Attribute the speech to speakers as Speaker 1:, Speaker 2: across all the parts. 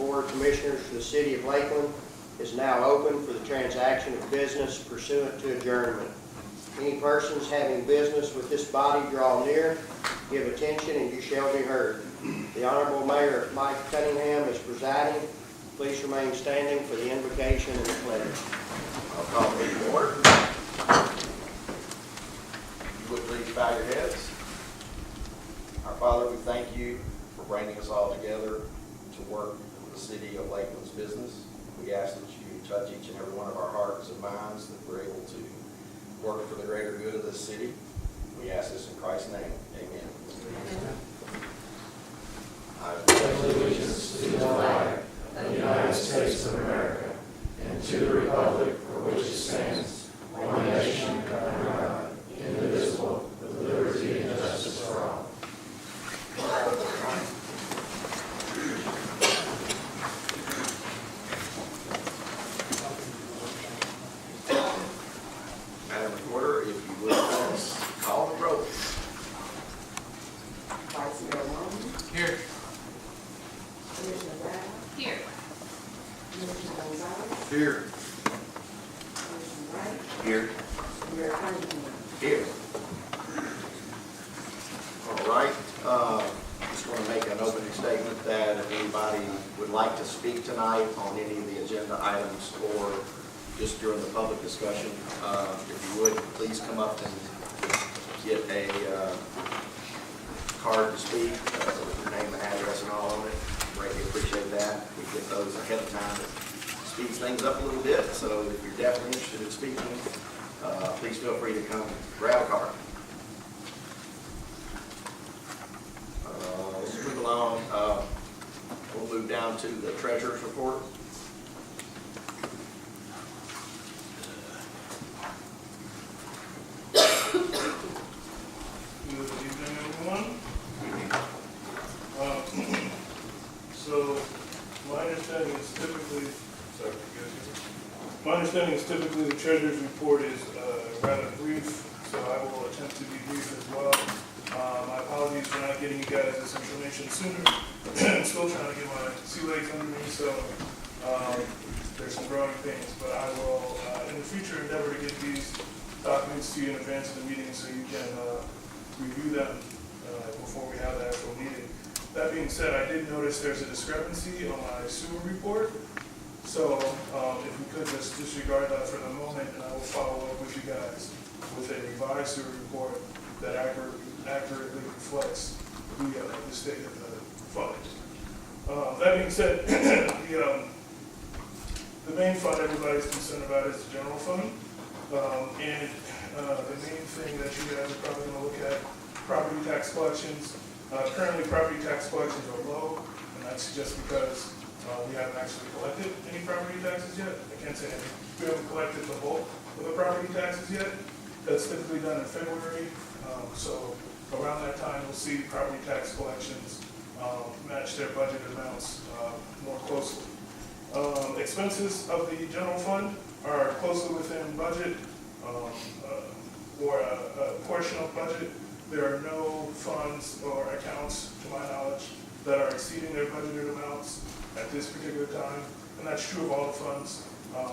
Speaker 1: Board of Commissioners for the City of Lakeland is now open for the transaction of business pursuant to adjournment. Any persons having business with this body draw near, give attention, and you shall be heard. The Honorable Mayor Mike Cunningham is presiding. Please remain standing for the invocation and the pledge.
Speaker 2: I'll call the meeting to order. You would please bow your heads. Our Father, we thank you for bringing us all together to work for the City of Lakeland's business. We ask that you touch each and every one of our hearts and minds, that we're able to work for the greater good of this city. We ask this in Christ's name. Amen. I
Speaker 3: pledge allegiance to the flag of the United States of America and to the republic for which it stands, one nation under God, indivisible, with liberty and justice for all.
Speaker 2: Madam Recorder, if you would please call the roll.
Speaker 4: Vice Mayor Long.
Speaker 3: Here.
Speaker 4: Commissioner Brown.
Speaker 5: Here.
Speaker 4: Commissioner Gonzalez.
Speaker 2: Here.
Speaker 4: Commissioner Wright.
Speaker 2: Here.
Speaker 4: Mayor Cunningham.
Speaker 2: Here. All right. Just want to make an opening statement that if anybody would like to speak tonight on any of the agenda items or just during the public discussion, if you would, please come up and get a card to speak with your name and address and all on it. Greatly appreciate that. We get those ahead of time. It speeds things up a little bit, so if you're definitely interested in speaking, please feel free to come grab a card. Let's move along. We'll move down to the treasurer's report.
Speaker 6: Good evening, everyone. So, my understanding is typically, the treasurer's report is rather brief, so I will attempt to be brief as well. My apologies for not getting you guys this information sooner. I'm still trying to get my sea legs under me, so there's some growing pains, but I will, in the future, endeavor to get these documents to you in advance of the meeting so you can review them before we have the actual meeting. That being said, I did notice there's a discrepancy on my sewer report. So if we could just disregard that for the moment, and I will follow up with you guys with a revised sewer report that accurately reflects the state of the fund. That being said, the main fund everybody's concerned about is the general fund. And the main thing that you guys are probably going to look at, property tax collections. Currently, property tax collections are low, and that's just because we haven't actually collected any property taxes yet. I can't say anything. We haven't collected the bulk of the property taxes yet. That's typically done in February. So around that time, we'll see property tax collections match their budget amounts more closely. Expenses of the general fund are closely within budget or a portion of budget. There are no funds or accounts, to my knowledge, that are exceeding their budgeted amounts at this particular time, and that's true of all the funds,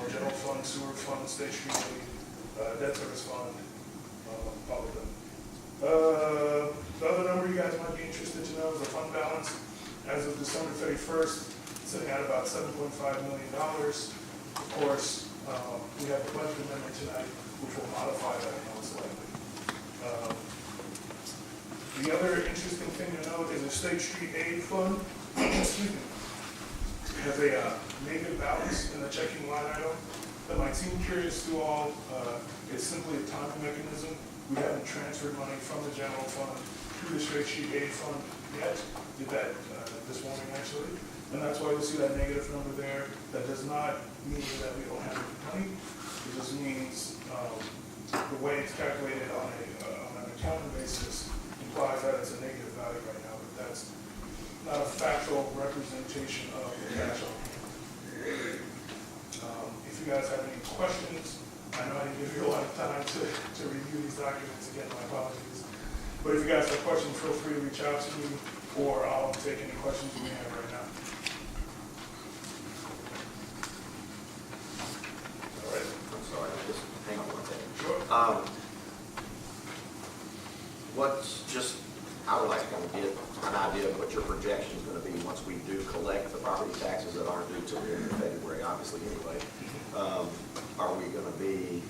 Speaker 6: general fund, sewer fund, state street aid, debt service fund, all of them. The other number you guys might be interested to know is the fund balance as of December 31st, sitting at about $7.5 million. Of course, we have the budget amendment tonight, which will modify that amount slightly. The other interesting thing to note is the state street aid fund excuse me, has a negative balance in the checking line item. That might seem curious to all. It's simply a timing mechanism. We haven't transferred money from the general fund to the state street aid fund yet. Did that this morning actually, and that's why you'll see that negative number there. That does not mean that we don't have any money. It just means the way it's calculated on an accounting basis implies that it's a negative value right now, but that's not a factual representation of the cash on hand. If you guys have any questions, I know I didn't give you a lot of time to review these documents. Again, my apologies. But if you guys have questions, feel free to reach out to me, or I'll take any questions you may have right now.
Speaker 2: I would like to kind of get an idea of what your projection is going to be once we do collect the property taxes that aren't due till the end of February, obviously, anyway. Are we going to be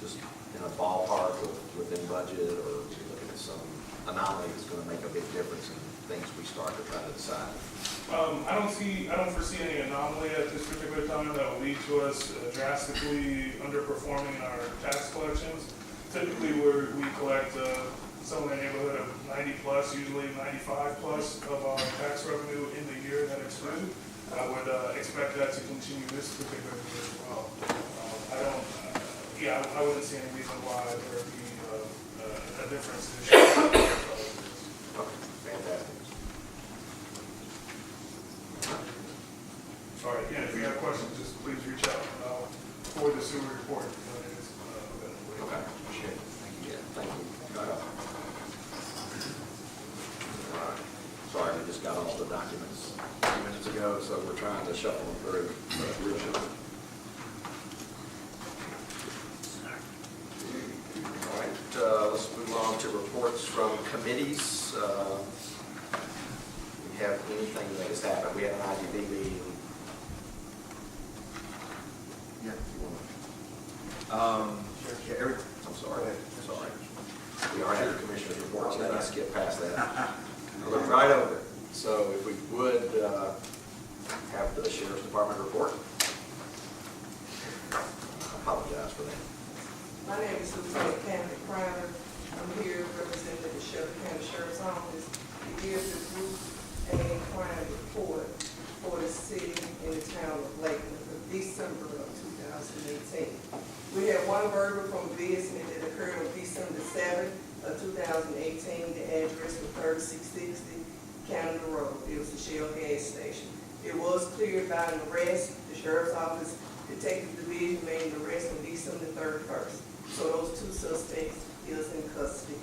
Speaker 2: just in a ballpark within budget, or are we looking at some anomaly that's going to make a big difference in things we start to try to decide?
Speaker 6: I don't foresee any anomaly at this particular time that will lead to us drastically underperforming our tax collections. Typically, we collect somewhere in the neighborhood of 90 plus, usually 95 plus of our tax revenue in the year that it's due. I would expect that to continue this particular year as well. I wouldn't see any reason why there would be a difference this year.
Speaker 2: Okay, fantastic.
Speaker 6: Sorry, again, if you have questions, just please reach out for the sewer report. It is available.
Speaker 2: Okay, appreciate it. Thank you. Yeah, thank you. All right. Sorry, we just got all the documents a few minutes ago, so we're trying to shuffle them through. All right, let's move on to reports from committees. We have anything that has happened? We had an IDB meeting. Yeah, if you want to. I'm sorry. We already had the commissioner's reports, and I skipped past that. I looked right over it. So if we would have the sheriff's department report. I apologize for that.
Speaker 4: My name is Lieutenant Candy Crowder. I'm here representing the Shelby County Sheriff's Office to give the Group A crime report for the city and the town of Lakeland for December of 2018. We had one burglary from business that occurred on December 7th of 2018. The address was 3660 Canada Road. It was the Shell gas station. It was cleared by an arrest. The Sheriff's Office Detective Division made an arrest on December 31st. So those two suspects is in custody.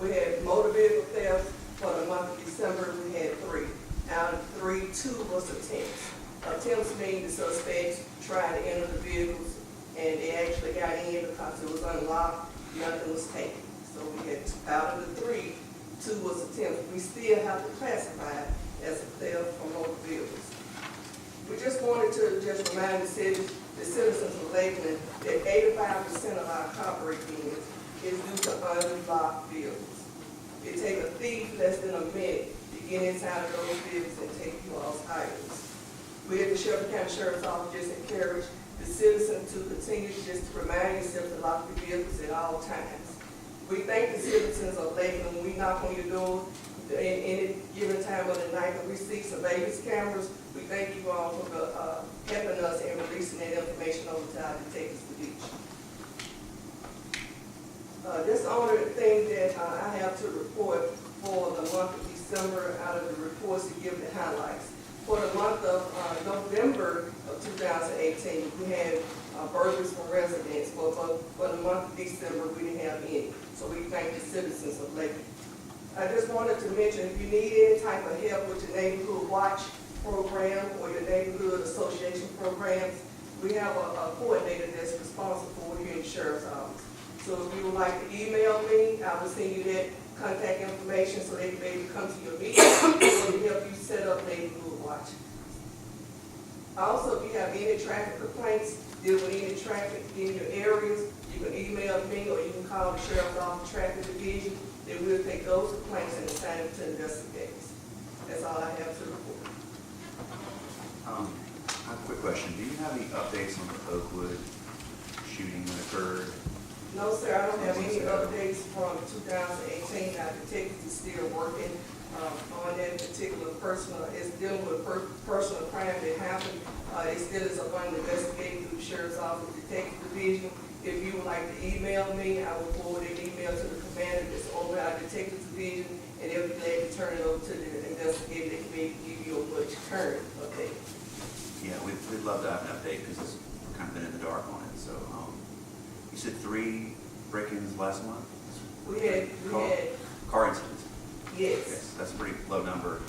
Speaker 4: We had motor vehicle theft for the month of December. We had 3. Out of 3, 2 was attempts. Attempts mean the suspects tried to enter the vehicles and they actually got in because it was unlocked. Nothing was taken. So we had, out of the 3, 2 was attempts. We still have to classify it as a theft from motor vehicles. We just wanted to just remind the citizens of Lakeland that 85% of our copper units is due to unlocked vehicles. It takes a thief less than a minute to get inside of those vehicles and take you all's items. We at the Shelby County Sheriff's Office just encourage the citizens to continue just to remind yourself to lock the vehicles at all times. We thank the citizens of Lakeland when we knock on your door in any given time of the night and we see surveillance cameras. We thank you all for helping us and releasing that information over to our detectives to reach. That's the only thing that I have to report for the month of December out of the reports to give the highlights. For the month of November of 2018, we had burglaries from residents, but for the month of December, we didn't have any. So we thank the citizens of Lakeland. I just wanted to mention, if you need any type of help with your neighborhood watch program or your neighborhood association programs, we have a coordinator that's responsible for here in the Sheriff's Office. So if you would like to email me, I will send you that contact information so they can maybe come to your meeting or to help you set up neighborhood watch. Also, if you have any traffic complaints, deal with any traffic in your areas, you can email me or you can call the Sheriff's Office Traffic Division. Then we'll take those complaints and assign them to investigators. That's all I have to report.
Speaker 5: I have a quick question. Do you have any updates on the Oakwood shooting that occurred?
Speaker 4: No, sir, I don't have any updates from 2018. Our detectives is still working on that particular personal. It's dealing with personal crime that happened. It still is upon investigating through the Sheriff's Office Detective Division. If you would like to email me, I will forward an email to the commander that's over our Detective Division, and they'll be glad to turn it over to the investigator that can maybe give you a much current update.
Speaker 5: Yeah, we'd love to have an update because we've kind of been in the dark on it. So you said 3 break-ins last month?
Speaker 4: We had
Speaker 5: car incidents.
Speaker 4: yes.
Speaker 5: That's a pretty low number.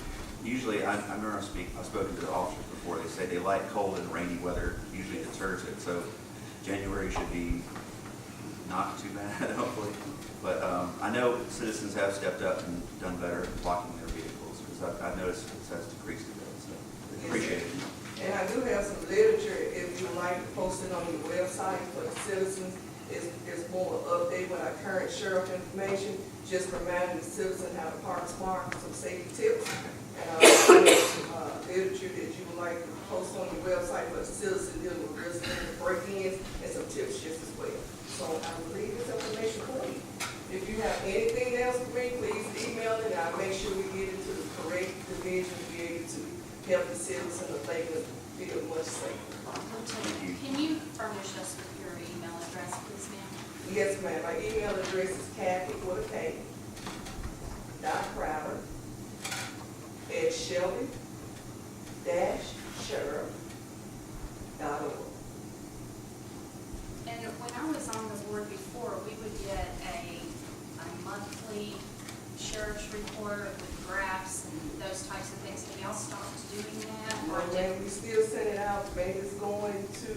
Speaker 5: Usually, I remember I've spoken to the officers before. They say they like cold and rainy weather. Usually deters it. So January should be not too bad, hopefully. But I know citizens have stepped up and done better at blocking their vehicles, because I've noticed it has decreased a bit, so appreciate it.
Speaker 4: And I do have some literature, if you like to post it on your website for the citizens. It's more update with our current sheriff information, just reminding the citizen how to park smart, some safety tips. And literature that you would like to post on your website for the citizen dealing with resident break-ins and some tips just as well. So I will leave this information for you. If you have anything else for me, please email it, and I'll make sure we get it to the correct division to be able to help the citizens of Lakeland feel much safer.
Speaker 7: Can you furnish us with your email address, please, ma'am?
Speaker 4: Yes, ma'am. My email address is Kathy with a K, .Crowder at Shelby-Sheriff.org.
Speaker 7: And when I was on the board before, we would get a monthly sheriff's report with graphs and those types of things. Have y'all stopped doing that? Or
Speaker 4: When we still send it out, maybe it's going to,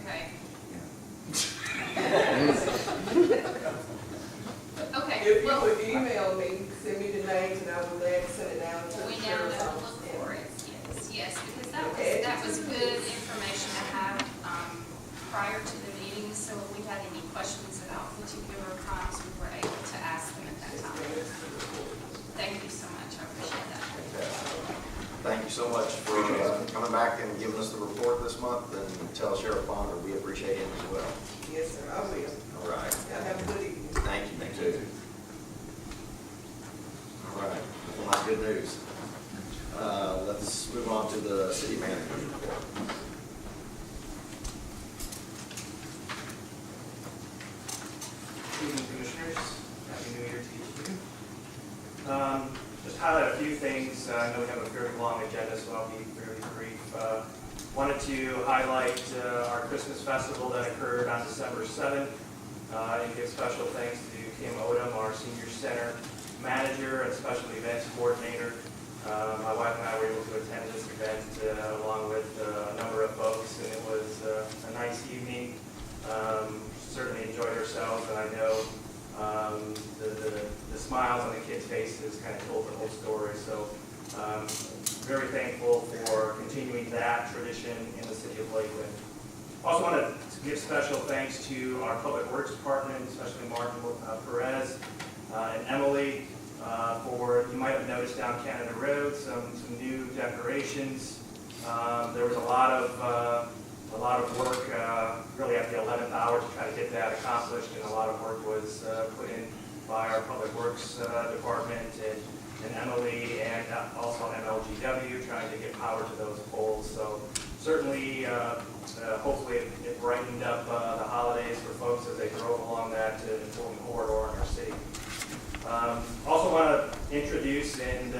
Speaker 7: Okay.
Speaker 5: Yeah.
Speaker 7: Okay,
Speaker 4: if you
Speaker 7: well,
Speaker 4: would email me, send me the names, and I will then send it out to
Speaker 7: we
Speaker 4: the
Speaker 7: now
Speaker 4: sheriff's
Speaker 7: know to
Speaker 4: office.
Speaker 7: look for it. Yes, because that was good information to have prior to the meeting, so if we had any questions about particular crimes, we were able to ask them at that time. Thank you so much, I appreciate that.
Speaker 2: Thank you so much for coming back and giving us the report this month, and tell Sheriff Bonner we appreciate him as well.
Speaker 4: Yes, sir, I will.
Speaker 2: All right.
Speaker 4: Y'all have a good evening.
Speaker 2: Thank you. Thank you. All right. Well, that's good news. Let's move on to the city manager's report.
Speaker 8: Good evening, Commissioners. Happy New Year to each of you. Just highlight a few things. I know we have a very long agenda, so I'll be fairly brief. Wanted to highlight our Christmas festival that occurred on December 7th, and give special thanks to Kim Odom, our Senior Center Manager and Special Events Coordinator. My wife and I were able to attend this event along with a number of folks, and it was a nice evening. Certainly enjoyed ourselves, and I know the smiles on the kids' faces kind of told the whole story. So very thankful for continuing that tradition in the city of Lakeland. Also want to give special thanks to our Public Works Department, especially Martin Perez and Emily, for, you might have noticed down Canada Road, some new decorations. There was a lot of work really at the 11th hour to try to get that accomplished, and a lot of work was put in by our Public Works Department and Emily, and also MLGW, trying to get power to those poles. So certainly, hopefully it brightened up the holidays for folks as they drove along that important corridor in our city. Also want to introduce and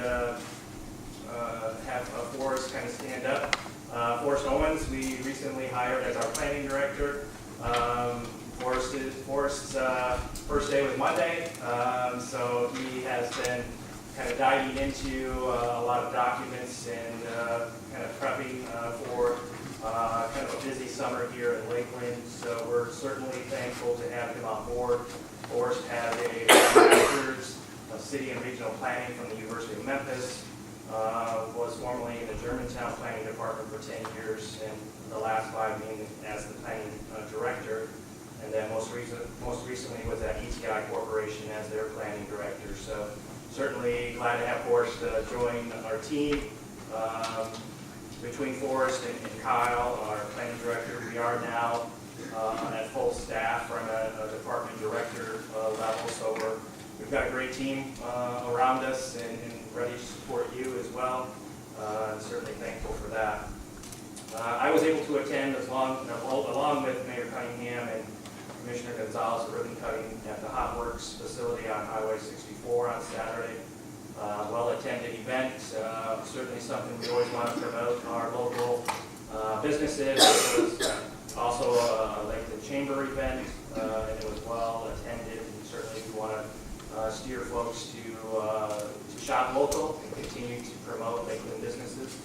Speaker 8: have Forrest kind of stand up. Forrest Owens, we recently hired as our planning director. Forrest's first day was Monday, so he has been kind of diving into a lot of documents and kind of prepping for kind of a busy summer here in Lakeland. So we're certainly thankful to have him on board. Forrest has a master's of city and regional planning from the University of Memphis. Was formerly in the Germantown Planning Department for 10 years, and the last 5 being as the planning director, and then most recently was at ETI Corporation as their planning director. So certainly glad to have Forrest join our team. Between Forrest and Kyle, our planning director, we are now at full staff from a department director level. So we've got a great team around us and ready to support you as well. I'm certainly thankful for that. I was able to attend along with Mayor Cunningham and Commissioner Gonzalez, a ribbon cutting at the Hot Works facility on Highway 64 on Saturday. Well-attended event, certainly something we always want to promote our local businesses. It was also a Lakeland Chamber event, and it was well-attended. And certainly we want to steer folks to shop local and continue to promote Lakeland businesses.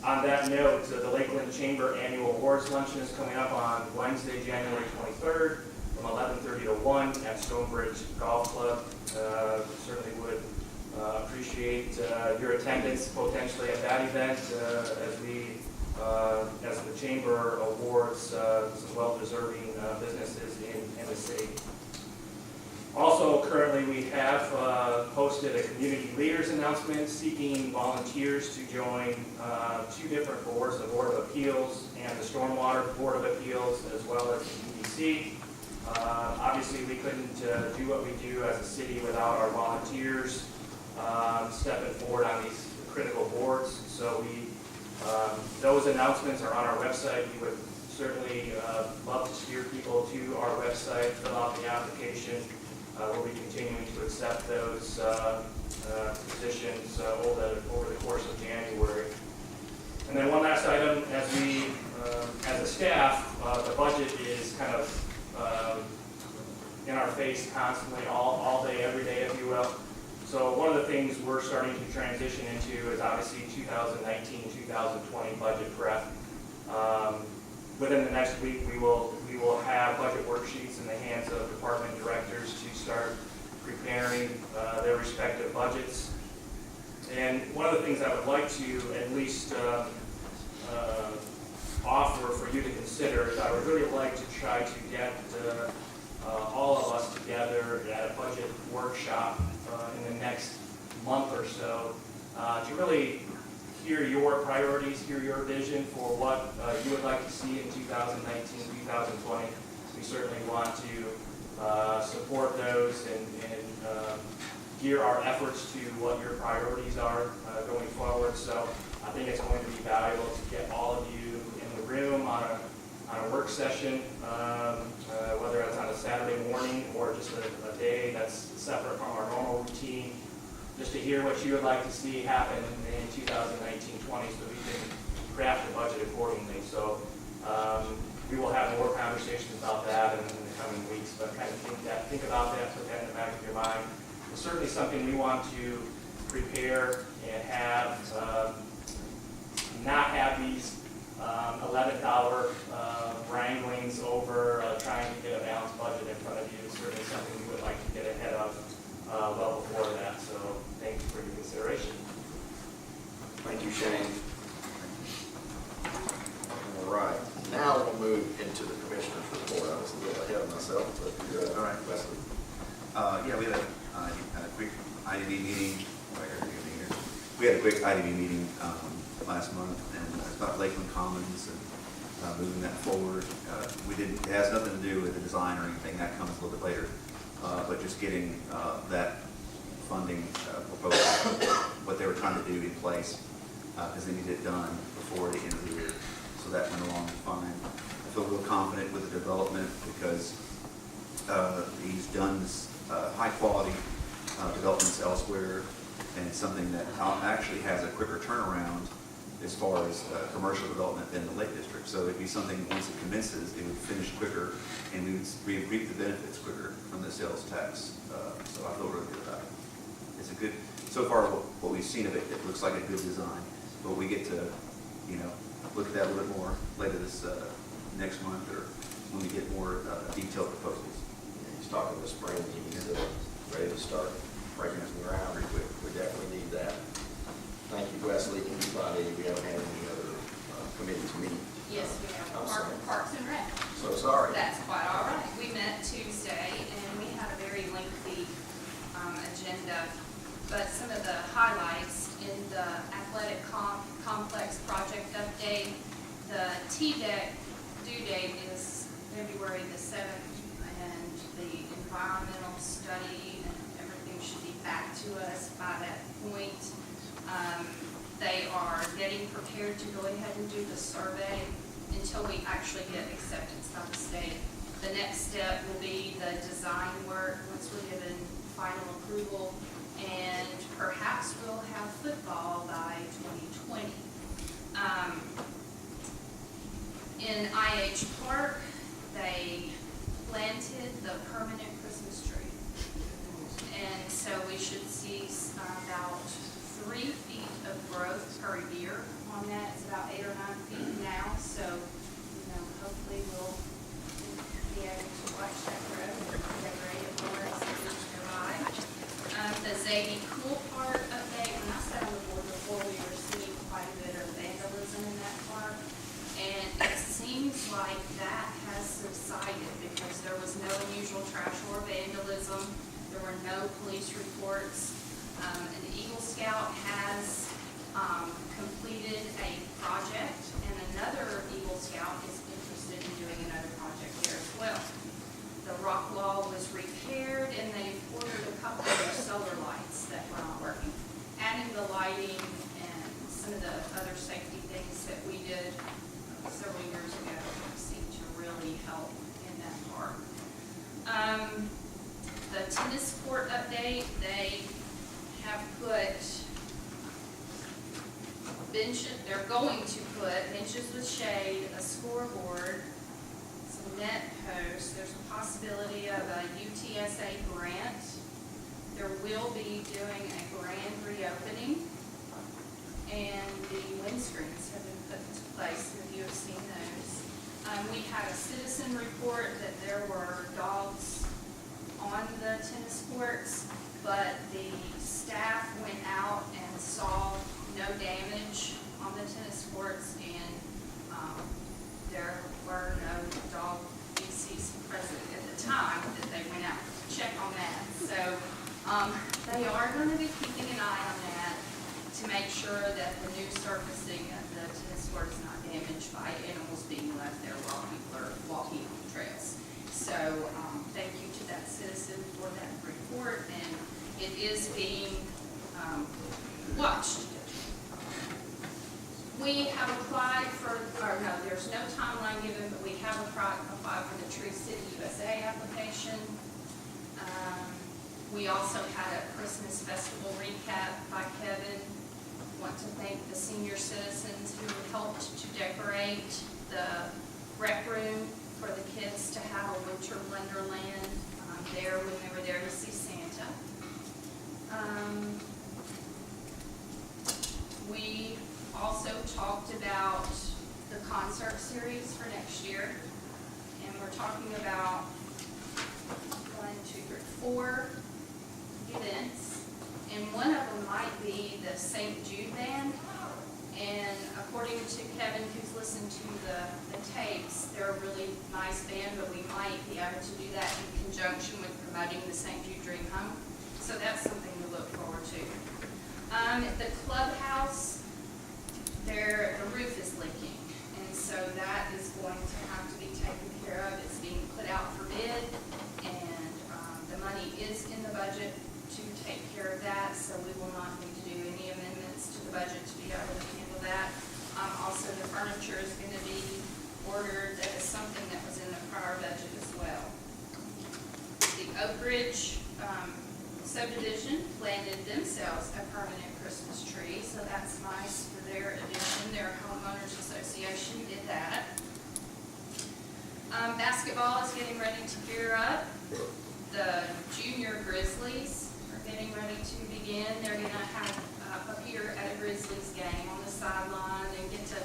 Speaker 8: On that note, the Lakeland Chamber Annual Awards Luncheon is coming up on Wednesday, January 23rd, from 11:30 to 1 at Stonebridge Golf Club. Certainly would appreciate your attendance potentially at that event as the Chamber awards some well-deserving businesses in the city. Also, currently we have posted a community leaders announcement seeking volunteers to join 2 different boards, the Board of Appeals and the Stormwater Board of Appeals, as well as the EDC. Obviously, we couldn't do what we do as a city without our volunteers stepping forward on these critical boards. So those announcements are on our website. We would certainly love to steer people to our website, fill out the application. We'll be continuing to accept those positions over the course of January. And then one last item, as a staff, the budget is kind of in our face constantly, all day, every day, if you will. So one of the things we're starting to transition into is obviously 2019-2020 budget prep. Within the next week, we will have budget worksheets in the hands of department directors to start preparing their respective budgets. And one of the things I would like to at least offer for you to consider is I would really like to try to get all of us together at a budget workshop in the next month or so to really hear your priorities, hear your vision for what you would like to see in 2019, 2020. We certainly want to support those and gear our efforts to what your priorities are going forward. So I think it's going to be valuable to get all of you in the room on a work session, whether it's on a Saturday morning or just a day that's separate from our normal routine, just to hear what you would like to see happen in 2019-20 so we can craft the budget accordingly. So we will have more conversations about that in the coming weeks, but kind of think about that, put that in the back of your mind. It's certainly something we want to prepare and have, not have these 11th hour wranglings over trying to get a balanced budget in front of you. It's certainly something we would like to get ahead of well before that. So thank you for your consideration.
Speaker 2: Thank you, Shane. All right, now we'll move into the commissioner's report. I was a little ahead of myself, but
Speaker 5: All right.
Speaker 2: Wesley.
Speaker 5: Yeah, we had a quick IDB meeting. We had a quick IDB meeting last month, and it's about Lakeland Commons and moving that forward. It has nothing to do with the design or anything. That comes a little bit later. But just getting that funding proposal, what they were trying to do in place, because they needed it done before the end of the year. So that went along fine. I feel real confident with the development because he's done high-quality developments elsewhere, and it's something that actually has a quicker turnaround as far as commercial development than the Lake District. So it'd be something, once it commences, it would finish quicker, and we would reap the benefits quicker from the sales tax. So I feel really good about it. It's a good, so far what we've seen of it, it looks like a good design, but we get to, look at that a little bit more later this next month, or when we get more detailed proposals.
Speaker 2: He's talking this spring, he's ready to start breaking some ground. We definitely need that. Thank you, Wesley. Anybody, we haven't had any other committees meet?
Speaker 7: Yes, we have
Speaker 2: I'm sorry.
Speaker 7: Parks and Rec.
Speaker 2: So sorry.
Speaker 7: That's quite all right. We met Tuesday, and we had a very lengthy agenda, but some of the highlights in the athletic complex project update, the TDEC due date is February the 7th, and the environmental study and everything should be back to us by that point. They are getting prepared to go ahead and do the survey until we actually get acceptance by the state. The next step will be the design work once we're given final approval, and perhaps we'll have football by 2020. In IH Park, they planted the permanent Christmas tree, and so we should see about 3 feet of growth per every year on that. It's about 8 or 9 feet now, so, you know, hopefully we'll be able to watch that grow and decorate it more as the years go by. The Zadie Cool Park update, when I sat on the board before, we were seeing quite a bit of vandalism in that park. And it seems like that has subsided because there was no unusual trash or vandalism. There were no police reports. An Eagle Scout has completed a project, and another Eagle Scout is interested in doing another project there as well. The rock wall was repaired, and they ordered a couple of their solar lights that were not working. Adding the lighting and some of the other safety things that we did several years ago seemed to really help in that park. The tennis court update, they have put benches, they're going to put benches with shade, a scoreboard, some net posts. There's a possibility of a UTSA grant. There will be doing a grand reopening, and the windscreens have been put into place, if you have seen those. We had a citizen report that there were dogs on the tennis courts, but the staff went out and saw no damage on the tennis courts, and there were no dog feces present at the time that they went out to check on that. So they are going to be keeping an eye on that to make sure that the new surfacing of the tennis court is not damaged by animals being left there while people are walking on the trails. So thank you to that citizen for that report, and it is being watched. We have applied for, or no, there's no timeline given, but we have applied for the Tree City USA application. We also had a Christmas festival recap by Kevin. Want to thank the senior citizens who helped to decorate the rec room for the kids to have a winter wonderland there when they were there to see Santa. We also talked about the concert series for next year, and we're talking about 4 events, and one of them might be the St. Jude Band. And according to Kevin, who's listened to the tapes, they're a really nice band, but we might be able to do that in conjunction with promoting the St. Jude Dream Home. So that's something to look forward to. At the clubhouse, the roof is leaking, and so that is going to have to be taken care of. It's being put out for bid, and the money is in the budget to take care of that, so we will not need to do any amendments to the budget to be able to handle that. Also, the furniture is going to be ordered. That is something that was in the prior budget as well. The Oak Ridge subdivision planted themselves a permanent Christmas tree, so that's nice for their addition. Their homeowners association did that. Basketball is getting ready to gear up. The junior Grizzlies are getting ready to begin. They're going to have appear at a Grizzlies game on the sideline and get to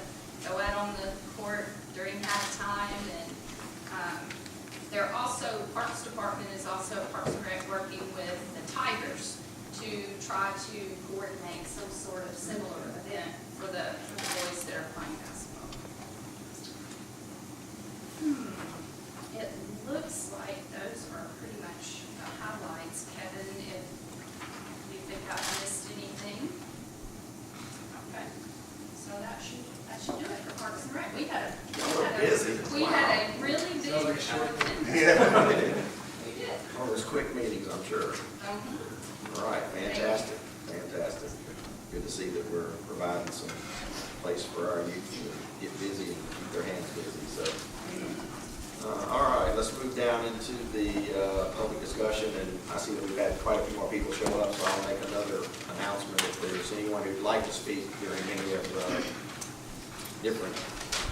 Speaker 7: go out on the court during halftime. And they're also, Parks Department is also, Parks and Rec, working with the Tigers to try to coordinate some sort of similar event for the boys that are playing basketball. It looks like those are pretty much the highlights. Kevin, if you think I missed anything. Okay, so that should do it for Parks and Rec. We had a really big attendance.
Speaker 2: Yeah.
Speaker 7: We did.
Speaker 2: One of those quick meetings, I'm sure. All right, fantastic, fantastic. Good to see that we're providing some place for our youth to get busy and keep their hands busy, so. All right, let's move down into the public discussion, and I see that we've had quite a few more people show up, so I'll make another announcement. If there's anyone who'd like to speak during any of the different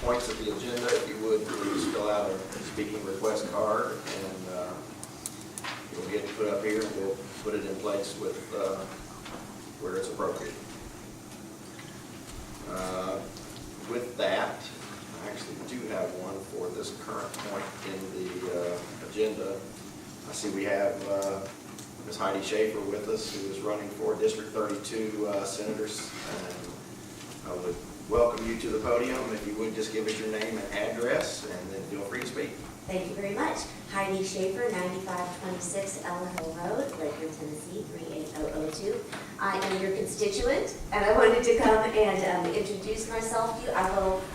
Speaker 2: points of the agenda, if you would, please fill out a speaking request card, and you'll get it put up here, and we'll put it in place with where it's appropriate. With that, I actually do have one for this current point in the agenda. I see we have Ms. Heidi Schaefer with us, who is running for District 32 Senators. And I would welcome you to the podium. If you would just give us your name and address, and then feel free to speak.
Speaker 9: Thank you very much. Heidi Schaefer, 9526 Ella Hill Road, Lakeland, Tennessee, 38002. I am your constituent, and I wanted to come and introduce myself to you.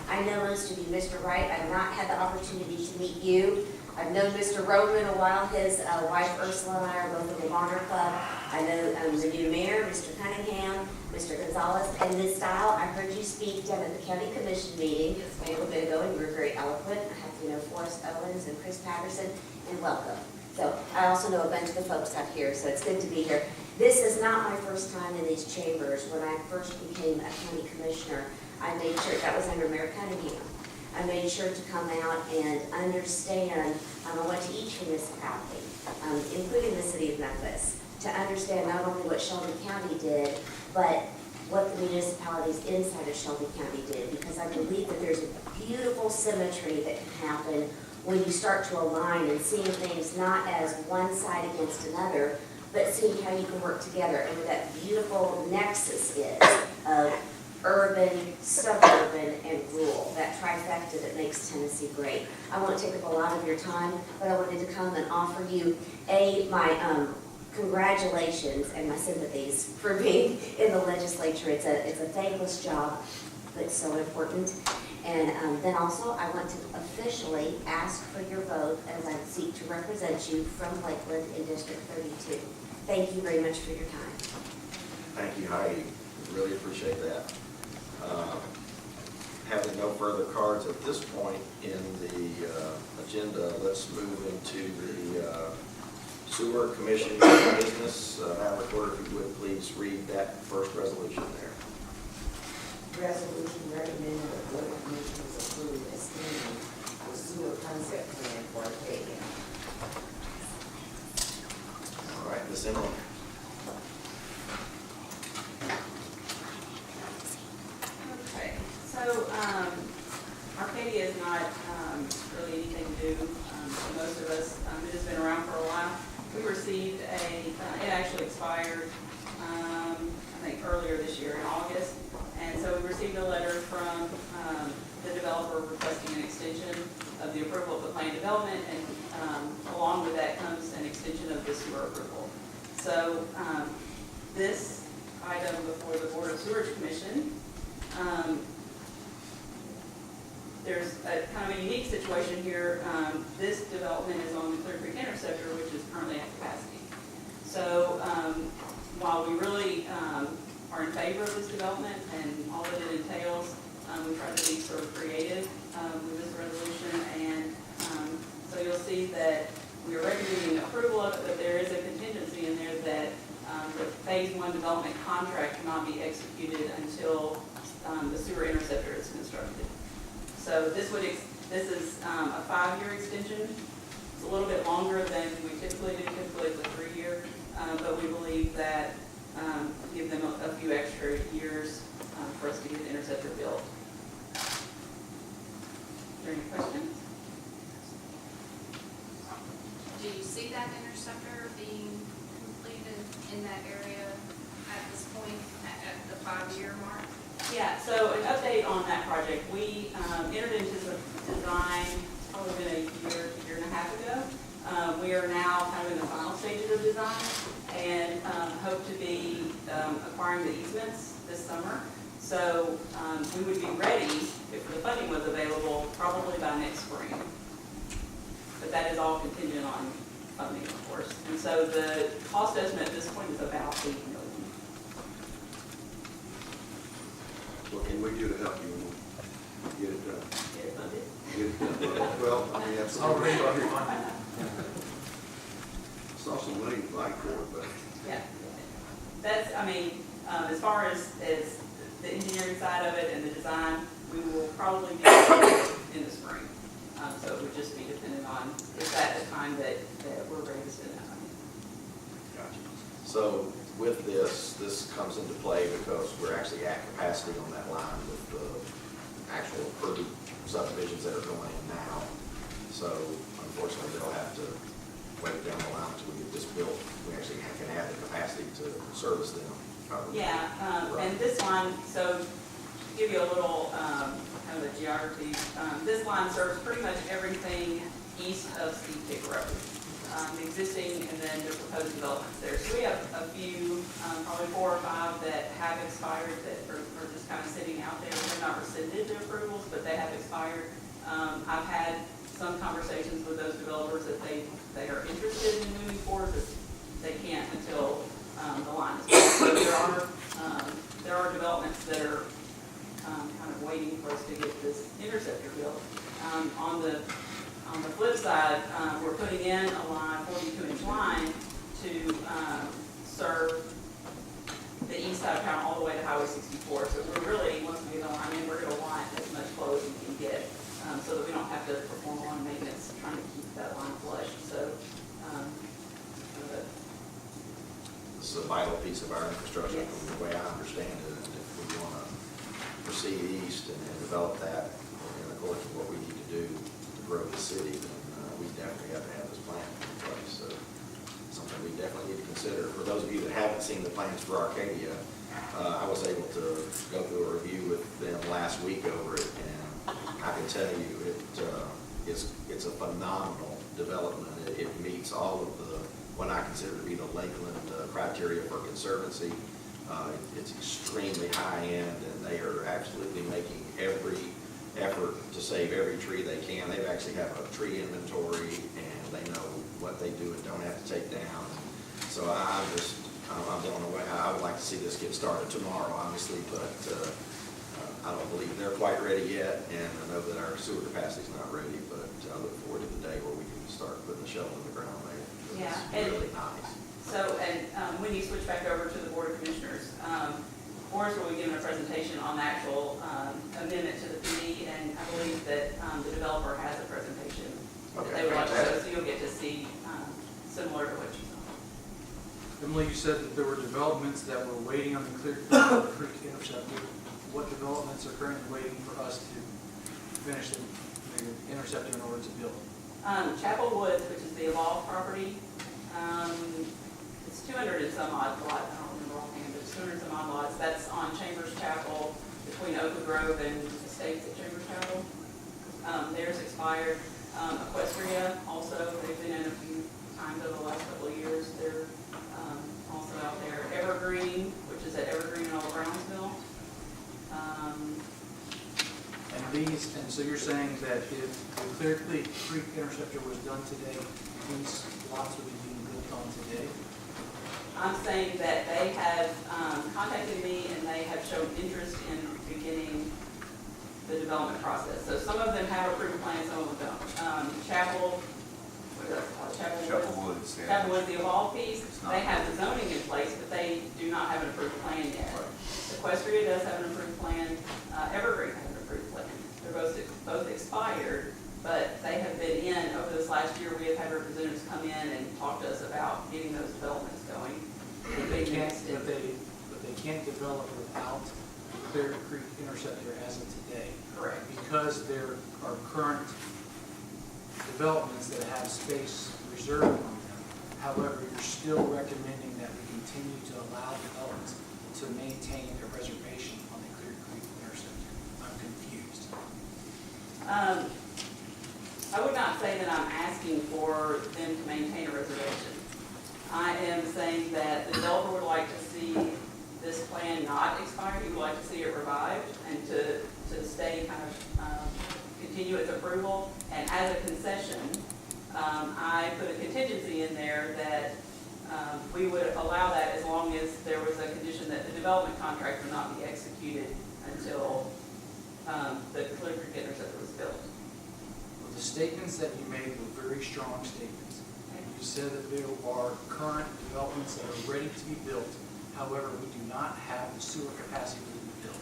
Speaker 9: I know most of you, Mr. Wright. I've not had the opportunity to meet you. I've known Mr. Roman a while. His wife Ursula and I are both in the Honor Club. I know the new mayor, Mr. Cunningham, Mr. Gonzalez, and Ms. Style. I heard you speak down at the county commission meeting a little bit ago, and you were very eloquent. I have to know Forrest Owens and Chris Patterson, and welcome. So I also know a bunch of the folks out here, so it's good to be here. This is not my first time in these chambers. When I first became a county commissioner, I made sure, that was under Mayor Cunningham, I made sure to come out and understand, I went to each municipality, including the city of Memphis, to understand not only what Shelby County did, but what the municipalities inside of Shelby County did, because I believe that there's a beautiful symmetry that can happen when you start to align and seeing things not as one side against another, but seeing how you can work together, and where that beautiful nexus is of urban, suburban, and rural, that trifecta that makes Tennessee great. I won't take up a lot of your time, but I wanted to come and offer you, my congratulations and my sympathies for being in the legislature. It's a thankless job, but so important. And then also, I want to officially ask for your vote as I seek to represent you from Lakeland in District 32. Thank you very much for your time.
Speaker 2: Thank you, Heidi. Really appreciate that. Having no further cards at this point in the agenda, let's move into the Sewer Commission business. Madam Recorder, if you would please read that first resolution there.
Speaker 10: Resolution recommending the Board of Commissioners approve extending the sewer concept plan for Arcadia.
Speaker 2: All right, Ms. Emily.
Speaker 11: Okay, so Arcadia is not really anything new to most of us. It has been around for a while. We received it actually expired, I think earlier this year in August. And so we received a letter from the developer requesting an extension of the approval of the plan development, and along with that comes an extension of the sewer approval. So this item before the Board of Sewerage Commission, there's a kind of a unique situation here. This development is on the Clear Creek Interceptor, which is currently at capacity. So while we really are in favor of this development and all that it entails, we try to be sort of creative with this resolution. And so you'll see that we are recommending approval of it, but there is a contingency in there that the phase 1 development contract cannot be executed until the sewer interceptor is constructed. So this is a 5-year extension. It's a little bit longer than we typically do. Typically it's a 3-year, but we believe that give them a few extra years for us to get the interceptor built. Are there any questions?
Speaker 7: Do you see that interceptor being completed in that area at this point, at the 5-year mark?
Speaker 11: Yeah, so an update on that project. We entered into the design probably been a year and a half ago. We are now kind of in the final stages of design and hope to be acquiring the easements this summer. So we would be ready if the funding was available probably by next spring. But that is all contingent on funding, of course. And so the cost estimate at this point is about $8 million.
Speaker 5: What can we do to help you get it done?
Speaker 11: Get it funded.
Speaker 5: Get it done. Well, I mean, that's. Saw some money in like for it, but.
Speaker 11: Yeah, that's, I mean, as far as the engineering side of it and the design, we will probably be in the spring. So it would just be dependent on, is that the time that we're ready to spend that money?
Speaker 2: Gotcha. So with this comes into play because we're actually at capacity on that line with subdivisions that are going in now. So unfortunately, they'll have to wait down the line until we get this built. We actually can have the capacity to service them.
Speaker 11: Yeah, and this line, so to give you a little kind of a geography, this line serves pretty much everything east of Steve Pick Road. The existing and then the proposed developments there. So we have a few, probably 4 or 5 that have expired that are just kind of sitting out there. They're not rescinded to approvals, but they have expired. I've had some conversations with those developers that they are interested in moving forward, but they can't until the line is built. So there are developments that are kind of waiting for us to get this interceptor built. On the flip side, we're putting in a line, 42-inch line, to serve the east side of town all the way to Highway 64. So we're really, once we get the line in, we're going to want as much flow as we can get, so that we don't have to perform a lot of maintenance trying to keep that line flush. So
Speaker 2: this is a vital piece of our infrastructure,
Speaker 11: yes.
Speaker 2: from the way I understand it. And if we want to proceed east and develop that, and according to what we need to do to grow the city, then we definitely have to have this plan in place. So something we definitely need to consider. For those of you that haven't seen the plans for Arcadia, I was able to go through a review with them last week over it, and I can tell you it's a phenomenal development. It meets all of what I consider to be the Lakeland criteria for conservancy. It's extremely high end, and they are absolutely making every effort to save every tree they can. They actually have a tree inventory, and they know what they do and don't have to take down. So I'm blown away. I would like to see this get started tomorrow, obviously, but I don't believe they're quite ready yet, and I know that our sewer capacity is not ready, but I look forward to the day where we can start putting the shovel in the ground there.
Speaker 11: Yeah,
Speaker 2: It's really nice.
Speaker 11: So, and when you switch back over to the Board of Commissioners, Forrest will be giving a presentation on the actual amendment to the PD, and I believe that the developer has a presentation that they would like to show, so you'll get to see similar to what you saw.
Speaker 12: Emily, you said that there were developments that were waiting on the Clear Creek interceptor. What developments are currently waiting for us to finish the interceptor in order to build?
Speaker 11: Chapel Woods, which is the Evolve property, it's 200 and some odd lots, I don't remember offhand, but it's 200 and some odd lots. That's on Chambers Chapel, between Oakwood Grove and Estates at Chambers Chapel. Theirs expired. Equestria, also, they've been in a few times over the last couple of years. They're also out there. Evergreen, which is at Evergreen and Old Brownsville.
Speaker 12: And so you're saying that if the Clear Creek interceptor was done today, these lots would be being built on today?
Speaker 11: I'm saying that they have contacted me and they have shown interest in beginning the development process. So some of them have approved plans, some of them don't. Chapel Woods, the Evolve piece, they have the zoning in place, but they do not have an approved plan yet. Equestria does have an approved plan. Evergreen has an approved plan. They're both expired, but they have been in, over this last year, we have had representatives come in and talk to us about getting those developments going.
Speaker 12: But they can't develop without the Clear Creek interceptor as of today.
Speaker 11: Correct.
Speaker 12: Because there are current developments that have space reserved on them. However, you're still recommending that we continue to allow developments to maintain a reservation on the Clear Creek interceptor. I'm confused.
Speaker 11: I would not say that I'm asking for them to maintain a reservation. I am saying that the developer would like to see this plan not expire. He would like to see it revived and to stay kind of continue its approval. And as a concession, I put a contingency in there that we would allow that as long as there was a condition that the development contract would not be executed until the Clear Creek interceptor was built.
Speaker 12: Well, the statements that you made were very strong statements. You said that there are current developments that are ready to be built. However, we do not have the sewer capacity to be built.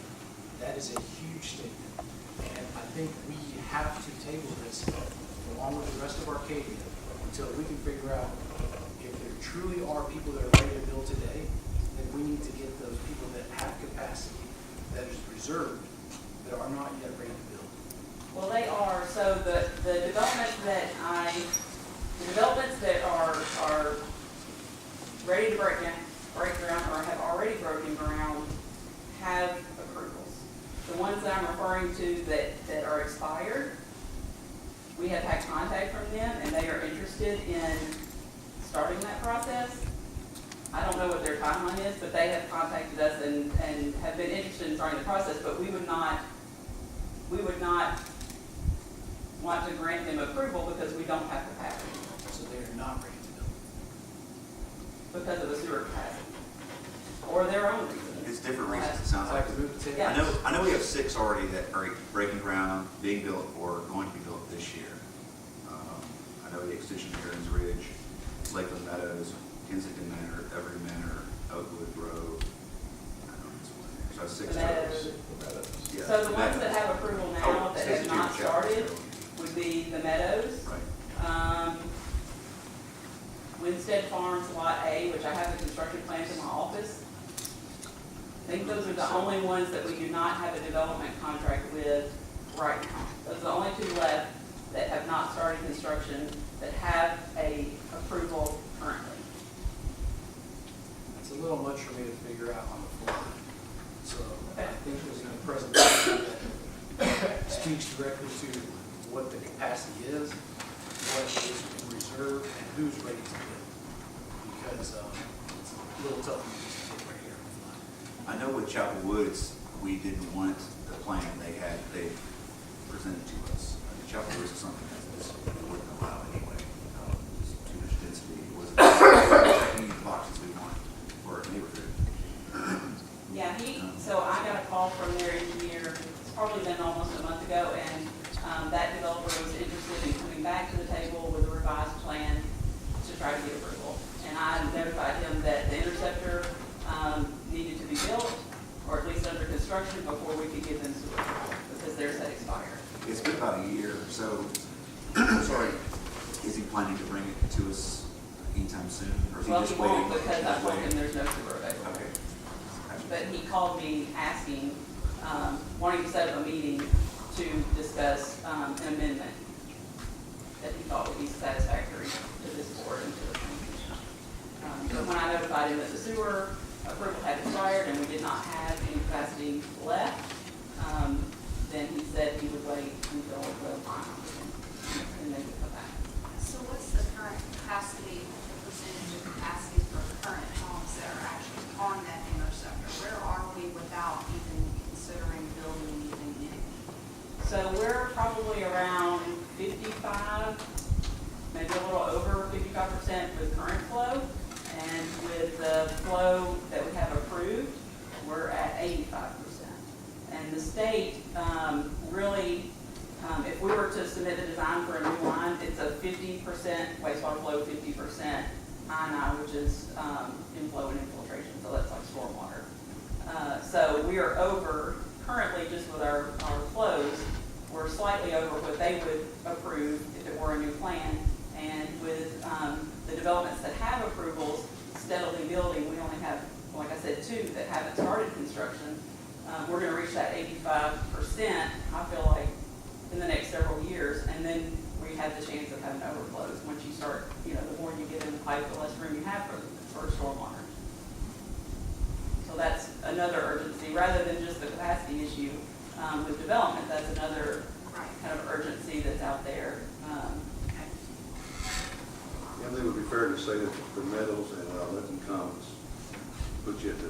Speaker 12: That is a huge statement. And I think we have to table this along with the rest of Arcadia until we can figure out if there truly are people that are ready to build today, then we need to get those people that have capacity that is reserved that are not yet ready to build.
Speaker 11: Well, they are, so the developments that are ready to break ground or have already broken ground have approvals. The ones that I'm referring to that are expired, we have had contact from them and they are interested in starting that process. I don't know what their timeline is, but they have contacted us and have been interested in starting the process, but we would not want to grant them approval because we don't have capacity,
Speaker 12: So they are not ready to build.
Speaker 11: because of the sewer capacity, or their own reasons.
Speaker 5: It's different reasons, it sounds like.
Speaker 12: Like to move the table.
Speaker 11: Yeah.
Speaker 5: I know we have 6 already that are breaking ground, being built, or going to be built this year. I know the extension of Aaron's Ridge, Lakeland Meadows, Kensington Manor, Everett Manor, Oakwood Road. I don't know if it's one there. So 6
Speaker 11: The
Speaker 5: totals.
Speaker 11: Meadows.
Speaker 5: Yeah,
Speaker 11: So the ones
Speaker 5: Meadows.
Speaker 11: that have approval now
Speaker 5: Oh,
Speaker 11: that
Speaker 5: Stacy
Speaker 11: have not
Speaker 5: Junior Chapel.
Speaker 11: started would be the Meadows,
Speaker 5: Right.
Speaker 11: Winstead Farms Lot A, which I have the construction plans in my office. I think those are the only ones that we do not have a development contract with right now. Those are the only 2 left that have not started construction that have a approval currently.
Speaker 12: It's a little much for me to figure out on the fly. So I
Speaker 11: Okay.
Speaker 12: think there's a presentation that speaks directly to what the capacity is, what is in reserve, and who's ready to build. Because it's a little tough for me just to get right here on the fly.
Speaker 5: I know with Chapel Woods, we didn't want the plan they presented to us. I mean, Chapel Woods is something that this wouldn't allow anyway. Just too much density. It wasn't checking the boxes we want for a neighborhood.
Speaker 11: Yeah, so I got a call from their engineer, it's probably been almost a month ago, and that developer was interested in coming back to the table with a revised plan to try to get approval. And I notified him that the interceptor needed to be built, or at least under construction, before we could give them sewer, because theirs had expired.
Speaker 5: It's been about a year, so, sorry, is he planning to bring it to us anytime soon? Or is he
Speaker 11: Well,
Speaker 5: just
Speaker 11: he
Speaker 5: waiting?
Speaker 11: won't, because I
Speaker 5: just
Speaker 11: told him
Speaker 5: waiting?
Speaker 11: there's no sewer available.
Speaker 5: Okay.
Speaker 11: But he called me asking, wanting to set up a meeting to discuss an amendment that he thought would be satisfactory to this board and to the planning commission. But when I notified him that the sewer approval had expired and we did not have any capacity left, then he said he would wait until the final meeting and then he'd come back.
Speaker 7: So what's the current capacity, the percentage of capacity for current homes that are actually on that interceptor? Where are we without even considering building anything new?
Speaker 11: So we're probably around 55, maybe a little over 55% with current flow. And with the flow that we have approved, we're at 85%. And the state really, if we were to submit the design for a new line, it's a 50% wastewater flow, 50% I&I, which is inflow and infiltration, so that's like stormwater. So we are over, currently just with our flows, we're slightly over what they would approve if it were a new plan. And with the developments that have approvals steadily building, we only have, like I said, 2 that haven't started construction. We're going to reach that 85%, I feel like, in the next several years, and then we have the chance of having overflows. Once you start, the more you get in the pipe, the less room you have for stormwater. So that's another urgency, rather than just the capacity issue with development. That's another kind of urgency that's out there.
Speaker 13: And it would be fair to say that the Meadows and Lincoln Commons put you at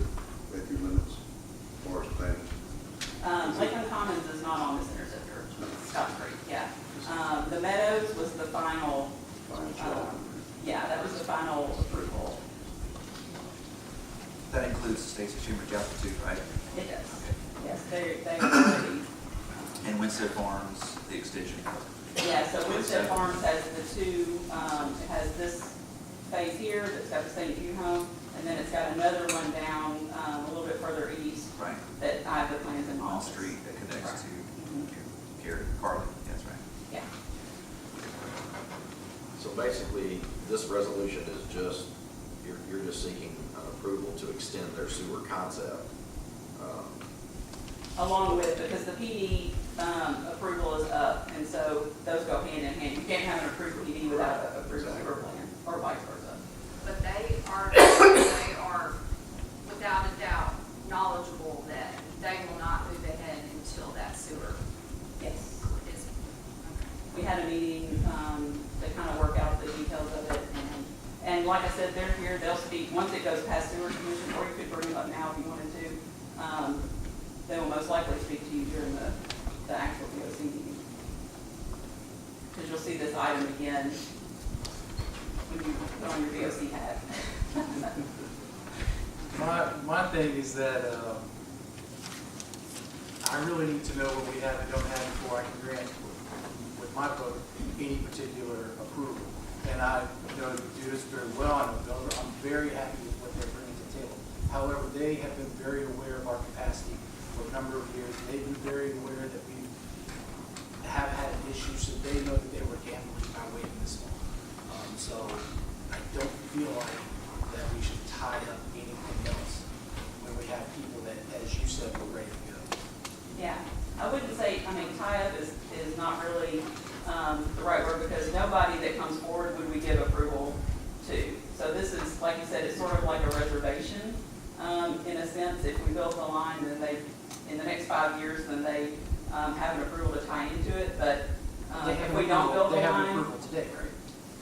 Speaker 13: your limits as far as planning.
Speaker 11: Lakeland Commons is not on this interceptor, Scott Creek, yeah. The Meadows was the final, yeah, that was the final approval.
Speaker 5: That includes Stacy Schumer Chapel too, right?
Speaker 11: It does,
Speaker 5: Okay.
Speaker 11: yes, they are already.
Speaker 5: And Winstead Farms, the extension.
Speaker 11: Yeah, so Winstead Farms has the 2, it has this phase here that's got the St. Jude home, and then it's got another one down a little bit further east.
Speaker 5: Right.
Speaker 11: That I have the plans in my
Speaker 5: On the
Speaker 11: office.
Speaker 5: street that connects
Speaker 11: Right.
Speaker 5: to Carly, that's right.
Speaker 11: Yeah.
Speaker 2: So basically, this resolution is just, you're just seeking an approval to extend their sewer concept.
Speaker 11: Along with, because the PD approval is up had a meeting to kind of work out the details of it. And like I said, they're here, they'll speak, once it goes past sewer commission, or you could bring them up now if you wanted to. They will most likely speak to you during the actual BOC meeting. Because you'll see this item again when you put on your BOC hat.
Speaker 12: My thing is that I really need to know what we have and don't have before I can grant, with my vote, any particular approval. And I know you do this very well. I know Bill, I'm very happy with what they're bringing to the table. However, they have been very aware of our capacity for a number of years. They've been very aware that we have had issues, so they know that they were gambling by waiting this long. So I don't feel like that we should tie up anything else when we have people that, as you said, were ready to go.
Speaker 11: Yeah, I wouldn't say, I mean, tie-up is not really the right word, because nobody that comes forward would we give approval to. So this is, like you said, it's sort of like a reservation, in a sense. If we build the line, then they, in the next 5 years, then they have an approval to tie into it. But if we don't build the
Speaker 12: They have
Speaker 11: line,
Speaker 12: approval today, right?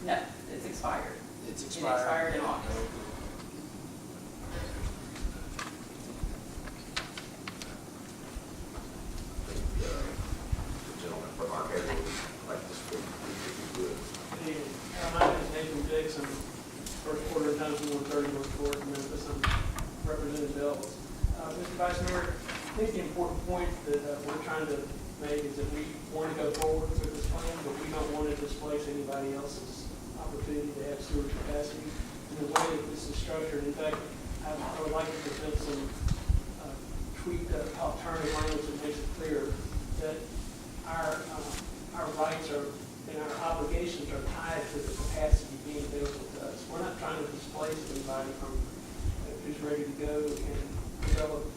Speaker 11: no, it's expired.
Speaker 12: It's
Speaker 11: It
Speaker 12: expired.
Speaker 11: expired in August.
Speaker 2: The gentleman from our area would like to speak, if you would.
Speaker 14: My name is Nathan Dixon, first quarter of Johnson 130 North Court, Memphis. I'm representing Bells. Mr. Vice Mayor, I think the important point that we're trying to make is that we want to go forward with this plan, but we don't want to displace anybody else's opportunity to have sewer capacity. In the way that this is structured, in fact, I would like to present some tweaked alternative language that makes it clear that our rights are and our obligations are tied to the capacity being available to us. We're not trying to displace anybody from who's ready to go and develop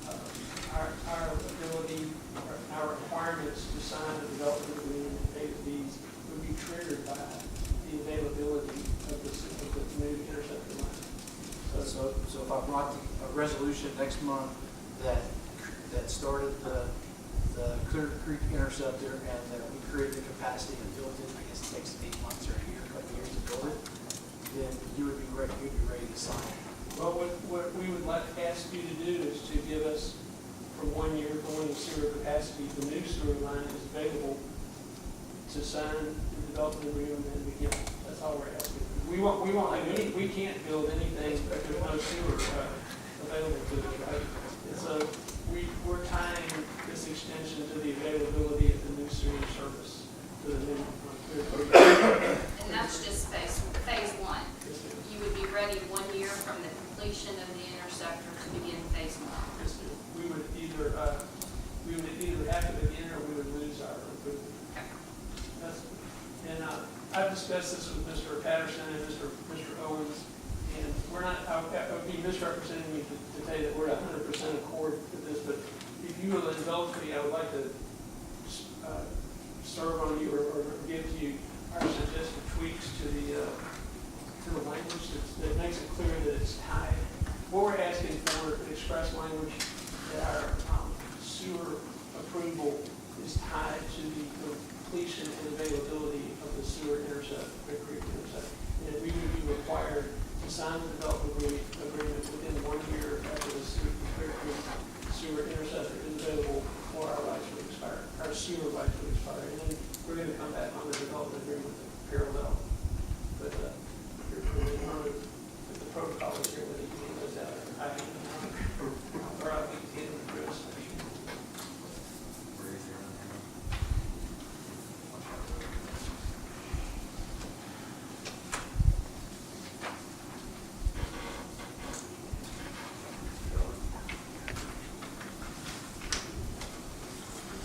Speaker 14: our ability, our requirements to sign a development agreement and pay the fees would be triggered by the availability of the new interceptor line.
Speaker 12: So if I brought a resolution next month that started the Clear Creek interceptor and that we created the capacity and built it, I guess it takes 8 months or a year, a couple years to build it, then you would be ready to sign it.
Speaker 14: Well, what we would like to ask you to do is to give us, for 1 year, going to sewer capacity, the new sewer line is available to sign the development agreement and begin. That's all we're asking. We can't build anything if there's no sewer available to us, right? And so we're tying this extension to the availability of the new sewer service to the new.
Speaker 7: And that's just phase one. You would be ready 1 year from the completion of the interceptor to begin phase one.
Speaker 14: We would either have to begin or we would lose our approval. And I've discussed this with Mr. Patterson and Mr. Owens, and we're not, I would be misrepresenting you to tell you that we're 100% accord with this, but if you will indulge me, I would like to serve on you or give to you our suggested tweaks to the language that makes it clear that it's tied. What we're asking for, express language, that our sewer approval is tied to the completion and availability of the sewer intercept, the creek intercept. And we would be required to sign the development agreement within 1 year after the sewer interceptor is available, or our rights would expire, our sewer rights would expire. And then we're going to come back on the development agreement parallel. But the protocol is here, whether you can those out or I can, or I can get them addressed.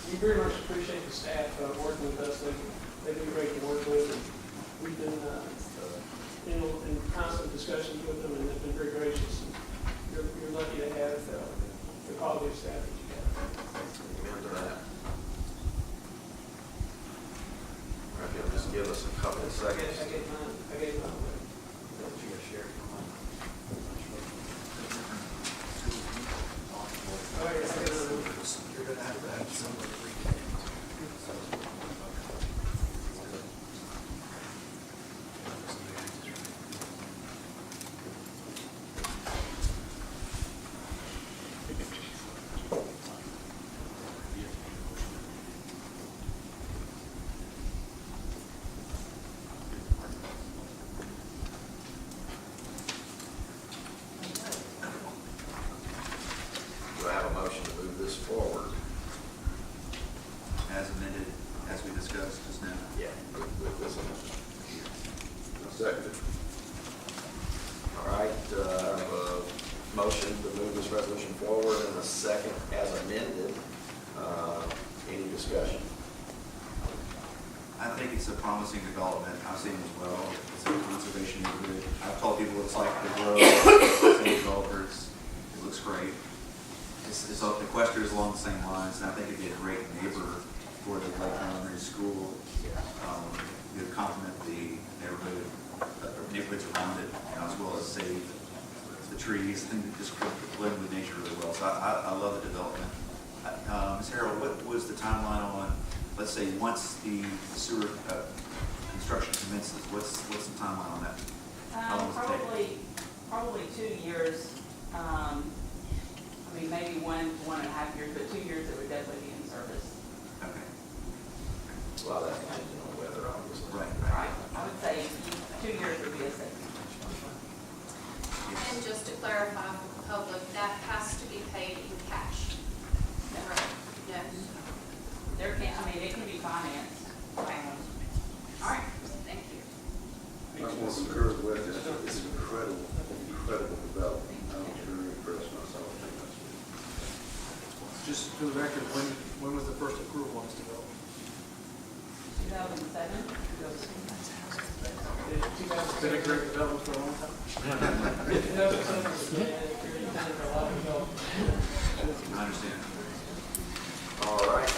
Speaker 14: We very much appreciate the staff working with us. They've been great to work with. And we've been in constant discussions with them, and they've been very gracious. And you're lucky to have the quality of staff that you have.
Speaker 2: Amen to that. All right, you'll just give us a couple of seconds.
Speaker 14: I gave mine away. Oh, yes, I gave mine away.
Speaker 12: You're going to have somebody read it.
Speaker 5: we discussed just now.
Speaker 2: Yeah. with this amendment.
Speaker 13: I second it.
Speaker 2: All right, I have a motion to move this resolution forward and a second as amended. Any discussion?
Speaker 5: I think it's a promising development. I've seen it as well. It's a conservation neighborhood. I've told people it's like the grove, same developers. It looks great. The Equestria is along the same lines, and I think it'd be a great neighbor for the Lake Elementary School. It would complement the neighborhood, neighborhoods around it, as well as save the trees and just blend with nature really well. So I love the development. Ms. Harrell, what was the timeline on, let's say, once the sewer construction commences, what's the timeline on that? How long does it take?
Speaker 11: Probably 2 years. I mean, maybe 1.5 years, but 2 years it would definitely be in service.
Speaker 5: Okay.
Speaker 2: Well, that's depending on weather, obviously.
Speaker 5: Right.
Speaker 11: Right. I would say 2 years would be a safe.
Speaker 7: And just to clarify for the public, that has to be paid in cash. Right? Yes.
Speaker 11: There can, I mean, it can be financed. All right, thank you.
Speaker 13: I want to concur with that. It's an incredible development. I was very impressed myself.
Speaker 12: Just for the record, when was the first approval on this development?
Speaker 11: 2007?
Speaker 12: It's been a great development for a long time.
Speaker 5: I understand.
Speaker 2: All right,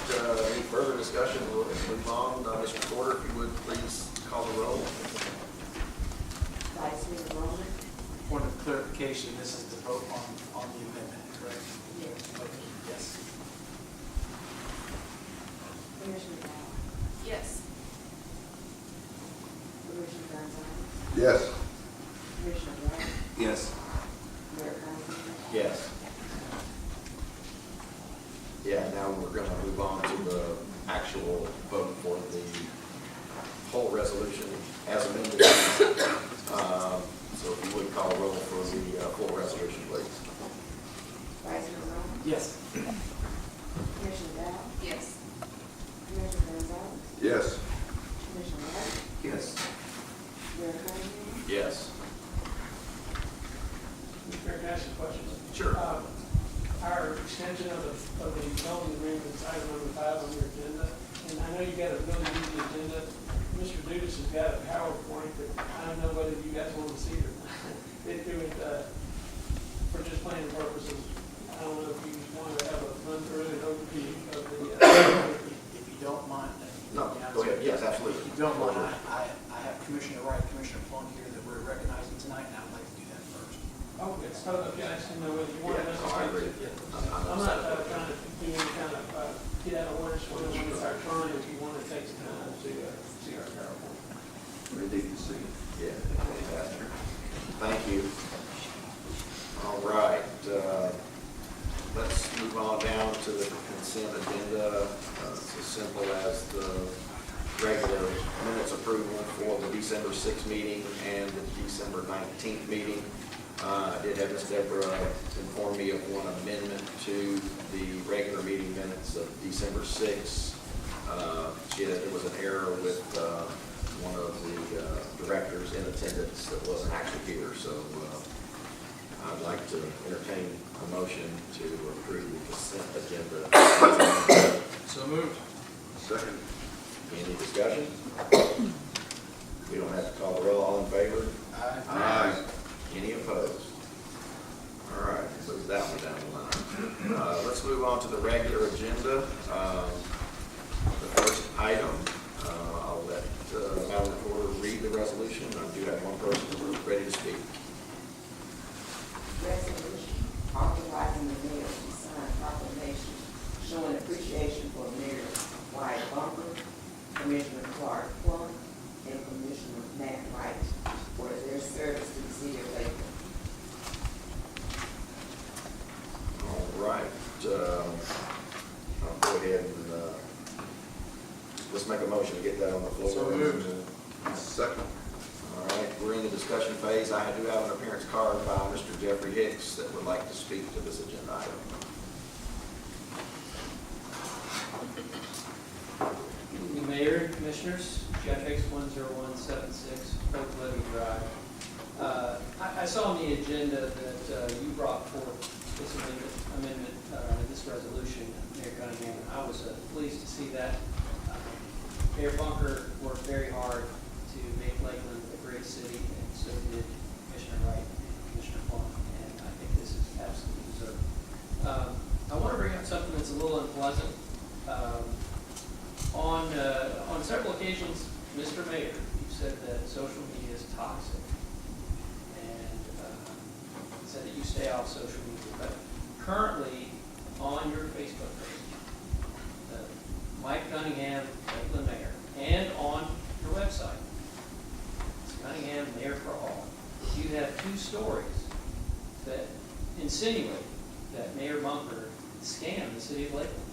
Speaker 2: any further discussion? We'll move on. Mr. Porter, if you would please call the roll.
Speaker 10: Vice Mayor Bowman?
Speaker 12: Point of clarification, this is the vote on the amendment, correct?
Speaker 10: Yes.
Speaker 12: Okay, yes.
Speaker 10: Commissioner Bowman?
Speaker 7: Yes.
Speaker 10: Commissioner Gonzalez?
Speaker 13: Yes.
Speaker 10: Commissioner White?
Speaker 5: Yes.
Speaker 10: Mayor Condon?
Speaker 2: Yes. Yeah, now we're going to move on to the actual vote for the whole resolution as amended. So if you would call roll for the full resolution, please.
Speaker 10: Vice Mayor Bowman?
Speaker 12: Yes.
Speaker 10: Commissioner Dow?
Speaker 7: Yes.
Speaker 10: Commissioner Gonzalez?
Speaker 13: Yes.
Speaker 10: Commissioner White?
Speaker 5: Yes.
Speaker 10: Mayor Condon?
Speaker 2: Yes.
Speaker 14: Mr. Mayor, can I ask you a question?
Speaker 2: Sure.
Speaker 14: Our extension of the development agreement is item number 5 on your agenda, and I know you got a really easy agenda. Mr. Dudas has got a PowerPoint that I don't know whether you guys want to see it or not. It would, for just planning purposes, I don't know if you want to have a run through and overview of the,
Speaker 12: If you don't mind.
Speaker 2: No, go ahead. Yes, absolutely.
Speaker 12: If you don't mind, I have Commissioner Wright, Commissioner Plum here that we're recognizing tonight, and I'd like to do that first.
Speaker 14: okay, so, okay, I just didn't know whether you wanted us to.
Speaker 2: I agree.
Speaker 14: I'm not trying to do any kind of, get out of order, just wondering when it's our turn, if you want to take some time to see our PowerPoint.
Speaker 13: We need to see it.
Speaker 2: Yeah, fantastic. Thank you. All right, let's move on down to the consent agenda. It's as simple as the regular minutes approval for the December 6th meeting and the December 19th meeting. I did have Ms. Deborah inform me of one amendment to the regular meeting minutes of December 6th. There was an error with one of the directors in attendance that wasn't actually here, so I'd like to entertain a motion to approve the consent agenda.
Speaker 12: So moved.
Speaker 13: Second.
Speaker 2: Any discussion? We don't have to call the roll. All in favor?
Speaker 13: Aye.
Speaker 2: Any opposed? All right, move that one down the line. Let's move on to the regular agenda. The first item, I'll let Madam Recorder read the resolution. I do have one person who's ready to speak.
Speaker 10: Resolution authorizing the mayor to sign proclamation showing appreciation for Mayor Wyatt Bumper, Commissioner Clark Plum, and Commissioner Matt Wright for their service to the city of Lakeland.
Speaker 2: All right, I'll go ahead and let's make a motion to get that on the floor.
Speaker 12: So moved.
Speaker 13: Second.
Speaker 2: All right, we're in the discussion phase. I do have an appearance card by Mr. Jeffrey Hicks that would like to speak to this agenda item.
Speaker 15: Evening, Mayor.
Speaker 14: Commissioners, Jeff Hicks, 10176 Oak Levy Drive. I saw on the agenda that you brought forth this amendment, this resolution, Mayor Cunningham. I was pleased to see that. Mayor Bunker worked very hard to make Lakeland a great city, and so did Commissioner Wright and Commissioner Plum, and I think this is absolutely deserved. I want to bring up something that's a little unpleasant. On several occasions, Mr. Mayor, you said that social media is toxic, and said that you stay off social media. But currently, on your Facebook page, Mike Cunningham, Lakeland Mayor, and on your website, it's Cunningham Mayor for All, you have 2 stories that insinuate that Mayor Bunker scammed the city of Lakeland.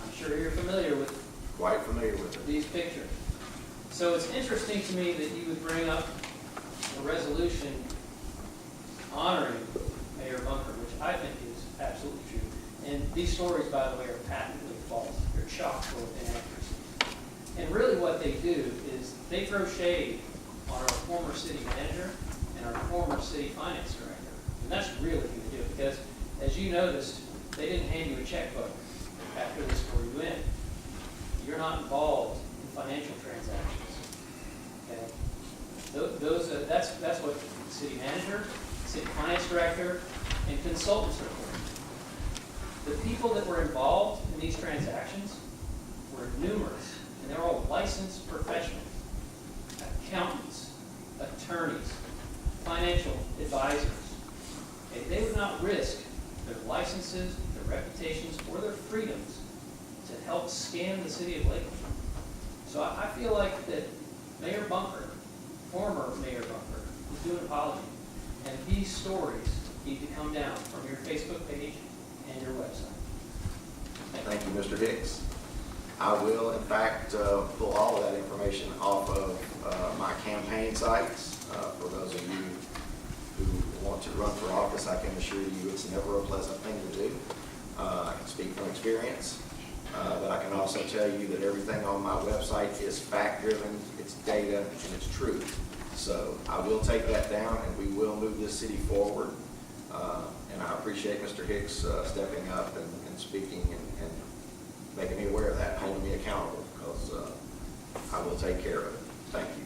Speaker 14: I'm sure you're familiar with
Speaker 2: Quite familiar with it.
Speaker 14: these pictures. So it's interesting to me that you would bring up a resolution honoring Mayor Bunker, which I think is absolutely true. And these stories, by the way, are patently false. They're chock full of inaccuracies. And really what they do is they throw shade on our former city manager and our former city finance director. And that's really who they do it, because as you noticed, they didn't hand you a checkbook after they swore you in. You're not involved in financial transactions. Okay? That's what the city manager, city finance director, and consultants are for. The people that were involved in these transactions were numerous, and they're all licensed professionals, accountants, attorneys, financial advisors. Okay? They would not risk their licenses, their reputations, or their freedoms to help scam the city of Lakeland. So I feel like that Mayor Bunker, former Mayor Bunker, is doing an apology. And these stories need to come down from your Facebook page and your website.
Speaker 2: Thank you, Mr. Hicks. I will, in fact, pull all of that information off of my campaign sites. For those of you who want to run for office, I can assure you it's never a pleasant thing to do. I can speak from experience, but I can also tell you that everything on my website is fact-driven, it's data, and it's truth. So I will take that down, and we will move this city forward. And I appreciate Mr. Hicks stepping up and speaking and making me aware of that, holding me accountable, because I will take care of it. Thank you.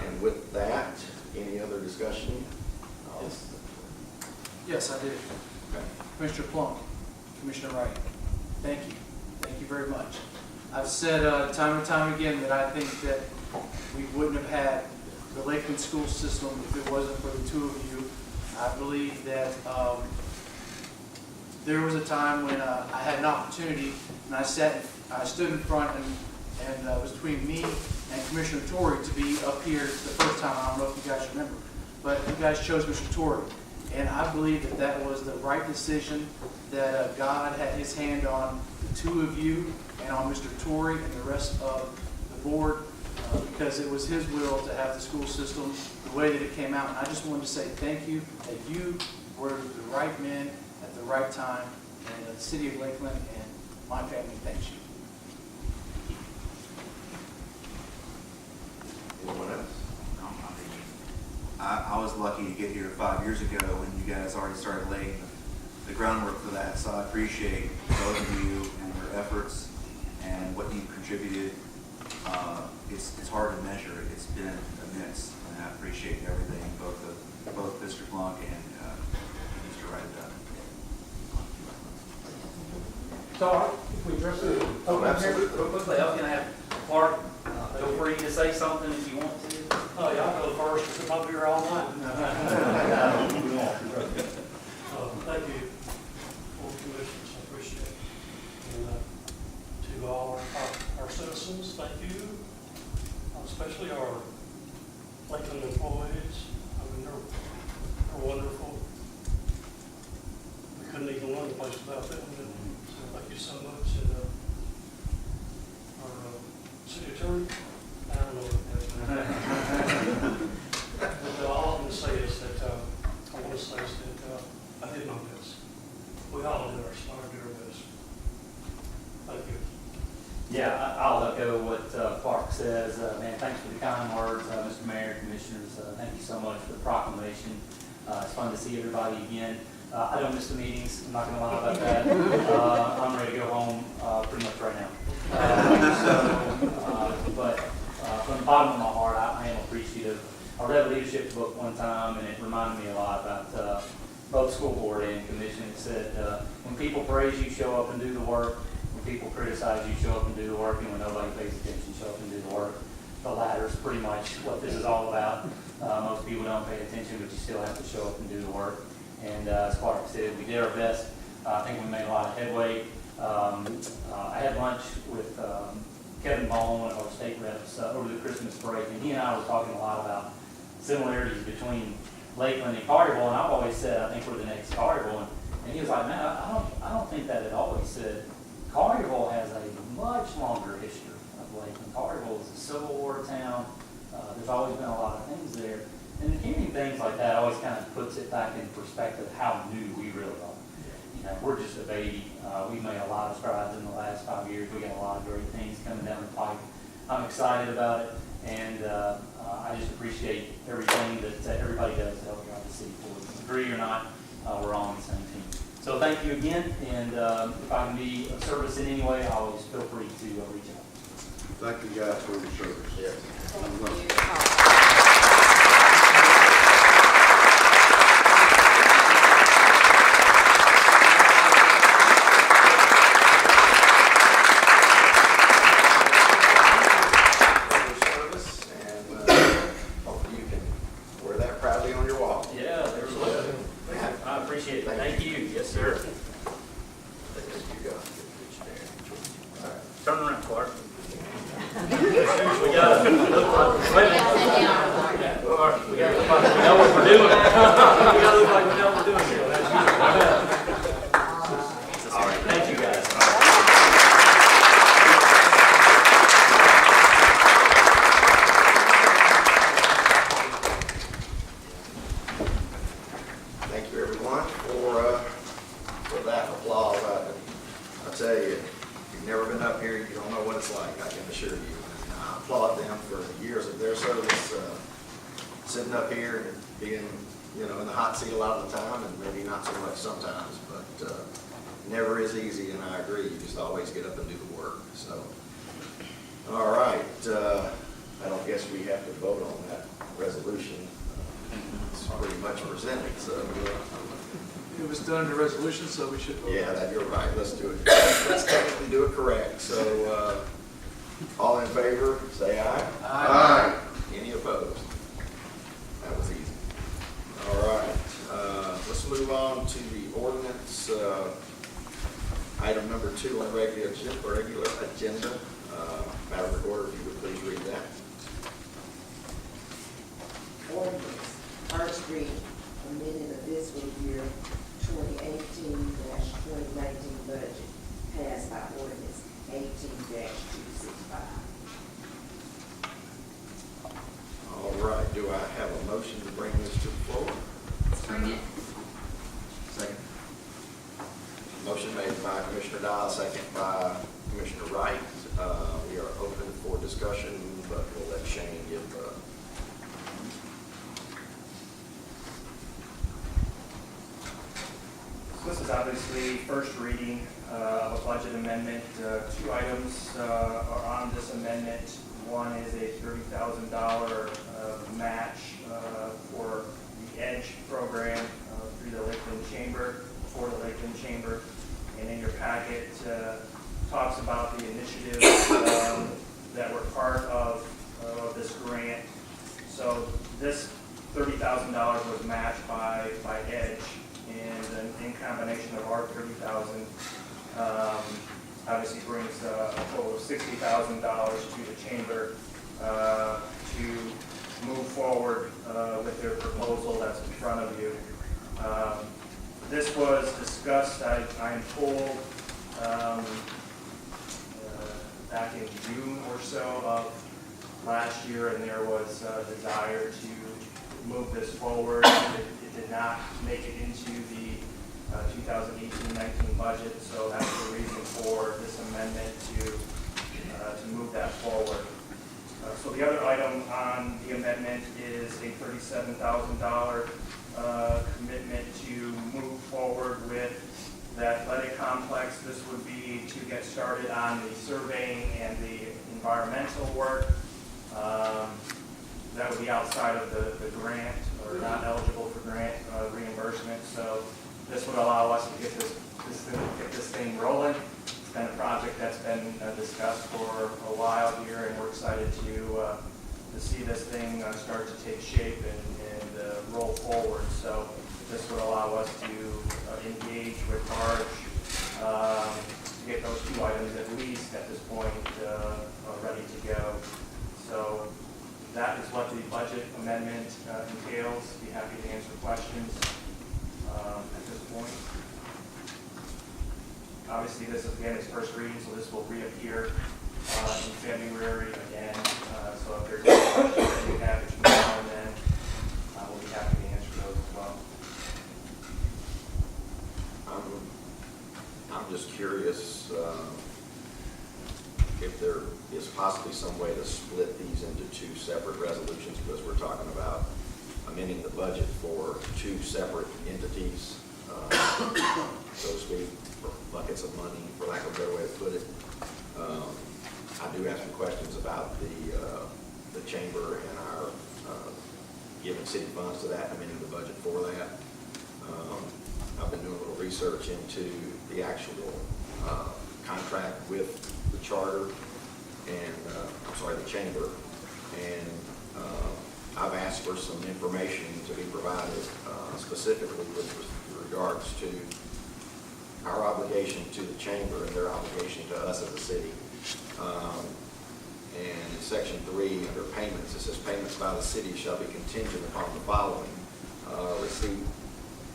Speaker 2: And with that, any other discussion?
Speaker 12: Yes, I do.
Speaker 2: Okay.
Speaker 12: Commissioner Plum, Commissioner Wright, thank you. Thank you very much. I've said time and time again that I think that we wouldn't have had the Lakeland school system if it wasn't for the 2 of you. I believe that there was a time when I had an opportunity, and I stood in front, and it was between me and Commissioner Torrey to be up here the first time. I don't know if you guys remember, but you guys chose Mr. Torrey. And I believe that that was the right decision, that God had his hand on the 2 of you and on Mr. Torrey and the rest of the board, because it was his will to have the school system the way that it came out. And I just wanted to say thank you, that you were the right men at the right time, and the city of Lakeland and my family thanks you.
Speaker 2: Anyone else?
Speaker 5: I was lucky to get here 5 years ago when you guys already started laying the groundwork for that. So I appreciate both of you and your efforts and what you've contributed. It's hard to measure. It's been immense, and I appreciate everything both Mr. Blanc and Mr. Wright have done.
Speaker 14: So if we address it,
Speaker 2: Absolutely.
Speaker 8: Real quickly, I was going to have Mark, feel free to say something if you want to.
Speaker 14: oh yeah, I'll go first, because I'm up here all night. Thank you, board commissioners, I appreciate it. And to all our citizens, thank you, especially our Lakeland employees. I mean, they're wonderful. We couldn't even run the place without them. So thank you so much. And our city attorney, I don't know what that is. But all I'm going to say is that I want to say is that I did my best. We all did our best. Thank you.
Speaker 15: Yeah, I'll echo what Clark says. Man, thanks for the kind words, Mr. Mayor, Commissioners. Thank you so much for the proclamation. It's fun to see everybody again. I don't miss the meetings, I'm not gonna lie about that. I'm ready to go home pretty much right now. But from the bottom of my heart, I am appreciative. I read a leadership book one time, and it reminded me a lot about both school board and commission. It said, when people praise you, show up and do the work. When people criticize you, show up and do the work. And when nobody pays attention, show up and do the work. The latter is pretty much what this is all about. Most people don't pay attention, but you still have to show up and do the work. And as Clark said, we did our best. I think we made a lot of headway. I had lunch with Kevin Bone, one of our state reps, over the Christmas break, and he and I were talking a lot about similarities between Lakeland and Collierville, and I've always said I think we're the next Collierville, and he was like, man, I don't think that at all. He said Collierville has a much longer history of Lakeland. Collierville is a Civil War town. There's always been a lot of things there, and hearing things like that always kind of puts it back in perspective how new we really are. You know, we're just a baby. We've made a lot of strides in the last 5 years. We got a lot of great things coming down the pipe. I'm excited about it, and I just appreciate everything that everybody does to help drive the city forward. Agree or not, we're all on the same team. So thank you again, and if I can be of service in any way, always feel free to reach out.
Speaker 13: Thank you guys for your service.
Speaker 2: Yes.
Speaker 15: Turn around, Clark. We got to look like, wait a minute. We got to look like we know what we're doing. We got to look like we know what we're doing here. All right, thank you guys.
Speaker 2: Thank you, everyone, for that applause. I tell you, you've never been up here, you don't know what it's like, I can assure you. And I applaud them for years of their service, sitting up here and being, you know, in the hot seat a lot of the time, and maybe not so much sometimes, but never is easy, and I agree, you just always get up and do the work. So, all right, I don't guess we have to vote on that resolution. It's pretty much presented, so.
Speaker 12: It was done in a resolution, so we should vote.
Speaker 2: Yeah, you're right, let's do it. Let's technically do it correct. So, all in favor, say aye.
Speaker 12: Aye.
Speaker 2: Any opposed? That was easy. All right, let's move on to the ordinance, item number 2 on regular agenda. Madam Recorder, if you would please read that.
Speaker 10: Ordinance, first reading, amending the fiscal year 2018-2019 budget, passed by ordinance 18-265.
Speaker 2: All right, do I have a motion to bring this to the floor?
Speaker 7: Bring it.
Speaker 5: Second.
Speaker 2: Motion made by Commissioner Dial, second by Commissioner Wright. We are open for discussion, but we'll let Shane give
Speaker 8: This is obviously first reading of a budget amendment. 2 items are on this amendment. One is a $30,000 match for the EDGE program through the Lakeland Chamber, for the Lakeland Chamber. And in your packet talks about the initiatives that were part of this grant. So this $30,000 was matched by EDGE. And in combination of our $30,000, obviously brings a total of $60,000 to the chamber to move forward with their proposal that's in front of you. This was discussed, I am told, back in June or so of last year, and there was a desire to move this forward. It did not make it into the 2018-19 budget, so that's the reason for this amendment to a $37,000 commitment to move forward with the athletic complex. This would be to get started on the surveying and the environmental work. That would be outside of the grant, or not eligible for grant reimbursement. So this would allow us to get this thing rolling. It's been a project that's been discussed for a while here, and we're excited to see this thing start to take shape and roll forward. So this would allow us to engage with Marge to get those two items at least at this point ready to go. So that is what the budget amendment entails. Be happy to answer questions at this point. Obviously, this is again its first reading, so this will reappear in February again. So if there's any questions that you have between now and then, we'll be happy to answer those as well.
Speaker 2: I'm just curious if there is possibly some way to split these into two separate resolutions, because we're talking about amending the budget for two separate entities, so to speak, or buckets of money, for lack of a better way to put it. I do have some questions about the chamber and our giving city funds to that, amending the budget for that. I've been doing a little research into the actual contract with the charter and, the chamber. And I've asked for some information to be provided specifically with regards to our obligation to the chamber and their obligation to us as a city. And in section 3, under payments, it says payments by the city shall be contingent upon the following: receipt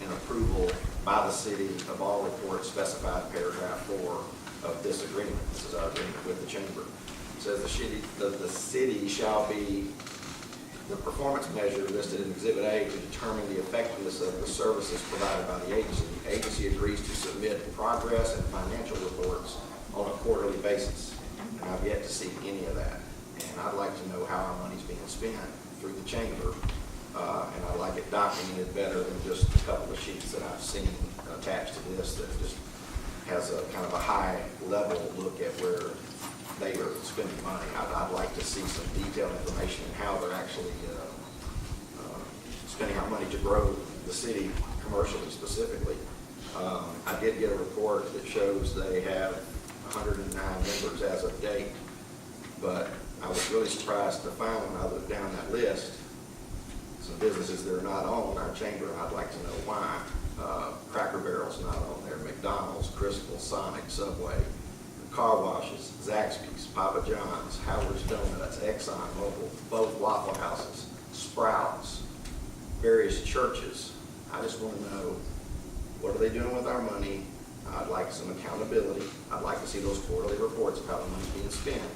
Speaker 2: and approval by the city of all reports specified in paragraph 4 of this agreement. This is our agreement with the chamber. It says the city shall be the performance measure listed in Exhibit A to determine the effectiveness of the services provided by the agency. The agency agrees to submit progress and financial reports on a quarterly basis. And I've yet to see any of that. And I'd like to know how our money's being spent through the chamber. And I'd like it documented better than just a couple of sheets that I've seen attached to this that just has a kind of a high level look at where they are spending money. I'd like to see some detailed information on how they're actually spending our money to grow the city commercially specifically. I did get a report that shows they have 109 members as of date, but I was really surprised to find when I looked down that list some businesses that are not on our chamber, and I'd like to know why. Cracker Barrel's not on there, McDonald's, Crystal, Sonic, Subway, car washes, Zaxby's, Papa John's, Howard's Donuts, Exxon Mobil, both Waffle Houses, Sprouts, various churches. I just want to know, what are they doing with our money? I'd like some accountability. I'd like to see those quarterly reports of how the money's being spent.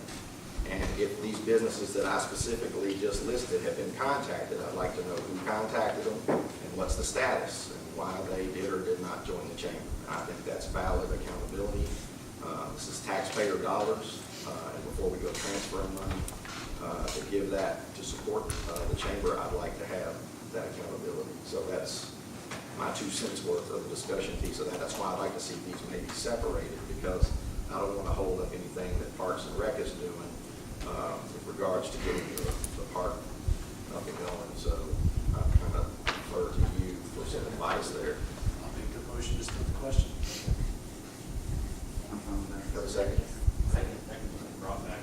Speaker 2: And if these businesses that I specifically just listed have been contacted, I'd like to know who contacted them and what's the status and why they did or did not join the chamber. I think that's valid accountability. This is taxpayer dollars, and before we go transferring money to give that to support the chamber, I'd like to have that accountability. So that's my 2 cents worth of the discussion piece of that. That's why I'd like to see these maybe separated, because I don't want to hold up anything that Parks and Rec is doing with regards to getting the park up and going. So I kind of defer to you for some advice there.
Speaker 12: I'll make the motion to split the question.
Speaker 5: I'm fine with that.
Speaker 2: Have a second?
Speaker 8: Second, brought back.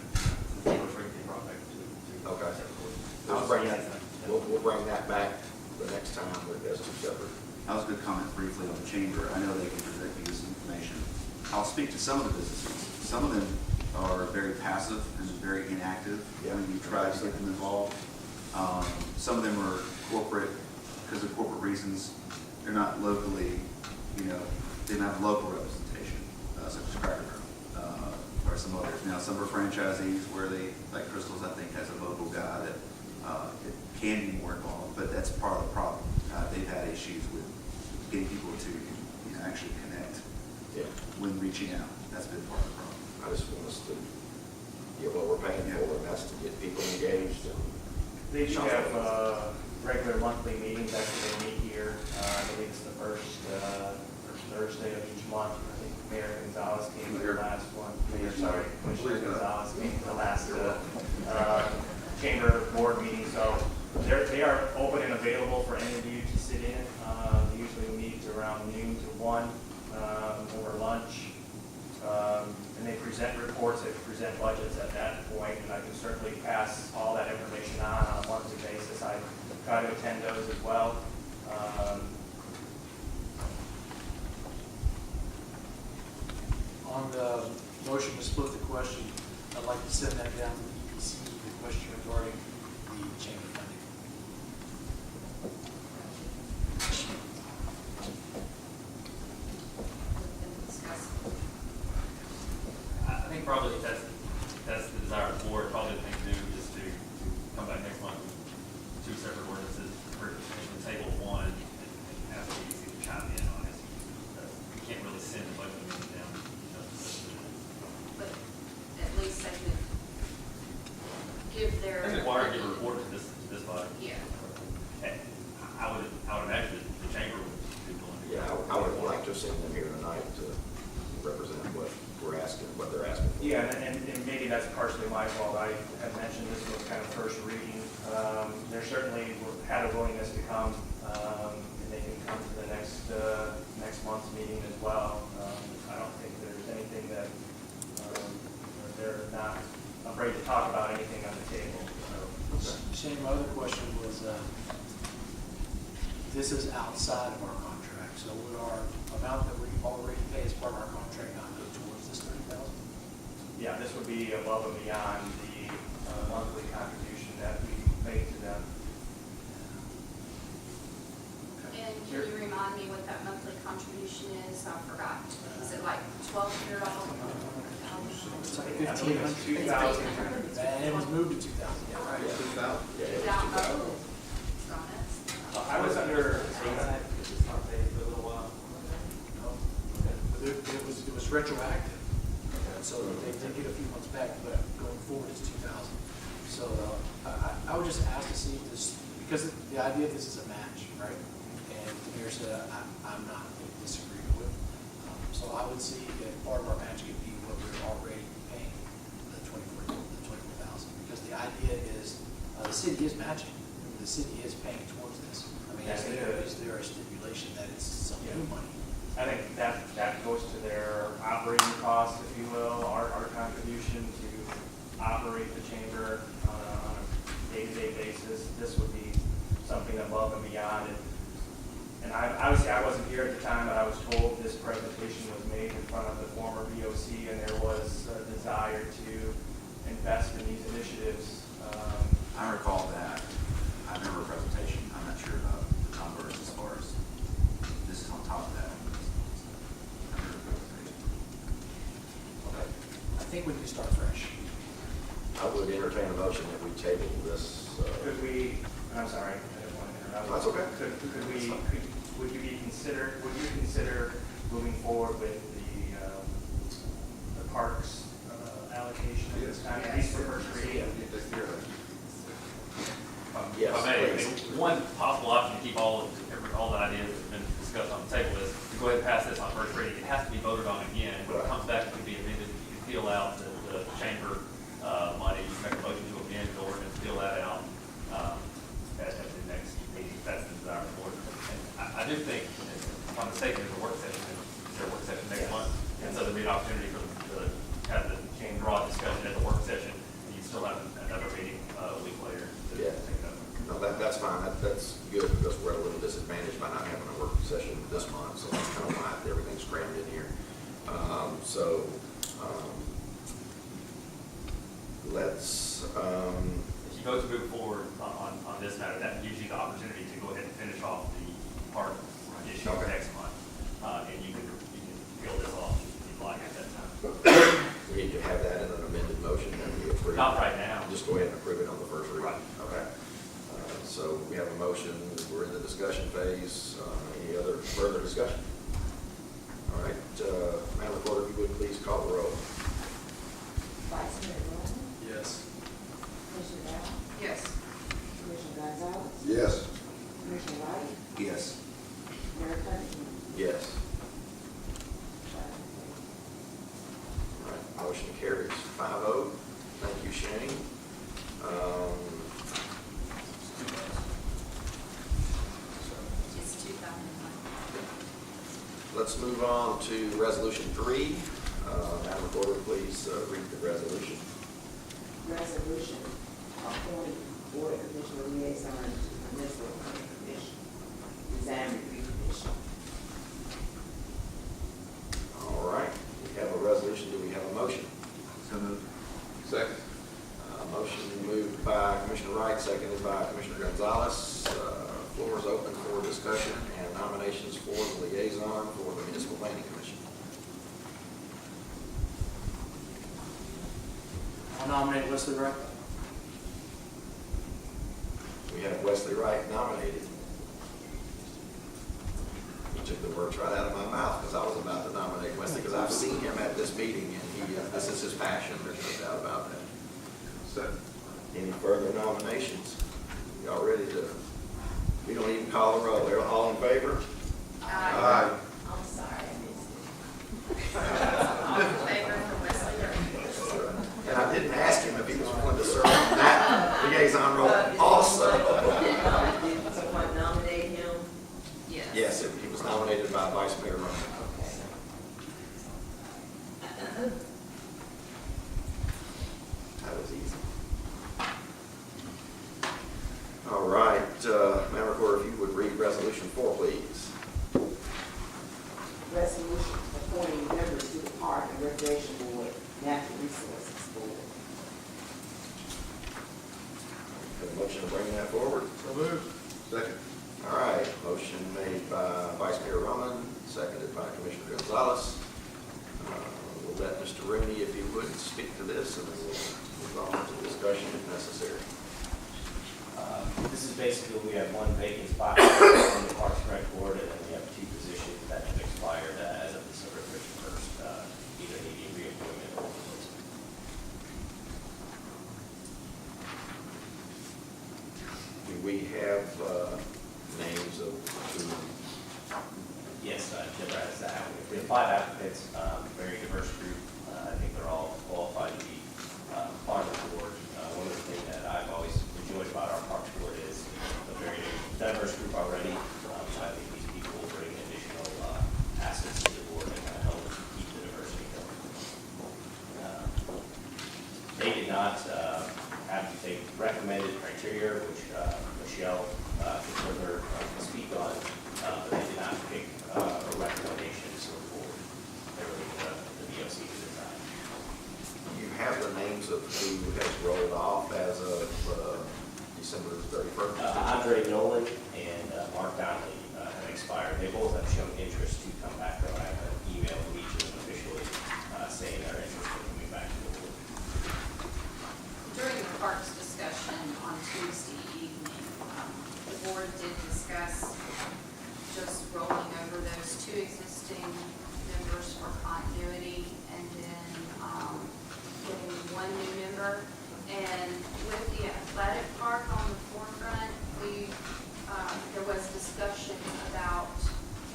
Speaker 8: Brought back to
Speaker 2: Okay. We'll bring that, we'll bring that back the next time as 2 separate.
Speaker 5: I was going to comment briefly on the chamber. I know they can present you this information. I'll speak to some of the businesses. Some of them are very passive and very inactive when you try to get them involved. Some of them are corporate because of corporate reasons. They're not locally, they don't have local representation, such as Cracker Barrel or some others. Now, some are franchisees where they, like Crystal's, I think, has a local guy that it can be more involved, but that's part of the problem. They've had issues with getting people to actually connect when reaching out. That's been part of the problem.
Speaker 2: I just want us to get what we're paying for, and that's to get people engaged. And
Speaker 8: They do have regular monthly meetings. Actually, they meet here, I believe it's the first Thursday of each month. I think Mayor Gonzalez came to the last one. Commissioner Gonzalez came to the last chamber board meeting. So they are open and available for any of you to sit in. They usually meet around noon to 1 over lunch. And they present reports, they present budgets at that point, and I can certainly pass all that information on a monthly basis. I try to attend those as well.
Speaker 12: On the motion to split the question, I'd like to send that down to the EPC, the question regarding the chamber funding.
Speaker 16: I think probably if that's the desire of the board, probably the thing to do is to come back next month with two separate ordinances, or the table one, and have the EPC to chime in on it. You can't really send the budget meeting down,
Speaker 7: But at least they could give their.
Speaker 16: It's required to give a report to this body.
Speaker 7: Yeah.
Speaker 16: And I would imagine that the chamber would be willing to.
Speaker 2: Yeah, I would like to send them here tonight to represent what we're asking, what they're asking for.
Speaker 8: Yeah, and maybe that's partially my fault. I had mentioned this was kind of first reading. There certainly had a willingness to come, and they can come to the next month's meeting as well. I don't think there's anything that they're not afraid to talk about anything on the table. So.
Speaker 12: Shane, my other question was, this is outside of our contract, so would our amount that we already pay as part of our contract not go towards this $30,000?
Speaker 8: Yeah, this would be above and beyond the monthly contribution that we make to them.
Speaker 7: And can you remind me what that monthly contribution is? I forgot. Is it like $1,200?
Speaker 12: It's like
Speaker 8: I believe it's 2,000.
Speaker 12: And it was moved to 2,000, yeah, right?
Speaker 8: I was under, it's not paid for a little while.
Speaker 12: But it was retroactive, so they did get a few months back, but going forward it's 2,000. So I would just ask to see if this, because the idea of this is a match, right? And the mayor said I'm not disagreeing with. So I would see if part of our match could be what we're already paying, the 24,000, because the idea is the city is matching. The city is paying towards this. I mean,
Speaker 8: Yes,
Speaker 12: is there a stipulation that it's some new money?
Speaker 8: I think that goes to their operating costs, if you will, our contribution to operate the chamber on a day-to-day basis. This would be something above and beyond. And obviously I wasn't here at the time, but I was told this presentation was made in front of the former BOC, and there was a desire to invest in these initiatives.
Speaker 5: I recall that. I remember a presentation. I'm not sure about the numbers as far as this is on top of that. I remember a presentation.
Speaker 12: Okay. I think we can start fresh.
Speaker 2: I would entertain a motion that we table this.
Speaker 8: Could we, I'm sorry, I didn't want to interrupt.
Speaker 2: That's okay.
Speaker 8: Would you consider moving forward with the parks allocation at this time, at least for first reading?
Speaker 2: Yes,
Speaker 16: If I may,
Speaker 2: please.
Speaker 16: one possible option to keep all the ideas that have been discussed on the table is to go ahead and pass this on first reading. It has to be voted on again. When it
Speaker 2: Right.
Speaker 16: comes back, it can be amended. You can peel out the chamber money. You can make a motion to amend the ordinance, peel that out at the next meeting. That's the desire of the board. And I do think, if I'm mistaken, there's a work session. Is there a work session next month? And so there'll be an opportunity for them to have the broad discussion at the work session. And you still have another meeting a week later to
Speaker 2: Yeah.
Speaker 16: take that.
Speaker 2: No, that's fine. That's good because we're at a little disadvantage by not having a work session this month. So that's kind of why everything's crammed in here. Let's,
Speaker 16: If you vote to move forward on this matter, that gives you the opportunity to go ahead and finish off the park issue
Speaker 2: Okay.
Speaker 16: next month. And you can peel this off if you'd like at that time.
Speaker 2: we need to have that in an amended motion and we approve.
Speaker 16: Not right now.
Speaker 2: Just go ahead and approve it on the first reading.
Speaker 16: Right.
Speaker 2: Okay. So we have a motion. We're in the discussion phase. Any other further discussion? All right. Madam Clerk, if you would please call the roll.
Speaker 10: Vice Mayor Rowland,
Speaker 12: Yes.
Speaker 10: Commissioner Dow,
Speaker 7: Yes.
Speaker 10: Commissioner Gonzalez,
Speaker 13: Yes.
Speaker 2: motion carries 5-0. Thank you, Shane.
Speaker 7: It's 2001.
Speaker 2: Let's move on to Resolution 3. Madam Recorder, please read the resolution.
Speaker 10: Resolution appointing Board of Commissioner liaison to Municipal Planning Commission, Design Review Commission.
Speaker 2: All right, we have a resolution. Do we have a motion?
Speaker 5: So moved.
Speaker 13: Second.
Speaker 2: Motion moved by Commissioner Wright, seconded by Commissioner Gonzalez. Floor is open for discussion and nominations for the liaison for the Municipal Planning Commission.
Speaker 12: I'll nominate Wesley Wright.
Speaker 2: We have Wesley Wright nominated. He took the words right out of my mouth because I was about to nominate Wesley because I've seen him at this meeting and this is his passion. There's no doubt about that.
Speaker 13: Second.
Speaker 2: Any further nominations? Y'all ready to, we don't even call the roll. They're all in favor?
Speaker 13: Aye.
Speaker 10: I'm sorry, I missed it.
Speaker 7: All in favor for Wesley Wright?
Speaker 2: And I didn't ask him if he was willing to serve on that liaison role also.
Speaker 10: Did someone nominate him?
Speaker 7: Yes.
Speaker 2: Yes, he was nominated by Vice Mayor Roman. That was easy. All right, Madam Recorder, if you would read Resolution 4, please.
Speaker 10: Resolution appointing members to the Park and Recreation Board, Natural Resources Board.
Speaker 2: Have a motion to bring that forward?
Speaker 13: So moved. Second.
Speaker 2: All right, motion made by Vice Mayor Roman, seconded by Commissioner Gonzalez. We'll let Mr. Rooney, if he would, speak to this, and then we'll move on to discussion if necessary.
Speaker 17: This is basically, we have one vacant spot on the Parks and Rec Board, and then we have 2 positions that have expired as of December 31st, either needing reappointment or replacement.
Speaker 2: Do we have names of who?
Speaker 17: Yes, Jim has that. We have 5 applicants, very diverse group. I think they're all qualified to be part of the board. One of the things that I've always enjoyed about our Parks Board is a very diverse group already. I think these people will bring additional assets to the board and kind of help keep the diversity going. They did not have to take recommended criteria, which Michelle could further speak on, but they did not pick recommendations for the board. They were the BOC to decide.
Speaker 2: You have the names of who has rolled off as of December 31st?
Speaker 17: Andre Nolan and Mark Donnelly have expired. They both have shown interest to come back, though. I have an email from each of them officially saying they're interested in coming back to the board.
Speaker 7: During the parks discussion on Tuesday evening, the board did discuss just rolling over those 2 existing members for continuity and then getting 1 new member. And with the athletic park on the forefront, there was discussion about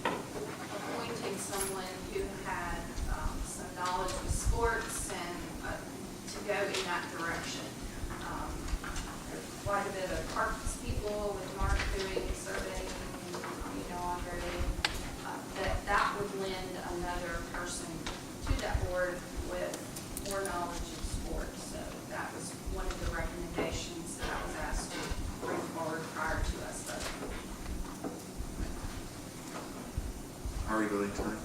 Speaker 7: appointing someone who had some knowledge of sports and to go in that direction. There's quite a bit of parks people with Mark doing surveying, Andre, that would lend another person to that board with more knowledge of sports. So that was one of the recommendations that I was asked to bring forward prior to us voting.
Speaker 5: Are we voting tonight?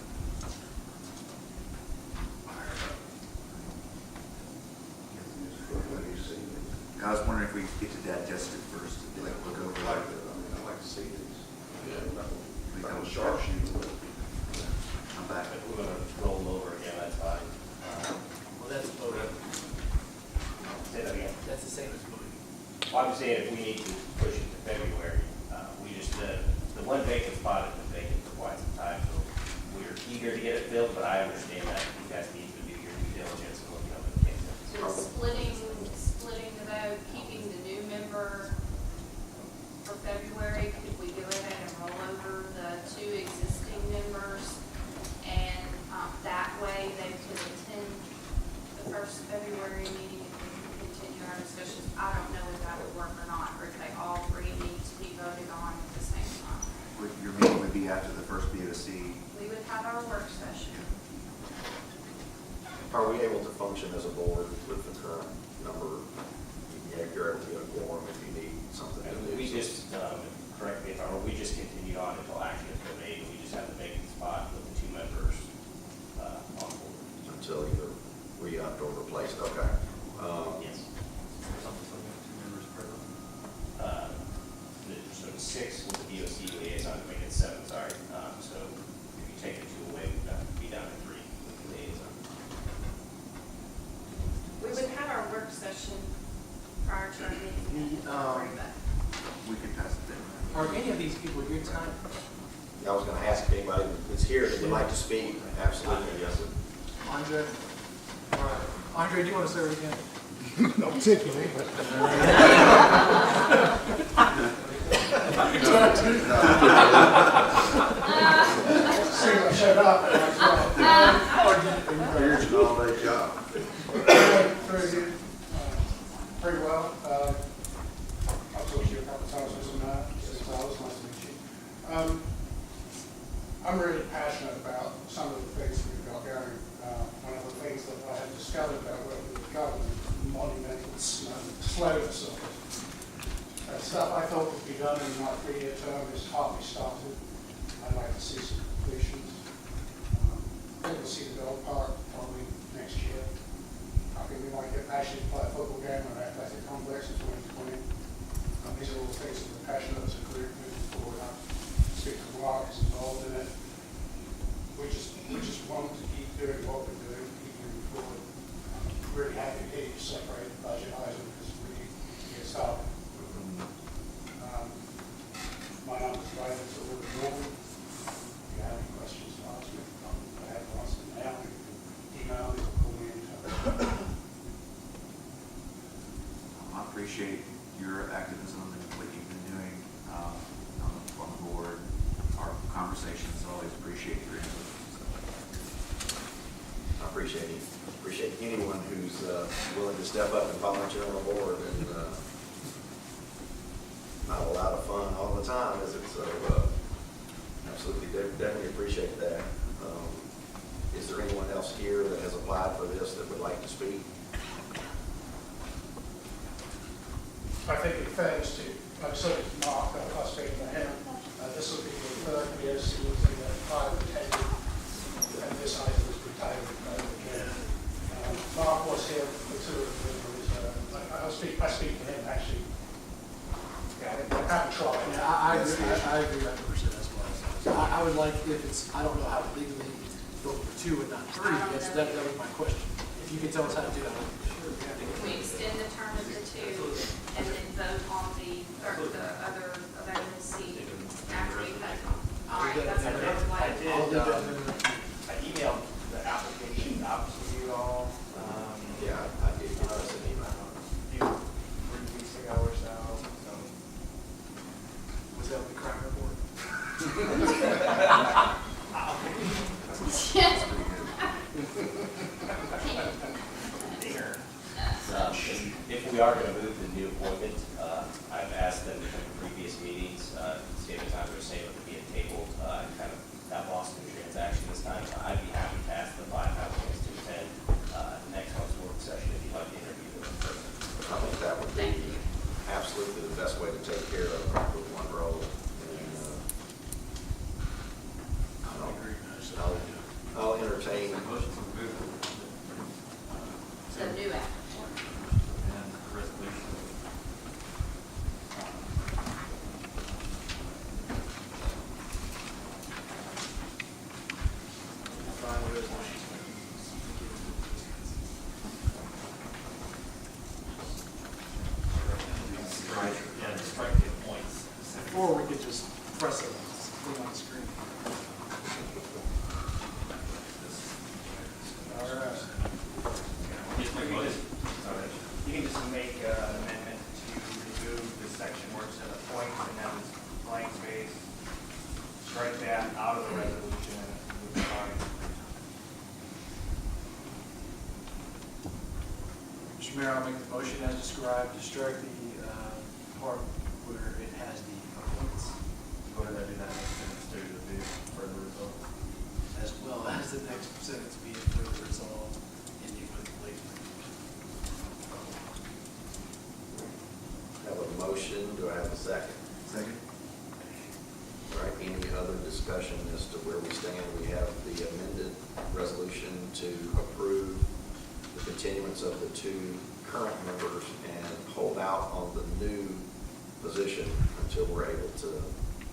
Speaker 5: I was wondering if we could get to digest it first, like look over
Speaker 13: I like
Speaker 5: it.
Speaker 13: it. I mean, I like to see these.
Speaker 2: Yeah.
Speaker 13: Like a sharp shoot.
Speaker 5: I'm back.
Speaker 17: If we're going to roll over again, that's fine.
Speaker 12: Well, that's voting.
Speaker 17: Say that again.
Speaker 12: That's the same as voting.
Speaker 17: Well, I'm saying if we need to push it to February, we just, the 1 vacant spot has been vacant for quite some time, so we're eager to get it filled, but I understand that you guys need to do your due diligence and looking up at the candidates.
Speaker 7: So splitting the vote, keeping the new member for February, could we go ahead and roll over the 2 existing members? And that way they could attend the first February meeting, if we can continue our discussions. I don't know if that would work or not, or if they all three need to be voted on at the same time.
Speaker 5: Your meeting would be after the first BOC.
Speaker 7: We would have our work session.
Speaker 2: Are we able to function as a board with the current number? You're able to get a quorum if you need something to do.
Speaker 17: We just, correct me if I'm wrong, we just continued on until action is made. We just have the vacant spot with the 2 members on board.
Speaker 2: Until either re-upped or replaced, okay.
Speaker 17: Yes. So the 6 with the BOC liaison, make it 7, sorry. So if you take the 2 away, we've got to be down to 3 with the liaison.
Speaker 7: We would have our work session prior to our meeting.
Speaker 5: We can pass it then.
Speaker 12: Are any of these people here tonight?
Speaker 2: I was gonna ask if anybody that's here that would like to speak. Absolutely, yes.
Speaker 12: Andre? All right. Andre, do you want to serve again?
Speaker 3: No particularly, but. See, I showed up.
Speaker 13: Here's an all-day job.
Speaker 3: Very good. Pretty well. I've talked to you a couple of times since I was nice to meet you. I'm really passionate about some of the things we've got going. One of the things that I have discovered about working with government, monumental slowness of it. Stuff I thought would be done in my 3-year term is hardly started. I'd like to see some completions. I think we'll see the dog park probably next year. I think we might get actually play a football game or an athletic complex in 2020. These are all things that we're passionate as a group moving forward. I speak to Mark is involved in it. We just want to keep doing what we're doing, keep moving forward. I'm really happy to hear you separate the budget item because we need to get started. My number's right into all the normal. If you have any questions to ask me, I have to answer them now. You can email me or call me anytime.
Speaker 5: I appreciate your activism and what you've been doing on the board. Our conversations always appreciate your input.
Speaker 2: I appreciate it. Appreciate anyone who's willing to step up and volunteer on the board. And not a lot of fun all the time, is it? So absolutely, definitely appreciate that. Is there anyone else here that has applied for this that would like to speak?
Speaker 3: I think in fairness to, like I said, Mark, I was speaking to him, this will be the third BOC meeting that I have attended, and this item was retained again. Mark was here for 2 of them. I speak to him actually. I haven't tried.
Speaker 12: Yeah, I agree 100% as well. So I would like, if it's, I don't know how to legally vote for 2 and not 3, that was my question. If you could tell us how to do that, I'd be sure.
Speaker 7: We extend the term of the 2 and then vote on the other available seat after we've had. All right, that's what I would like.
Speaker 8: I emailed the application out to you all.
Speaker 2: Yeah, I did give us an email.
Speaker 8: A few 3 weeks ago or so.
Speaker 12: Was that the crime report?
Speaker 17: If we are going to move the new appointment, I've asked them from previous meetings, save the time, they're saying it would be a table, kind of got lost in the transaction this time. So I'd be happy to ask the 5 applicants to attend next month's work session if you'd like to interview them in person.
Speaker 2: I think that would be absolutely the best way to take care of with one role. And I'll entertain.
Speaker 7: The new act.
Speaker 16: And the resolution. Yeah, the strike the points.
Speaker 12: Or we could just press it, put it on the screen. All right.
Speaker 16: Yes, my vote is.
Speaker 8: You can just make an amendment to remove the section where it says appoint and then blank space. Strike that out of the resolution and move it on.
Speaker 12: Mr. Mayor, I'll make the motion as described to strike the part where it has the appointments,
Speaker 16: Go ahead and do that next sentence too, to be further resolved.
Speaker 12: as well as the next sentence being further resolved in the Lakeland.
Speaker 2: Have a motion, do I have a second?
Speaker 5: Second?
Speaker 2: All right, any other discussion as to where we stand? We have the amended resolution to approve the continuance of the two current members and hold out on the new position until we're able to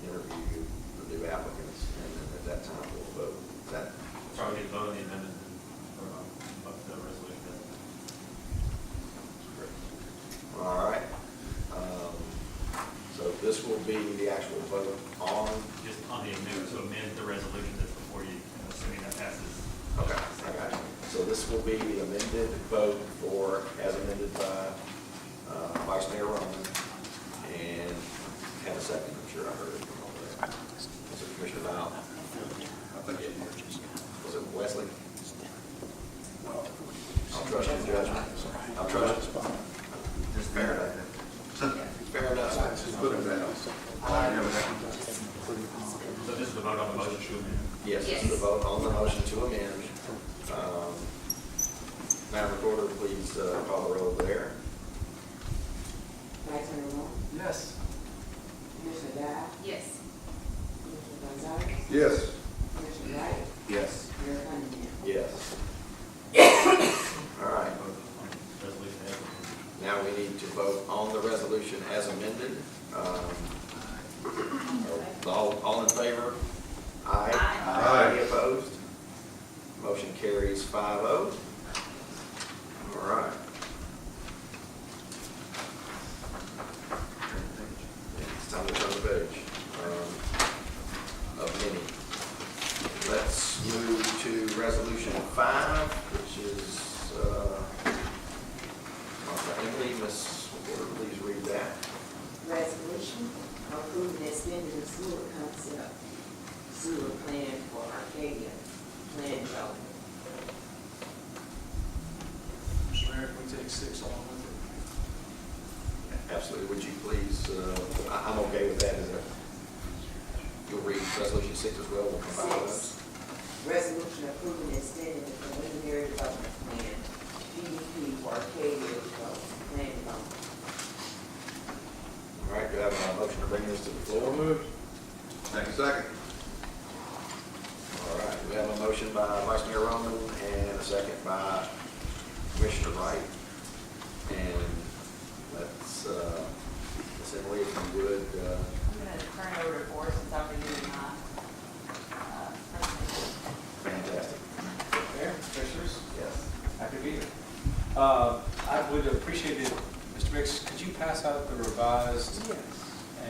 Speaker 2: interview the new applicants, and then at that time we'll vote. Is that
Speaker 16: Sorry, we need to vote on the amendment of the resolution.
Speaker 2: all right? So this will be the actual vote on,
Speaker 16: Just on the amendment, to amend the resolution that's before you, assuming that passes.
Speaker 2: okay, I got you. So this will be the amended vote for, as amended by Vice Mayor Roman, and have a second, I'm sure I heard it from over there. Was it Commissioner Val? Was it Wesley? I'll trust your judgment. I'll trust you. Just fair enough. Fair enough.
Speaker 13: Just put it down.
Speaker 16: So this is the vote on the motion to amend.
Speaker 2: Yes, this is the vote on the motion to amend. Madam Recorder, please call the roll there.
Speaker 10: Vice Mayor Moore,
Speaker 12: Yes.
Speaker 10: Commissioner Dodd,
Speaker 7: Yes.
Speaker 10: Commissioner Gonzalez,
Speaker 13: Yes.
Speaker 10: Commissioner Wright,
Speaker 5: Yes.
Speaker 10: Mayor Cunningham.
Speaker 2: Yes. All right.
Speaker 16: Resolution as amended.
Speaker 2: Now we need to vote on the resolution as amended. All in favor? Aye.
Speaker 13: Aye.
Speaker 2: Any opposed? Motion carries 5-0. All right. It's time to turn the page of many. Let's move to resolution 5, which is, Emily, Ms. Porter, please read that.
Speaker 10: Resolution approving extending the sewer concept sewer plan for Arcadia land development.
Speaker 12: Mr. Mayor, can we take 6 along with it?
Speaker 2: Absolutely. Would you please, I'm okay with that. Is it? You'll read resolution 6 as well. We'll combine those.
Speaker 10: 6, resolution approving extending the preliminary development plan, PDP for Arcadia land development.
Speaker 2: All right, do I have a motion to bring this to the floor?
Speaker 13: Moved. Second.
Speaker 2: All right, we have a motion by Vice Mayor Roman and a second by Commissioner Wright. And let's, Ms. Emily, if you would,
Speaker 11: I'm going to turn it over to Forrest since I'm reviewing my presentation.
Speaker 2: fantastic.
Speaker 18: Mayor, Commissioners,
Speaker 2: Yes.
Speaker 18: happy to be here. I would appreciate it, Mr. Mix, could you pass out the revised?
Speaker 12: Yes.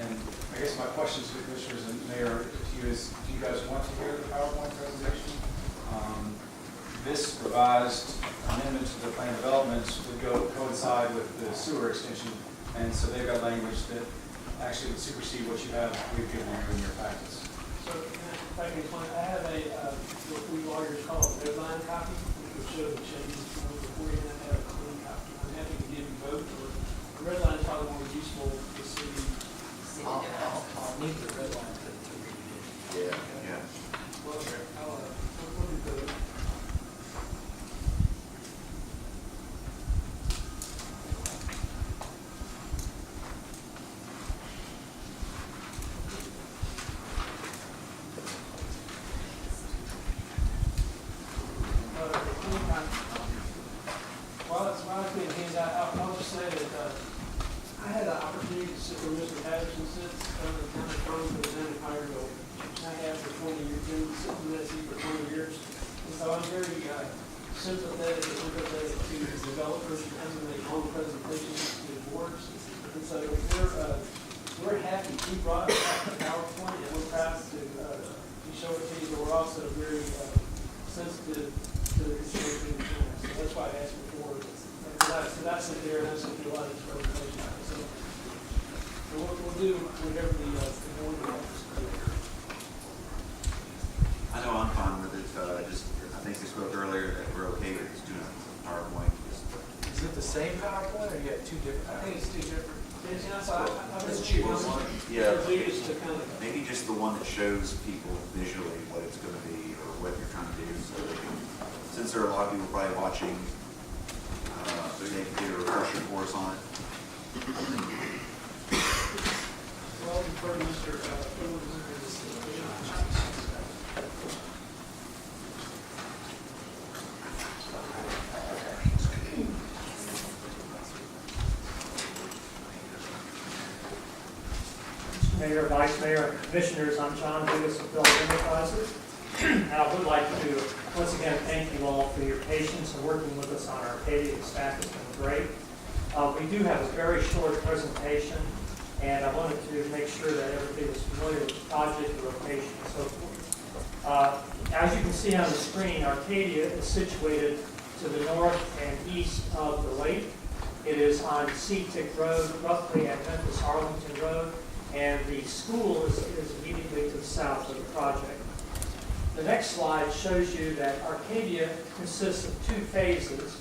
Speaker 18: And I guess my question to the Commissioners and Mayor, to you is, do you guys want to hear the PowerPoint presentation? This revised amendment to the plan developments would coincide with the sewer extension, and so they've got language that actually would supersede what you have, we've given you in your packets.
Speaker 14: So, if I can explain, I have what we lawyers call a red line copy, which will show the changes before you have a clean copy. I'm happy to give you both, or the red line is probably more useful to see.
Speaker 12: I'll need the red line to read it.
Speaker 2: Yeah.
Speaker 5: Yeah.
Speaker 14: Well, we'll do both. While it's being handed out, I'll just say that I had the opportunity to sit where Mr. Patterson sits, over the county firm for the county fire bill. I have for 20 years, been sitting in that seat for 20 years. And so I'm very sympathetic and empathetic to the developers as they make home presentations to the boards. And so we're happy. We brought it back to PowerPoint, and we're proud to show it to you, but we're also very sensitive to the consideration. So that's why I asked before. Because I sit there and I sit through a lot of these presentations. So we'll do whatever the board wants.
Speaker 5: I know I'm fine with it, I think we spoke earlier that we're okay with just doing a PowerPoint.
Speaker 12: Is it the same PowerPoint or you have two different?
Speaker 14: I think it's two different. That's why I
Speaker 5: Let's
Speaker 14: was
Speaker 5: choose
Speaker 14: choosing
Speaker 5: one.
Speaker 14: one.
Speaker 5: Yeah.
Speaker 14: Used to kind of.
Speaker 5: Maybe just the one that shows people visually what it's gonna be or what you're trying to do, so they can, since there are a lot of people probably watching, they can get a refresher course on it.
Speaker 14: Well, you've heard Mr.
Speaker 19: Mayor, Vice Mayor, Commissioners, I'm John Lewis of Phillips Enterprises. And I would like to, once again, thank you all for your patience and working with us on our Arcadia. The staff has been great. We do have a very short presentation, and I wanted to make sure that everybody was familiar with the project, the location, and so forth. As you can see on the screen, Arcadia is situated to the north and east of the lake. It is on Seatick Road, roughly at Memphis-Arlington Road, and the school is immediately to the south of the project. The next slide shows you that Arcadia consists of two phases.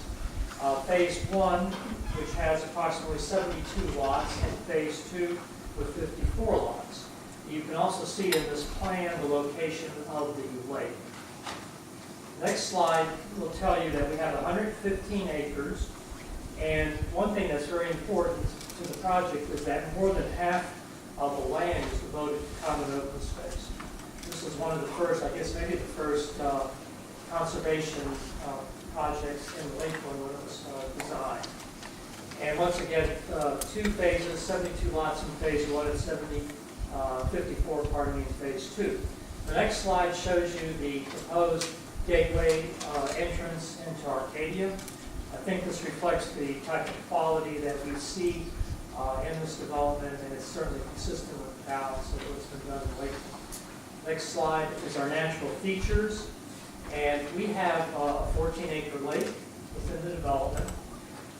Speaker 19: Phase 1, which has approximately 72 lots, and Phase 2 with 54 lots. You can also see in this plan the location of the lake. Next slide will tell you that we have 115 acres, and one thing that's very important to the project is that more than half of the land is devoted to common open space. This is one of the first, I guess maybe the first conservation projects in Lakeland when it was designed. And once again, two phases, 72 lots in Phase 1 and 54, pardon me, in Phase 2. The next slide shows you the proposed gateway entrance into Arcadia. I think this reflects the type of quality that we see in this development, and it's certainly consistent with the balance of what's been done in Lakeland. Next slide is our natural features, and we have a 14-acre lake within the development.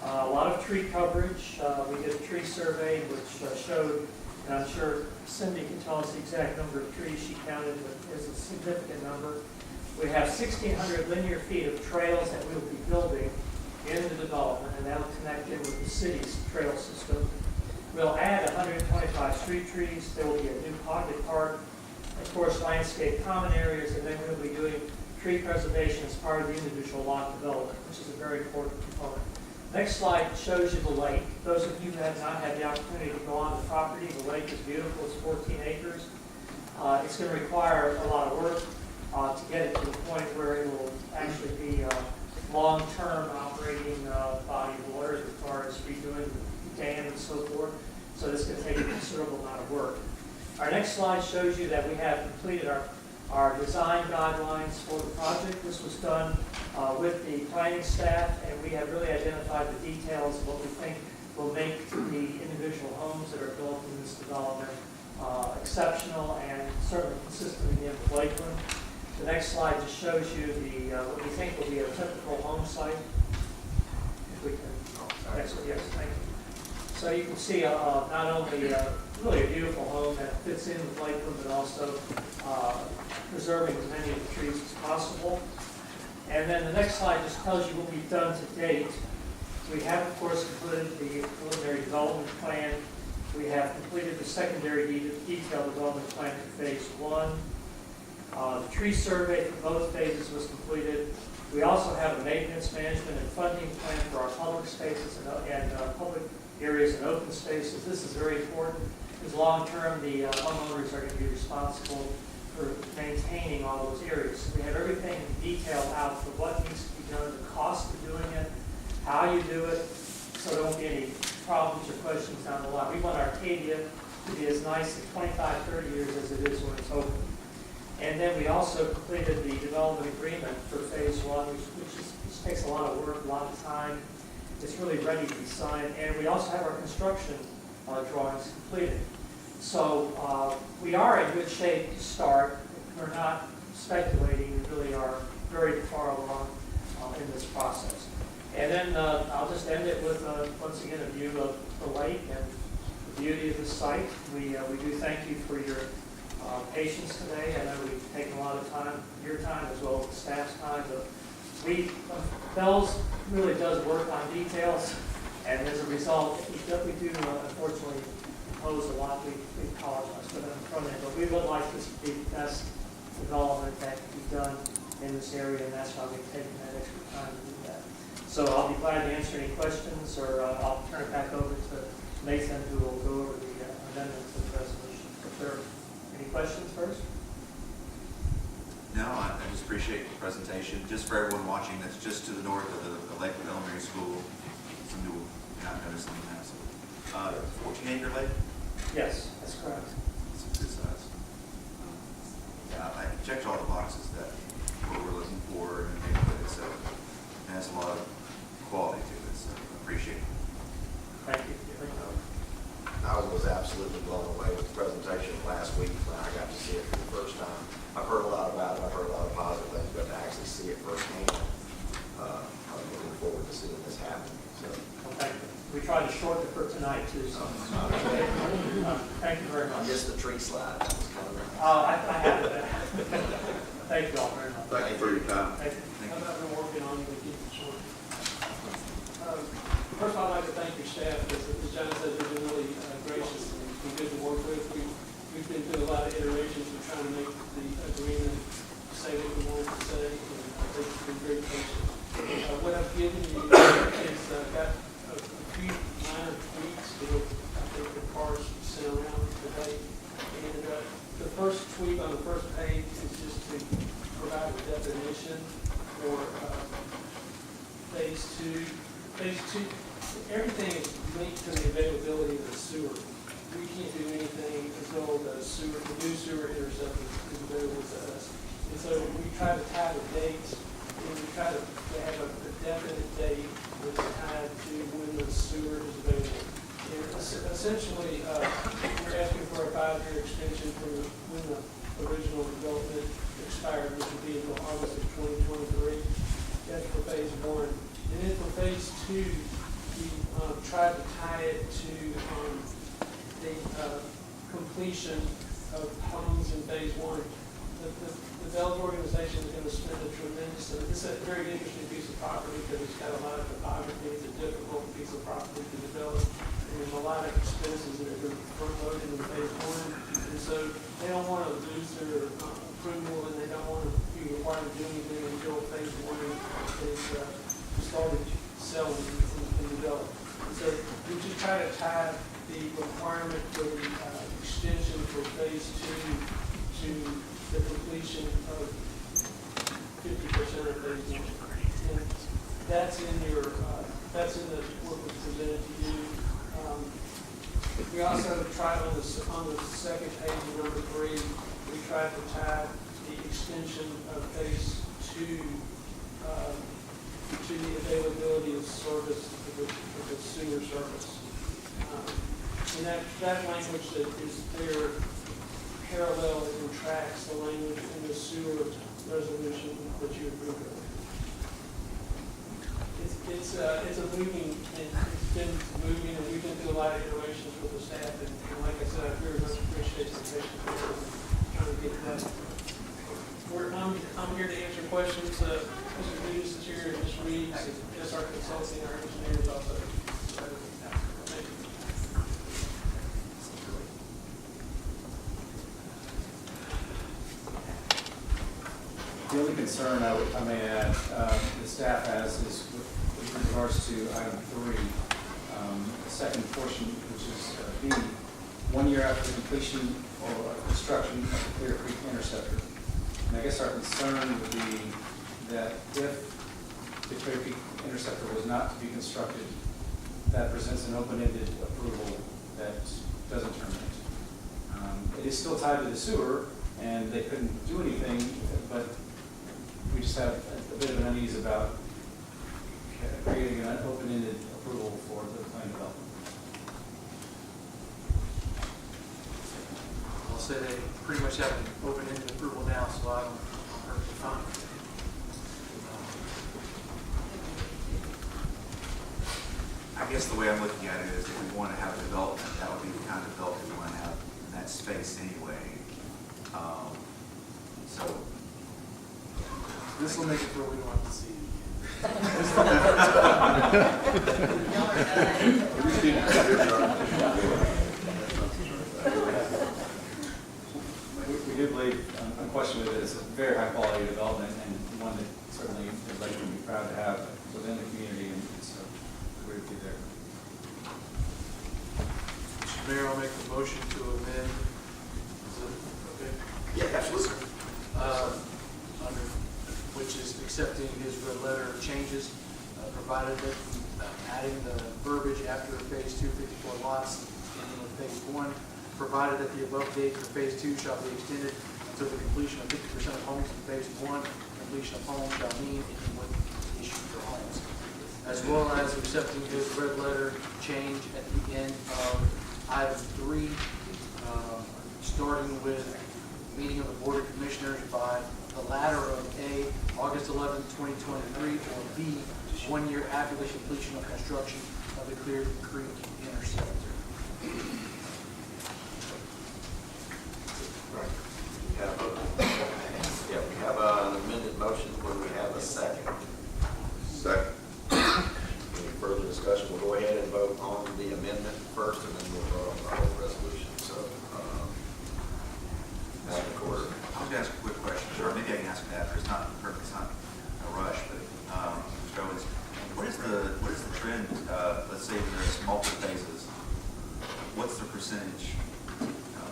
Speaker 19: A lot of tree coverage. We did a tree survey which showed, and I'm sure Cindy can tell us the exact number of trees she counted, but it's a significant number. We have 1,600 linear feet of trails that we will be building in the development, and that will connect in with the city's trail system. We'll add 125 street trees. There will be a new pocket park, of course, landscape common areas, and then we'll be doing tree preservation as part of the individual lot development, which is a very important component. Next slide shows you the lake. Those of you who have not had the opportunity to go on the property, the lake is beautiful. It's 14 acres. It's going to require a lot of work to get it to the point where it will actually be a long-term operating body of water as far as redoing the dam and so forth. So this is going to take a considerable amount of work. Our next slide shows you that we have completed our design guidelines for the project. This was done with the planning staff, and we have really identified the details of what we think will make the individual homes that are built in this development exceptional and certainly consistent again with Lakeland. The next slide just shows you the what we think will be a typical home site. If we can, yes, thank you. So you can see not only really a beautiful home that fits in with Lakeland, but also preserving as many of the trees as possible. And then the next slide just tells you what we've done to date. We have, of course, completed the preliminary development plan. We have completed the secondary detailed development plan for Phase 1. The tree survey for both phases was completed. We also have a maintenance management and funding plan for our public spaces and public areas and open spaces. This is very important because long-term the homeowners are going to be responsible for maintaining all those areas. So we have everything detailed out for what needs to be done, the cost of doing it, how you do it, so there won't be any problems or questions down the line. We want Arcadia to be as nice in 25, 30 years as it is when it's open. And then we also completed the development agreement for Phase 1, which takes a lot of work, a lot of time. It's really ready to be signed. And we also have our construction drawings completed. So we are in good shape to start. We're not speculating. We really are very far along in this process. And then I'll just end it with, once again, a view of the lake and the beauty of the site. We do thank you for your patience today. I know we've taken a lot of time, your time as well as the staff's time, to Bells really does work on details, and as a result, we do unfortunately impose a lot. We apologize for that in front end, but we would like this to be the best development that can be done in this area, and that's why we've taken that extra time to do that. So I'll be glad to answer any questions, or I'll turn it back over to Nathan, who will go over the amendments to the resolution. If there are any questions first?
Speaker 5: No, I just appreciate the presentation. Just for everyone watching, that's just to the north of the Lakewood Elementary School. Some new, not noticing that. So, 14-acre lake?
Speaker 19: Yes, that's correct.
Speaker 5: It's a good size. Yeah, I checked all the boxes that what we're looking for in the neighborhood, so it has a lot of quality to it, so I appreciate it.
Speaker 19: Thank you.
Speaker 2: I was absolutely blown away with the presentation last week when I got to see it for the first time. I've heard a lot about it, I've heard a lot of positive things, but to actually see it firsthand, I'm looking forward to seeing this happen. So,
Speaker 19: Well, thank you. We tried to shorten it for tonight too, so. Thank you very much.
Speaker 2: just the tree slide, that was kind of.
Speaker 19: I have it. Thank you all very much.
Speaker 13: Thank you for your time.
Speaker 19: Thank you.
Speaker 14: I've been working on it, we keep it short. First, I'd like to thank your staff, as John said, they've been really gracious and good to work with. We've been through a lot of iterations of trying to make the agreement say what we wanted to say, and I think it's been very patient. What I've given you is got a few minor tweaks to what I think the cars sent around today. And the first tweak on the first page is just to provide a definition for phase two. Phase two, everything is linked to the availability of the sewer. We can't do anything until the new sewer interceptor is available to us. And so we try to tie the dates, and we try to have a definite date that's tied to when the sewer is available. And essentially, we're asking for a 5-year extension from when the original development expired, which would be until August of 2023. That's for phase one. And then for phase two, we tried to tie it to the completion of homes in phase one. The Bells organization is going to spend a tremendous, it's a very interesting piece of property because it's got a lot of topography. It's a difficult piece of property to develop. And there's a lot of expenses that have been front-loaded in phase one. And so they don't want to lose their approval, and they don't want to be required to do anything until phase one is started selling and developed. And so we just try to tie the requirement for the extension for phase two to the completion of 50% of phase one. And that's in your, that's in the what was presented to you. We also tried on the second page, number 3, we tried to tie the extension of phase two to the availability of service of the sewer service. And that language that is there parallels and tracks the language in the sewer resolution that you approved of. It's a moving, it's been moving, and we've been through a lot of iterations with the staff, and like I said, I very much appreciate the patience for trying to get that. I'm here to answer questions. Mr. Lucas is here, and Ms. Reeves, and just our consulting, our engineers also. Thank you.
Speaker 18: The only concern I may add, the staff has is with regards to item 3, the second portion, which is B, 1 year after the completion or construction of the Clear Creek Interceptor. And I guess our concern would be that if the Clear Creek Interceptor was not to be constructed, that presents an open-ended approval that doesn't terminate. It is still tied to the sewer, and they couldn't do anything, but we just have a bit of an unease about creating an open-ended approval for the plan development.
Speaker 12: I'll say they pretty much have an open-ended approval now, so I'm perfectly fine.
Speaker 5: I guess the way I'm looking at it is if we want to have development, that would be the kind of development we want to have in that space anyway. So
Speaker 12: This will make it where we want to see.
Speaker 18: We do believe, unquestionably, that it's a very high-quality development and one that certainly is like to be proud to have within the community, and so we're with you there.
Speaker 12: Mr. Mayor, I'll make a motion to amend. Is it okay?
Speaker 2: Yeah, absolutely.
Speaker 12: Under, which is accepting his red letter changes, provided that adding the verbiage after phase 2, 54 lots, ending with phase 1, provided that the above date for phase 2 shall be extended until the completion of 50% of homes in phase 1. Completion of homes shall mean ending with issue for homes. As well as accepting his red letter change at the end of item 3, starting with meeting of the Board of Commissioners by the latter of A, August 11, 2023, or B, 1 year after the completion of construction of the Clear Creek interceptor.
Speaker 2: Right. We have an amended motion where we have a second.
Speaker 13: Second.
Speaker 2: Any further discussion? We'll go ahead and vote on the amendment first, and then we'll vote on the whole resolution. So, Madam Recorder.
Speaker 5: I was going to ask a quick question. Sure. Maybe I can ask it after. It's not perfect. It's not a rush, but Joe, what is the trend? Let's say there's multiple phases. What's the percentage?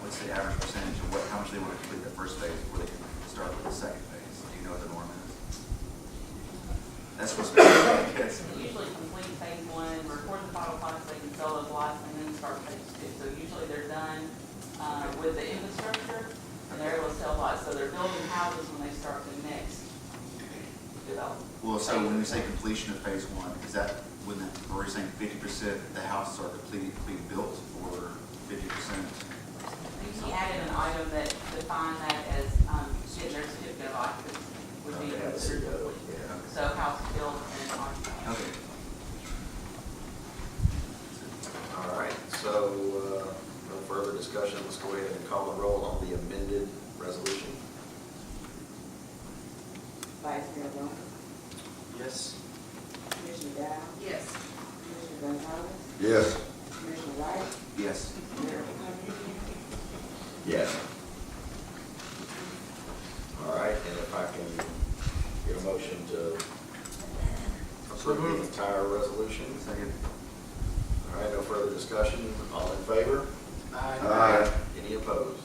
Speaker 5: What's the average percentage of how much they want to complete the first phase before they can start with the second phase? Do you know what the norm is? That's what's I guess.
Speaker 11: Usually complete phase 1, record the final plots, they can sell those lots, and then start phase 2. So usually they're done with the infrastructure, and they're able to sell lots. So they're building houses when they start the next development.
Speaker 5: Well, so when we say completion of phase 1, is that when we're saying 50% the houses are completely being built, or 50%?
Speaker 11: He added an item that defined that as getting their certificate of occupancy would be considered complete. So house built and occupied.
Speaker 5: Okay.
Speaker 2: All right, so no further discussion. Let's go ahead and call the roll on the amended resolution.
Speaker 10: Vice Mayor Bowman,
Speaker 12: Yes.
Speaker 10: Commissioner Dow,
Speaker 4: Yes.
Speaker 10: Commissioner Gonzalez,
Speaker 13: Yes.
Speaker 10: Commissioner Wright,
Speaker 5: Yes.
Speaker 10: Mayor McCombie.
Speaker 2: Yes. All right, and if I can get a motion to approve the entire resolution.
Speaker 5: Second.
Speaker 2: All right, no further discussion. All in favor?
Speaker 13: Aye.
Speaker 2: Any opposed?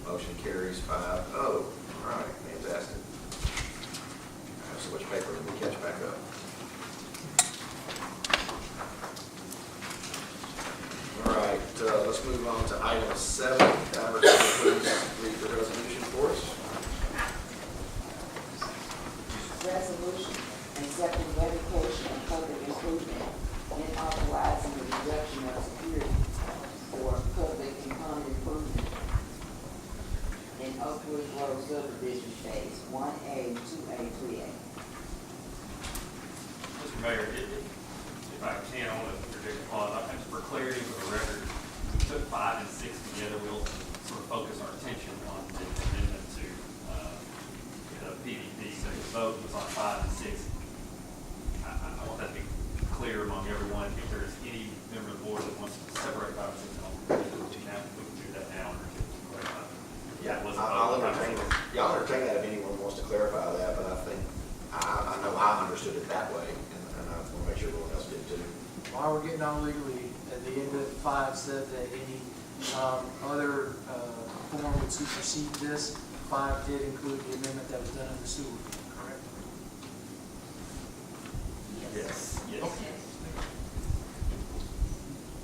Speaker 2: Motion carries 5-0. All right, fantastic. I have so much paper, let me catch back up. All right, let's move on to item 7. Albert, please read the resolution for us.
Speaker 10: Resolution accepting dedication of public improvement and authorizing the reduction of security for public and common improvement in Oakwood Grove subdivision phase 1A, 2A, 3A.
Speaker 16: Mr. Mayor, if I can, I want to interject a clause. I think for clarity for the record, we took 5 and 6 together. We'll sort of focus our attention on the amendment to the PDP. So the vote was on 5 and 6. I want that to be clear among everyone. If there's any member of the board that wants to separate 5 and 6, we can do that now.
Speaker 2: Yeah, I'll entertain it. Yeah, I'll entertain that if anyone wants to clarify that, but I think, I know I understood it that way, and I want to make sure everyone else did too.
Speaker 12: While we're getting on legally, at the end of 5 said that any other form would supersede this. 5 did include the amendment that was done in the sewer, correct?
Speaker 16: Yes. Yes.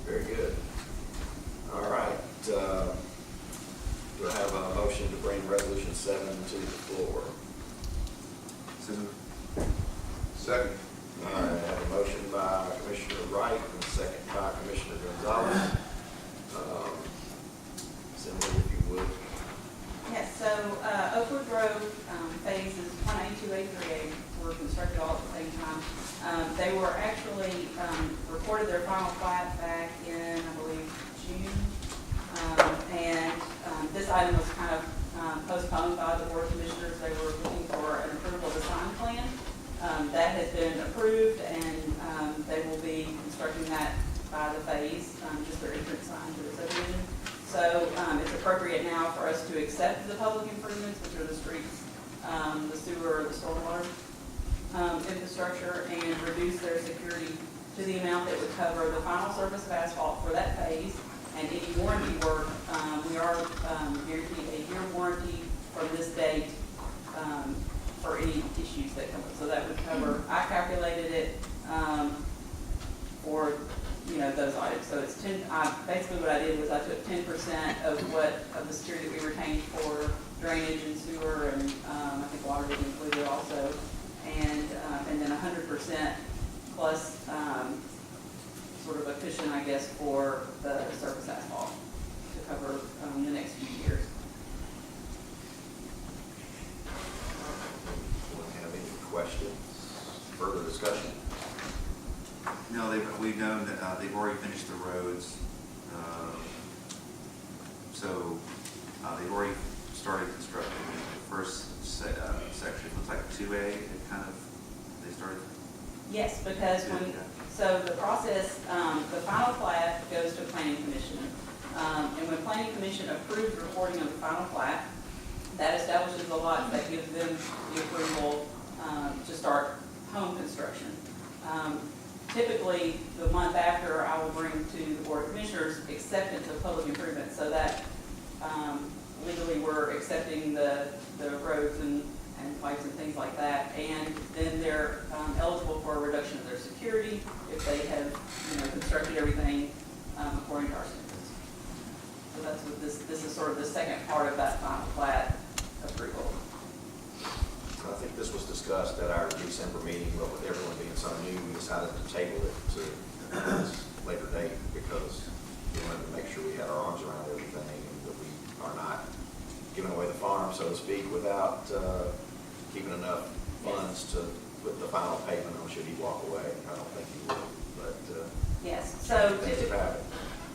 Speaker 2: Very good. All right, do I have a motion to bring resolution 7 to the floor?
Speaker 5: So moved.
Speaker 13: Second.
Speaker 2: All right, I have a motion by Commissioner Wright and a second by Commissioner Gonzalez. Cindy, if you would.
Speaker 11: Yes, so Oakwood Grove phases 1A, 2A, 3A were constructed all at the same time. They were actually recorded their final plat back in, I believe, June. This item was kind of postponed by the Board of Commissioners. They were looking for an approval of the sign plan. That has been approved, and they will be constructing that by the phase, just their entrance sign to the subdivision. So it's appropriate now for us to accept the public improvements, which are the streets, the sewer, the stormwater infrastructure, and reduce their security to the amount that would cover the final surface of asphalt for that phase, and any warranty work. We are guaranteed a year warranty from this date for any issues that come up. So that would cover, I calculated it for, those items. So it's 10, basically what I did was I took 10% of the security that we retained for drainage and sewer, and I think water was included also, and then 100% plus sort of a cushion, I guess, for the surface asphalt to cover the next few years.
Speaker 2: Anyone have any questions, further discussion?
Speaker 5: No, we've known that they've already finished the roads. So they've already started constructing the first section. Looks like 2A. They started.
Speaker 11: Yes, because so the process, the final plat goes to planning commission. And when planning commission approves recording of the final plat, that establishes the lots that gives them the approval to start home construction. Typically, the month after, I will bring to the Board of Commissioners acceptance of public improvements, so that legally we're accepting the roads and pipes and things like that, and then they're eligible for a reduction of their security if they have, constructed everything according to our standards. So that's what this is sort of the second part of that final plat approval.
Speaker 2: I think this was discussed at our December meeting, but with everyone being so new, we decided to table it to this later date because we wanted to make sure we had our arms around everything and that we are not giving away the farm, so to speak, without keeping enough funds to put the final payment on should he walk away. I don't think he would, but
Speaker 11: yes. So
Speaker 2: things have happened.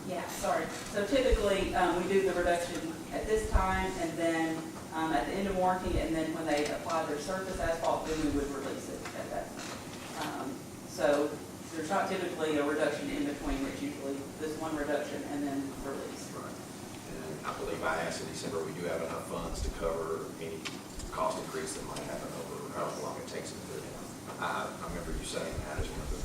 Speaker 11: yeah, sorry. So typically we do the reduction at this time, and then at the end of warranty, and then when they apply their surface asphalt, then we would release it at that time. So there's not typically a reduction in between. It's usually this one reduction and then release.
Speaker 2: Right. And I believe I asked in December, we do have enough funds to cover any cost increase that might happen over however long it takes them to. I remember you saying that. I just wanted to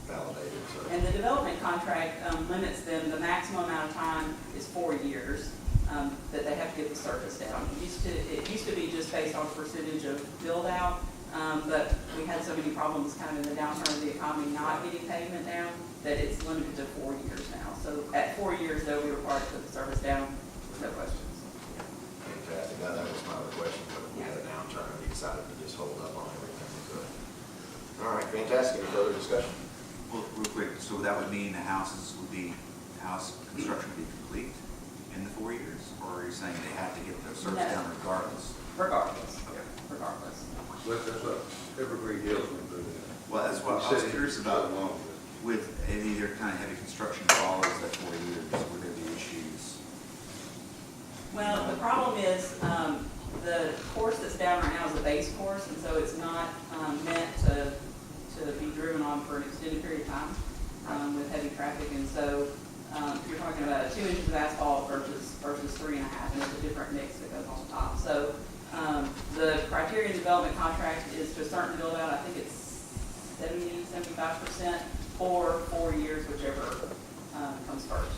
Speaker 2: validate it. So.
Speaker 11: And the development contract limits them. The maximum amount of time is 4 years. That they have to get the surface down. It used to be just based on percentage of build out, but we had so many problems kind of in the downturn of the economy not getting pavement down that it's limited to 4 years now. So at 4 years, though, we were required to put the surface down, no questions.
Speaker 2: Fantastic. That was my other question, but if we had a downturn, we decided to just hold up on everything. So. All right, fantastic. Any further discussion?
Speaker 5: Well, real quick, so that would mean the house construction would be complete in the 4 years, or are you saying they have to get their surface down regardless?
Speaker 11: Regardless.
Speaker 5: Okay.
Speaker 11: Regardless.
Speaker 13: Well, that's what Evergreen Hills went through that.
Speaker 5: Well, that's what I was curious about. With either kind of heavy construction follows that 4 years, would there be issues?
Speaker 11: Well, the problem is the course that's down right now is a base course, and so it's not meant to be driven on for an extended period of time with heavy traffic, and so you're talking about 2 inches of asphalt versus 3.5, and it's a different mix that goes on top. So the criteria in the development contract is to start and build out, I think it's 70-75% for 4 years, whichever comes first.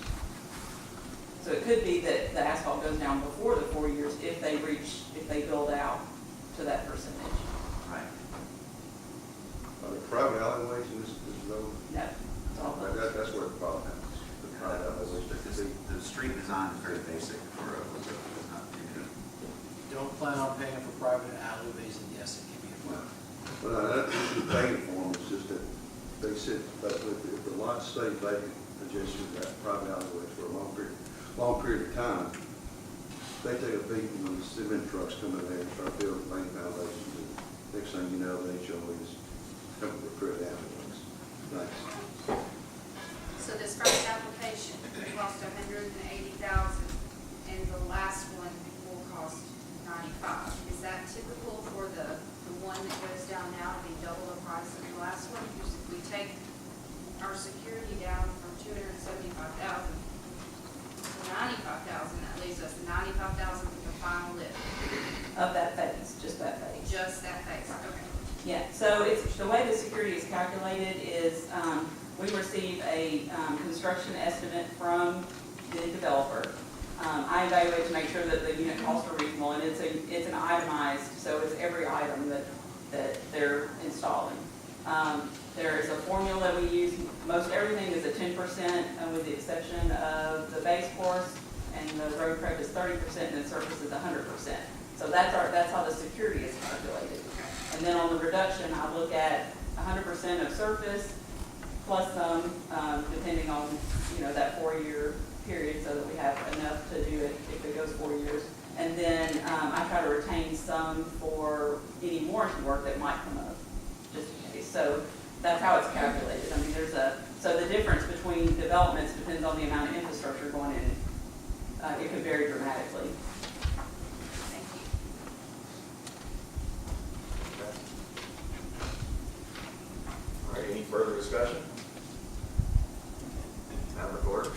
Speaker 11: So it could be that the asphalt goes down before the 4 years if they build out to that percentage.
Speaker 5: Right.
Speaker 13: Are there private alleyways in this road?
Speaker 11: No, it's all
Speaker 13: That's where the problem happens. The private alleyways.
Speaker 5: The street design is very basic for a not too good.
Speaker 12: Don't plan on paying for private alleyways, and yes, it can be a problem.
Speaker 13: Well, that issue paying for them is just that they said, but if the lots stay vacant, adjacent to that private alleyway for a long period of time, they take a beating when the cement trucks come in there and start building main foundations. And next thing you know, the HOA is coming to recruit alleyways. Thanks.
Speaker 7: So this first application cost $180,000, and the last one will cost $95,000. Is that typical for the one that goes down now to be double security down from 275,000 to 95,000, that leaves us 95,000 for the final lift.
Speaker 11: Of that phase, just that phase.
Speaker 7: Just that phase, okay.
Speaker 11: Yeah, so it's, the way the security is calculated is, we receive a, construction estimate from the developer. I evaluate to make sure that the unit costs are reasonable, and it's an itemized, so it's every item that they're installing. There is a formula we use, most everything is a 10%, with the exception of the base course, and the road prep is 30%, and the surface is 100%. So that's how the security is calculated. And then on the reduction, I look at 100% of surface, plus some, depending on, that 4-year period, so that we have enough to do it if it goes 4 years. And then I try to retain some for any warranty work that might come up, just in case. So that's how it's calculated. I mean, so the difference between developments depends on the amount of infrastructure going in. It could vary dramatically.
Speaker 7: Thank you.
Speaker 2: All right, any further discussion? Madam Recorder, if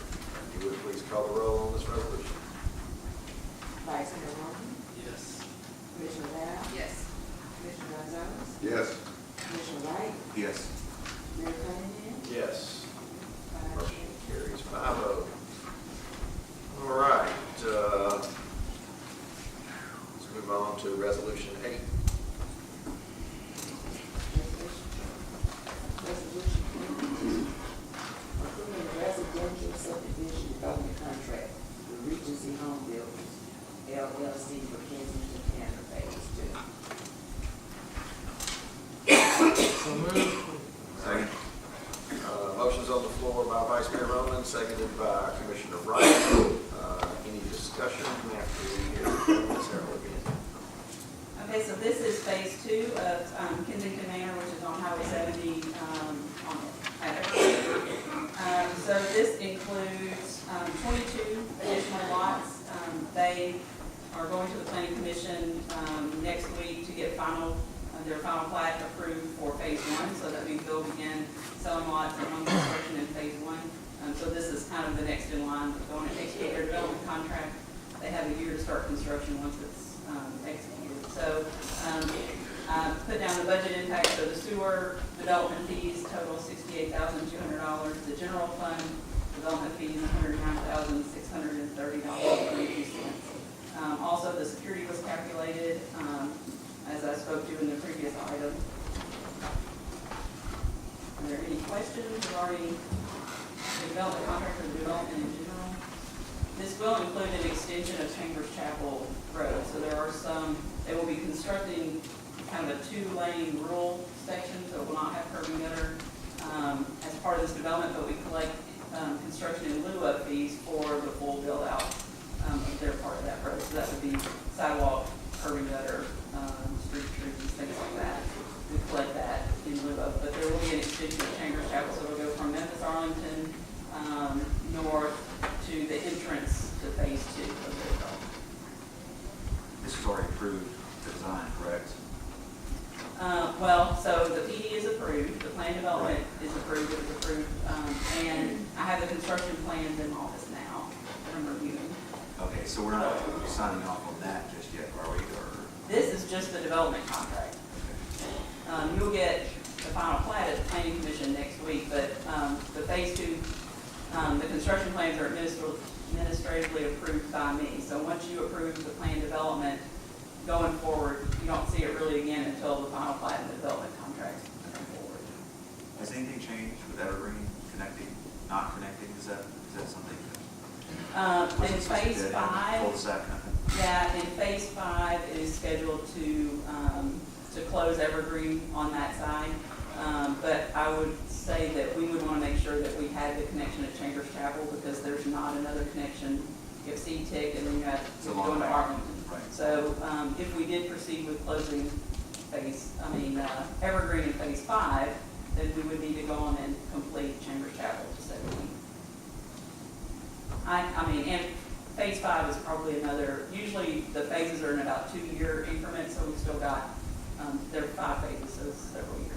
Speaker 2: you would please call the roll on this resolution.
Speaker 10: Vice Mayor Martin,
Speaker 12: Yes.
Speaker 10: Commissioner Brown,
Speaker 7: Yes.
Speaker 10: Commissioner Gonzalez,
Speaker 13: Yes.
Speaker 10: Commissioner Wright,
Speaker 5: Yes.
Speaker 10: Mayor Cunningham,
Speaker 2: Yes.
Speaker 10: 5
Speaker 2: Motion
Speaker 10: ayes.
Speaker 2: carries 5-0. All right, let's move on to Resolution 8.
Speaker 10: Resolution approving a residential subdivision development contract with Regency Home Builders, LLC for Kensington Canada Phase 2.
Speaker 12: So moved.
Speaker 5: Second.
Speaker 2: Motion's on the floor by Vice Mayor Roman, seconded by Commissioner Wright. Any discussion after we hear Ms. Harold again?
Speaker 11: Okay, so this is phase 2 of Kensington Manor, which is on Highway 70 at Everett. So this includes 22 additional lots. They are going to the Planning Commission next week to get their final plat approved for phase 1. So that means they'll begin selling lots and home construction in phase 1. So this is kind of the next in line, going to execute their development contract. They have a year to start construction once it's executed. So I put down the budget impact. So the sewer development fees total $68,200. The general fund development fees $109,630.22. Also, the security was calculated, as I spoke to in the previous item. Are there any questions regarding the development contract or the development in general? This will include an extension of Chambers Chapel Road. So they will be constructing kind of a 2-lane rural section, so it will not have curb and gutter as part of this development, but we collect construction in lieu of fees for the full build out of their part of that road. So that would be sidewalk, curb and gutter, street trees, things like that. We collect that in lieu of, but there will be an extension of Chambers Chapel, so it'll go from Memphis, Arlington, north to the entrance to phase 2 of the development.
Speaker 5: This is already approved, the design, correct?
Speaker 11: Well, so the PD is approved, the plan development is approved, it was approved, and I have the construction plans in office now that I'm reviewing.
Speaker 5: Okay, so we're not signing off on that just yet, are we? Or
Speaker 11: This is just the development contract. You'll get the final plat at the planning commission next week, but the phase 2, the construction plans are administratively approved by me. So once you approve the plan development, going forward, you don't see it really again until the final plat and the development contract come forward.
Speaker 5: has anything changed with Evergreen connecting, not connecting? Is that something?
Speaker 11: In phase 5,
Speaker 5: Cul-de-sac kind of?
Speaker 11: yeah, in phase 5 it is scheduled to close Evergreen on that side. But I would say that we would want to make sure that we had the connection at Chambers Chapel because there's not another connection. You have C-Tick and then you have to go into Arlington.
Speaker 5: Right.
Speaker 11: So if we did proceed with closing Evergreen in phase 5, then we would need to go on and complete Chambers Chapel to 17. And phase 5 is probably usually the phases are in about 2-year increments, so we've still got, there are 5 phases, so several years.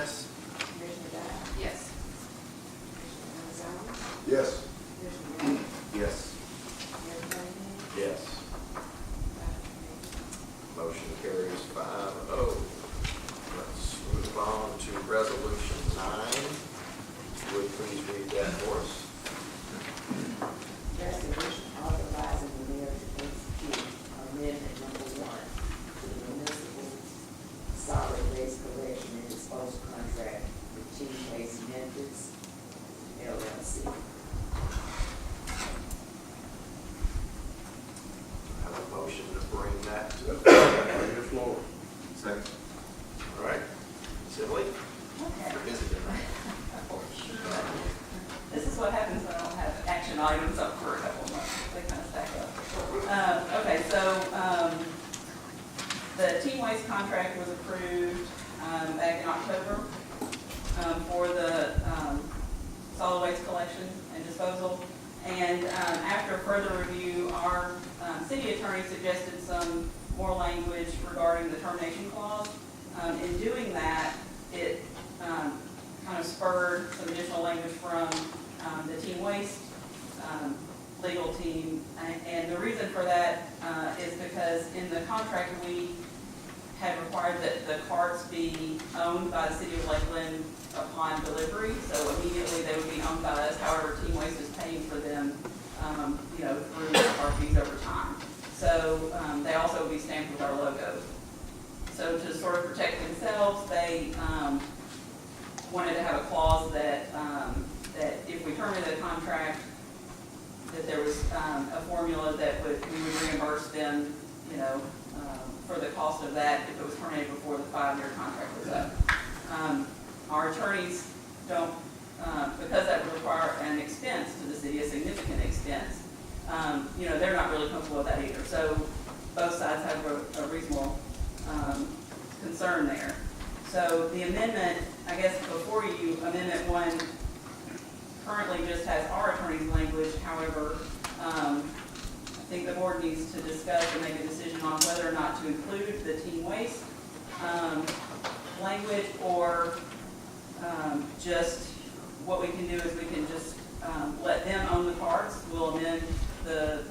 Speaker 2: business?
Speaker 10: Commissioner Dodd?
Speaker 7: Yes.
Speaker 10: Commissioner Gonzalez?
Speaker 13: Yes.
Speaker 10: Commissioner Young?
Speaker 5: Yes.
Speaker 10: Mayor Cunningham?
Speaker 2: Yes. Motion carries 5-0. Let's move on to resolution 9. Would you please read that for us?
Speaker 10: Resolution authorizing the mayor to execute amendment number 1 to the municipal solid waste collection and disposal contract with Team Waste Memphis LLC.
Speaker 2: Have a motion to bring that to the
Speaker 13: On your floor.
Speaker 5: Second.
Speaker 2: All right. Sibley,
Speaker 11: Okay.
Speaker 2: you're busy tonight.
Speaker 11: This is what happens when I don't have action items up for a couple of months. They kind of stack up. Okay, so the Team Waste contract was approved back in October for the solid waste collection and disposal. And after further review, our city attorney suggested some more language regarding the termination clause. In doing that, it kind of spurred some additional language from the Team Waste legal team. And the reason for that is because in the contract, we had required that the carts be owned by the city of Lakeland upon delivery. So immediately they would be owned by us. However, Team Waste is paying for them, through our fees over time. So they also would be stamped with our logo. So to sort of protect themselves, they wanted to have a clause that if we terminated the contract, that there was a formula that we would reimburse them, for the cost of that if it was terminated before the 5-year contract was up. Our attorneys don't, because that would require an expense to the city, a significant expense, they're not really comfortable with that either. So both sides have a reasonable concern there. So the amendment, I guess before you, Amendment 1 currently just has our attorney's language. However, I think the board needs to discuss and make a decision on whether or not to include the Team Waste language, or just what we can do is we can just let them own the carts. We'll amend the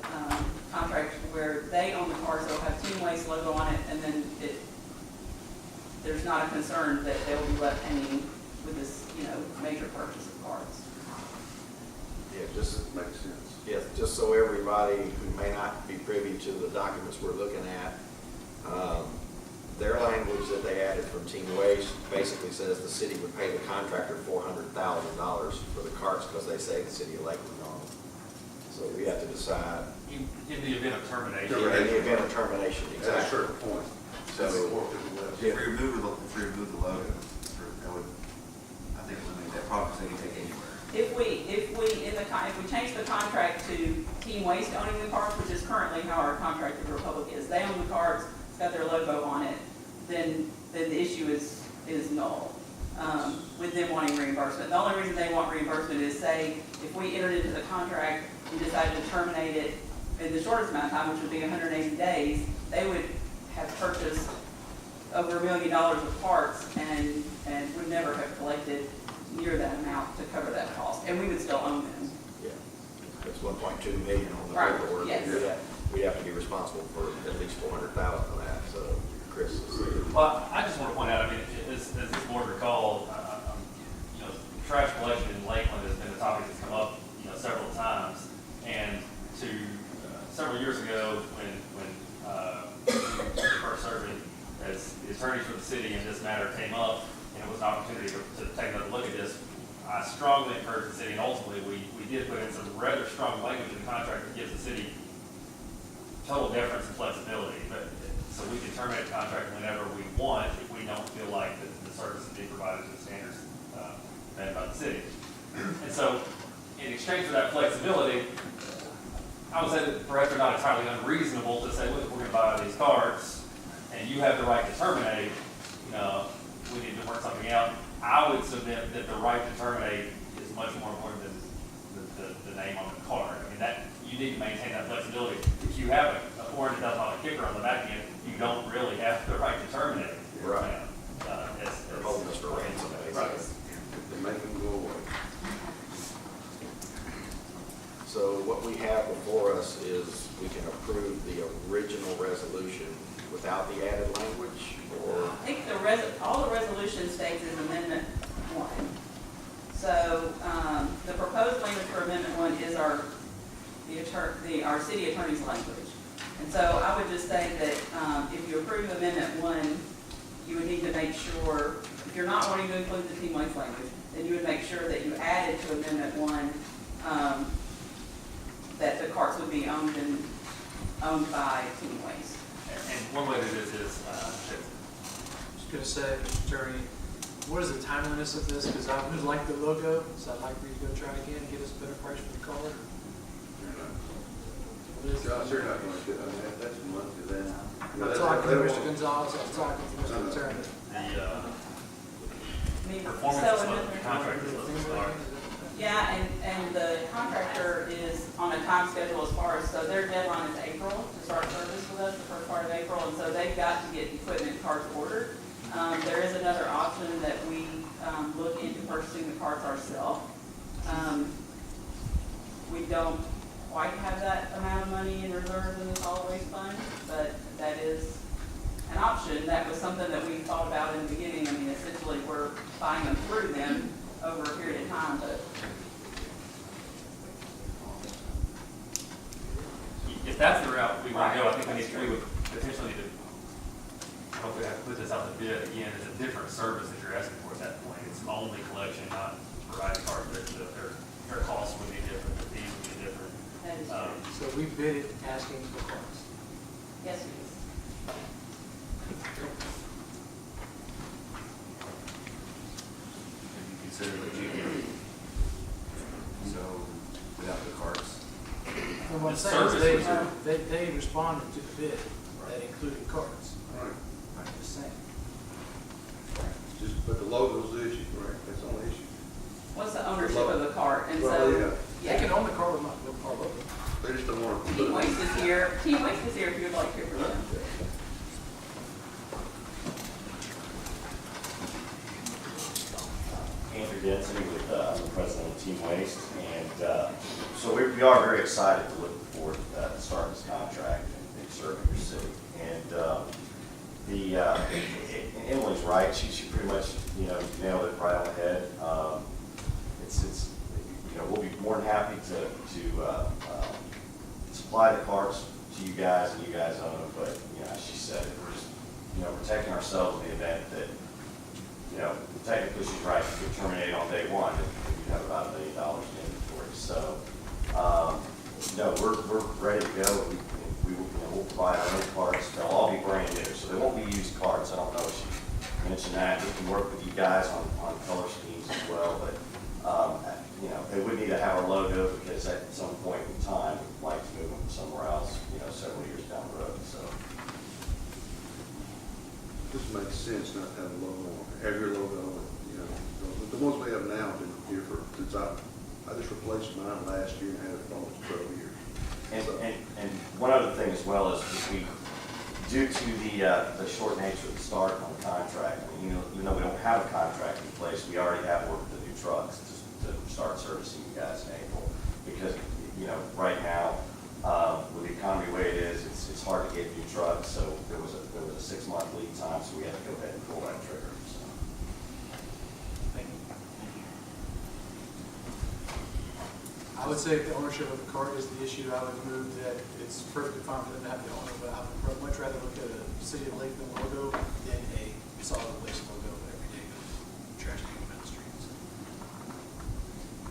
Speaker 11: contract where they own the carts, they'll have Team Waste logo on it, and then there's not a concern that they will be left hanging with this, major purchase of carts.
Speaker 2: Yeah, just
Speaker 13: Makes sense.
Speaker 2: Yes, just so everybody who may not be privy to the documents we're looking at, their language that they added from Team Waste basically says the city would pay the contractor $400,000 for the carts because they say the city of Lakeland owns them. So we have to decide.
Speaker 16: In the event of termination.
Speaker 2: In the event of termination,
Speaker 13: At a
Speaker 2: exactly.
Speaker 13: certain point.
Speaker 2: So,
Speaker 5: If we remove the logo, that would, I think, eliminate that problem, because they can take anywhere.
Speaker 11: If we change the contract to Team Waste owning the carts, which is currently how our contract with the Republic is, they own the carts, it's got their logo on it, then the issue is null, with them wanting reimbursement. The only reason they want reimbursement is, say, if we entered into the contract, we decided to terminate it in the shortest amount of time, which would be 180 days, they would have purchased over $1 million of parts and would never have collected near that amount to cover that cost, and we would still own them.
Speaker 2: yeah, it's 1.2 million on the
Speaker 11: Right,
Speaker 2: paperwork.
Speaker 11: yes.
Speaker 2: We have to be responsible for at least 400,000 of that, so Chris is.
Speaker 16: Well, I just want to point out, as this board recalled, trash collection in Lakeland has been a topic that's come up, several times. And several years ago, when first serving as the attorney for the city and this matter came up, and it was an opportunity to take another look at this, I strongly encourage the city, and ultimately we did put in some rather strong language in the contract that gives the city total deference and flexibility. So we can terminate the contract whenever we want if we don't feel like the service is being provided to the standards met by the city. And so in exchange for that flexibility, I would say that perhaps they're not entirely unreasonable to say, look, if we're going to buy these carts and you have the right to terminate, we need to work something out. I would submit that the right to terminate is much more important than the name on the card. That you need to maintain that flexibility. If you have a $400,000 kicker on the back end, you don't really have the right to terminate.
Speaker 2: Right. They're holding us for ransom.
Speaker 11: resolution states is Amendment 1. So the proposed language for Amendment 1 is our city attorney's language. And so I would just say that if you approve Amendment 1, you would need to make sure, if you're not wanting to include the Team Waste language, then you would make sure that you added to Amendment 1 that the carts would be owned by Team Waste.
Speaker 16: And one way to do this is,
Speaker 12: Just gonna say, Mr. Attorney, what is the timeliness of this? Because I would like the logo, so I'd like for you to go try again and get us a better price for the card.
Speaker 13: Josh, they're not going to do that. That's a month to them.
Speaker 12: I'm not talking to Mr. Gonzalez, I'm talking to Mr. Attorney.
Speaker 16: performance
Speaker 11: So,
Speaker 16: of the contract is supposed to start.
Speaker 11: Yeah, and the contractor is on a time schedule as far as, so their deadline is April to start service with us, the first part of April, and so they've got to get equipment carts ordered. There is another option that we look into purchasing the carts ourselves. We don't quite have that amount of money in reserve in the solid waste fund, but that is an option. That was something that we thought about in the beginning. I mean, essentially, we're buying them through them over a period of time, but
Speaker 16: If that's the route we want to go, I think we would potentially need to, hopefully have to put this out to bid again. It's a different service that you're asking for at that point. It's only collection, not providing carts. Their costs would be different, the fees would be different.
Speaker 11: that is true.
Speaker 12: So we bid it asking for cards.
Speaker 11: Yes, it is.
Speaker 5: If you consider the junior, so without the carts.
Speaker 12: And what I'm
Speaker 16: The
Speaker 12: saying is
Speaker 16: service
Speaker 12: they responded to the bid that included cards.
Speaker 13: Right.
Speaker 12: I'm just saying.
Speaker 13: Just, but the logo's the issue, right? That's the only issue.
Speaker 11: What's the ownership of the cart? And
Speaker 13: Well,
Speaker 11: so,
Speaker 12: They can own the card with our logo.
Speaker 13: They just don't want to.
Speaker 11: Team Waste is here. Team Waste is here if you would like to hear from them.
Speaker 20: Andrew Density with the president of Team Waste, and so we are very excited to look forward to starting this contract and serving your city. And Emily's right; she pretty much nailed it right on the head. It's we'll be more than happy to supply the carts to you guys, and you guys own them. But as she said, we're just protecting ourselves in the event that. Technically she's right, you could terminate on day one if you have about $1 million in inventory. So, we're ready to go. We'll provide our own carts. They'll all be brand new, so they won't be used carts. I don't know if she mentioned that. We can work with you guys on color schemes as well, but, they would need to have our logo because at some point in time, we'd like to move them somewhere else, several years down the road, so.
Speaker 13: This makes sense not to have a logo on it, have your logo on it, The ones we have now have been here since I just replaced mine last year and had it for almost 12 years.
Speaker 20: And one other thing as well is due to the short nature of the start on the contract, even though we don't have a contract in place, we already have ordered the new trucks to start servicing you guys in April. Because, right now, with the economy the way it is, it's hard to get new trucks, so there was a 6-month lead time, so we had to go ahead and pull that trigger, so.
Speaker 12: Thank you. I would say if the ownership of the card is the issue, I would move that it's perfectly fine for them to have the owner, but I would much rather look at a City of Lakeland logo than a solid waste logo that every day goes trash taken down the streets.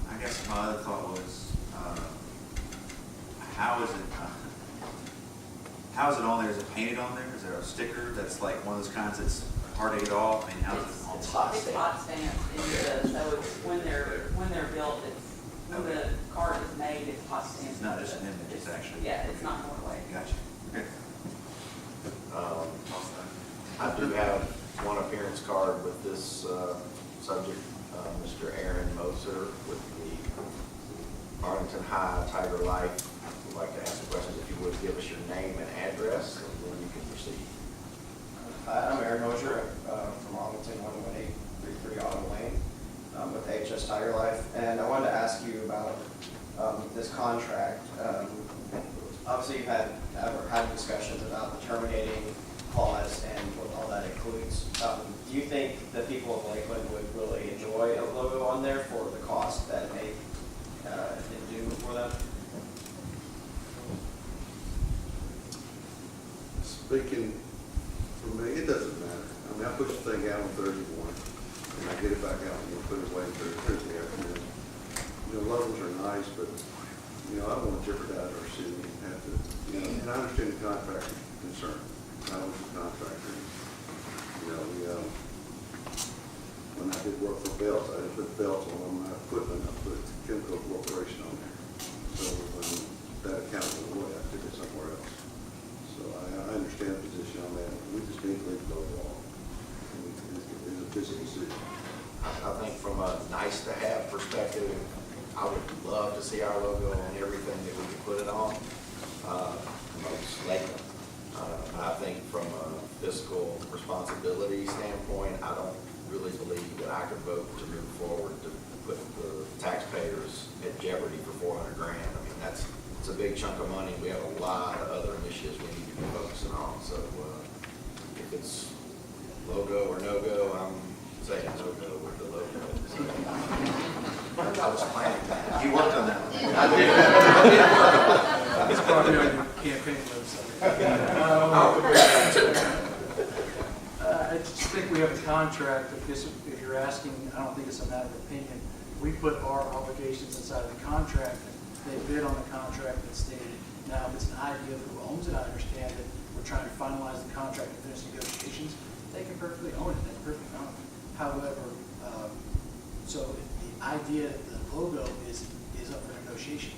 Speaker 5: I guess my other thought was, how is it on there? Is it painted on there? Is there a sticker that's like one of those kinds that's hard to get off? I mean, how's it on?
Speaker 11: It's hot stamped, so it's when they're built, when the cart is made, it's hot stamped.
Speaker 5: It's not just an image, it's actually.
Speaker 11: Yeah, it's not going away.
Speaker 5: Gotcha. Okay.
Speaker 2: I do have one appearance card with this subject, Mr. Aaron Moser with the Arlington High Tiger Life. We'd like to ask the questions if you would give us your name and address, and then you can proceed.
Speaker 21: I'm Aaron Mosier from Arlington, 11833 Autumn Lane with HS Tiger Life. And I wanted to ask you about this contract. Obviously, you've had discussions about the terminating clause and what all that includes. Do you think the people of Lakeland would really enjoy a logo on there for the cost that may do for them?
Speaker 13: Speaking for me, it doesn't matter. I mean, I push the thing out on Thursday morning, and I get it back out and put it away Thursday afternoon. You know, logos are nice, but, you know, I don't want to jeopardize our city and have to, you know, and I understand the contractor's concern. I was a contractor. You know, when I did work for belts, I didn't put belts on my equipment, I put chemical corporation on there. So when that account went away, I took it somewhere else. So I understand the position on that. We just need to leave it overall. It's a busy decision.
Speaker 2: I think from a nice to have perspective, I would love to see our logo on everything that we can put it on. Most Lakeland. I think from a fiscal responsibility standpoint, I don't really believe that I could vote to move forward to put the taxpayers at jeopardy for $400 grand. I mean, it's a big chunk of money. We have a lot of other initiatives we need to be focusing on. So if it's logo or no-go, I'm saying no-go with the logo. So, I was planning that. You worked on that one. I did work on that.
Speaker 12: It's probably on your campaign website. I just think we have a contract, if you're asking, I don't think it's a matter of opinion. We put our obligations inside of the contract, and they bid on the contract that stated. Now, if it's an idea of who owns it, I understand that we're trying to finalize the contract and finish negotiations. They can perfectly own it, that's perfectly fine. However, so the idea that the logo is up for negotiation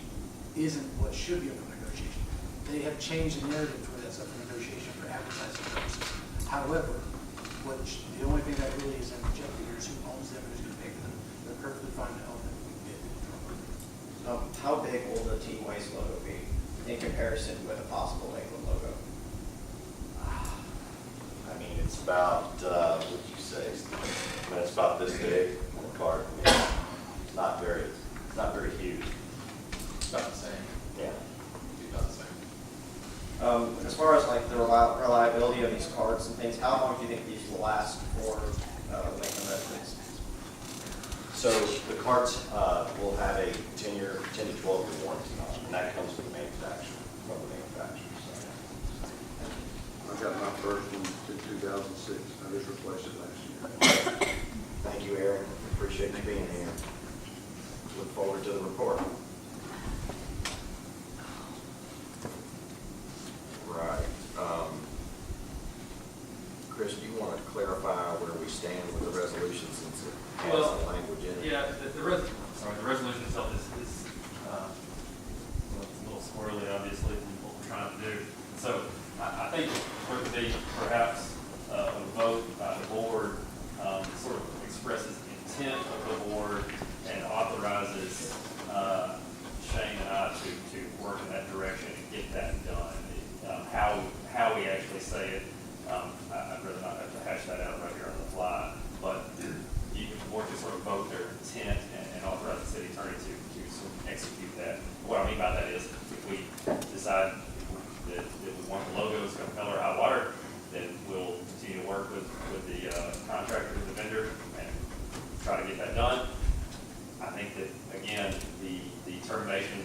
Speaker 12: isn't what should be up for negotiation. They have changed the narrative to where that's up for negotiation for advertising purposes. However, the only thing that really is in jeopardy here is who owns them and who's going to pay for them. They're perfectly fine to own them.
Speaker 21: How big will the Team Waste logo be in comparison with a possible Lakeland logo?
Speaker 20: I mean, it's about, what would you say, I mean, it's about this big on the card. I mean, it's not very huge.
Speaker 16: It's about the same.
Speaker 20: Yeah.
Speaker 16: It's about the same.
Speaker 21: As far as like the reliability of these cards and things, how long do you think these will last for Lakeland residents?
Speaker 20: So the carts will have a 10 to 12-year warranty on them, and that comes from the manufacturer, So.
Speaker 13: I got my first one in 2006. I just replaced it last year.
Speaker 2: Thank you, Aaron. Appreciate you being here. Look forward to the report. Right. Chris, do you want to clarify where we stand with the resolution since it has the language in it?
Speaker 16: Yeah, the resolution itself is a little squirrely, obviously, from what we're trying to do. So I think for it to be perhaps a vote by the board sort of expresses intent of the board and authorizes Shane and I to work in that direction and get that done. How we actually say it, I'd rather not have to hash that out right here on the fly, but you can work to sort of vote their intent and authorize the city attorney to sort of execute that. What I mean by that is if we decide that we want the logo to come hell or high water, then we'll continue to work with the contractor, with the vendor, and try to get that done. I think that, again, the termination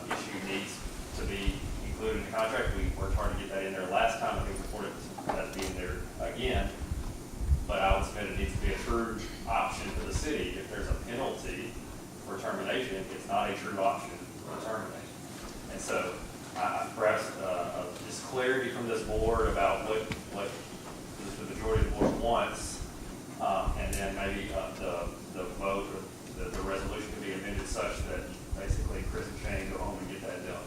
Speaker 16: issue needs to be included in the contract. We worked hard to get that in there last time. I think it's important for that to be in there again. But I would submit it needs to be a true option for the city. If there's a penalty for termination, it's not a true option for termination. And so perhaps just clarity from this board about what the majority of the board wants, and then maybe the vote or the resolution can be amended such that basically Chris and Shane go home and get that done.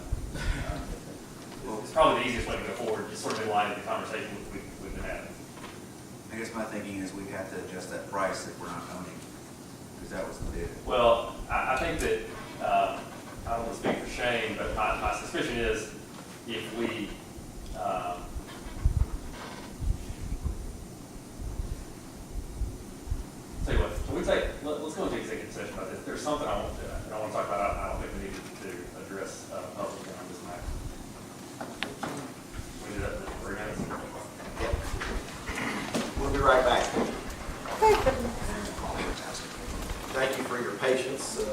Speaker 16: It's probably the easiest way to go forward, just sort of in line with the conversation we've been having.
Speaker 5: I guess my thinking is we have to adjust that price if we're not owning, because that was the bid.
Speaker 16: Well, I think that, I don't want to speak for Shane, but my suspicion is if we, tell you what, let's go into executive session about this. There's something I want to talk about. I don't think we need to address publicly on this matter. We do that in 3 minutes.
Speaker 2: Yeah. We'll be right back. Thank you for your patience.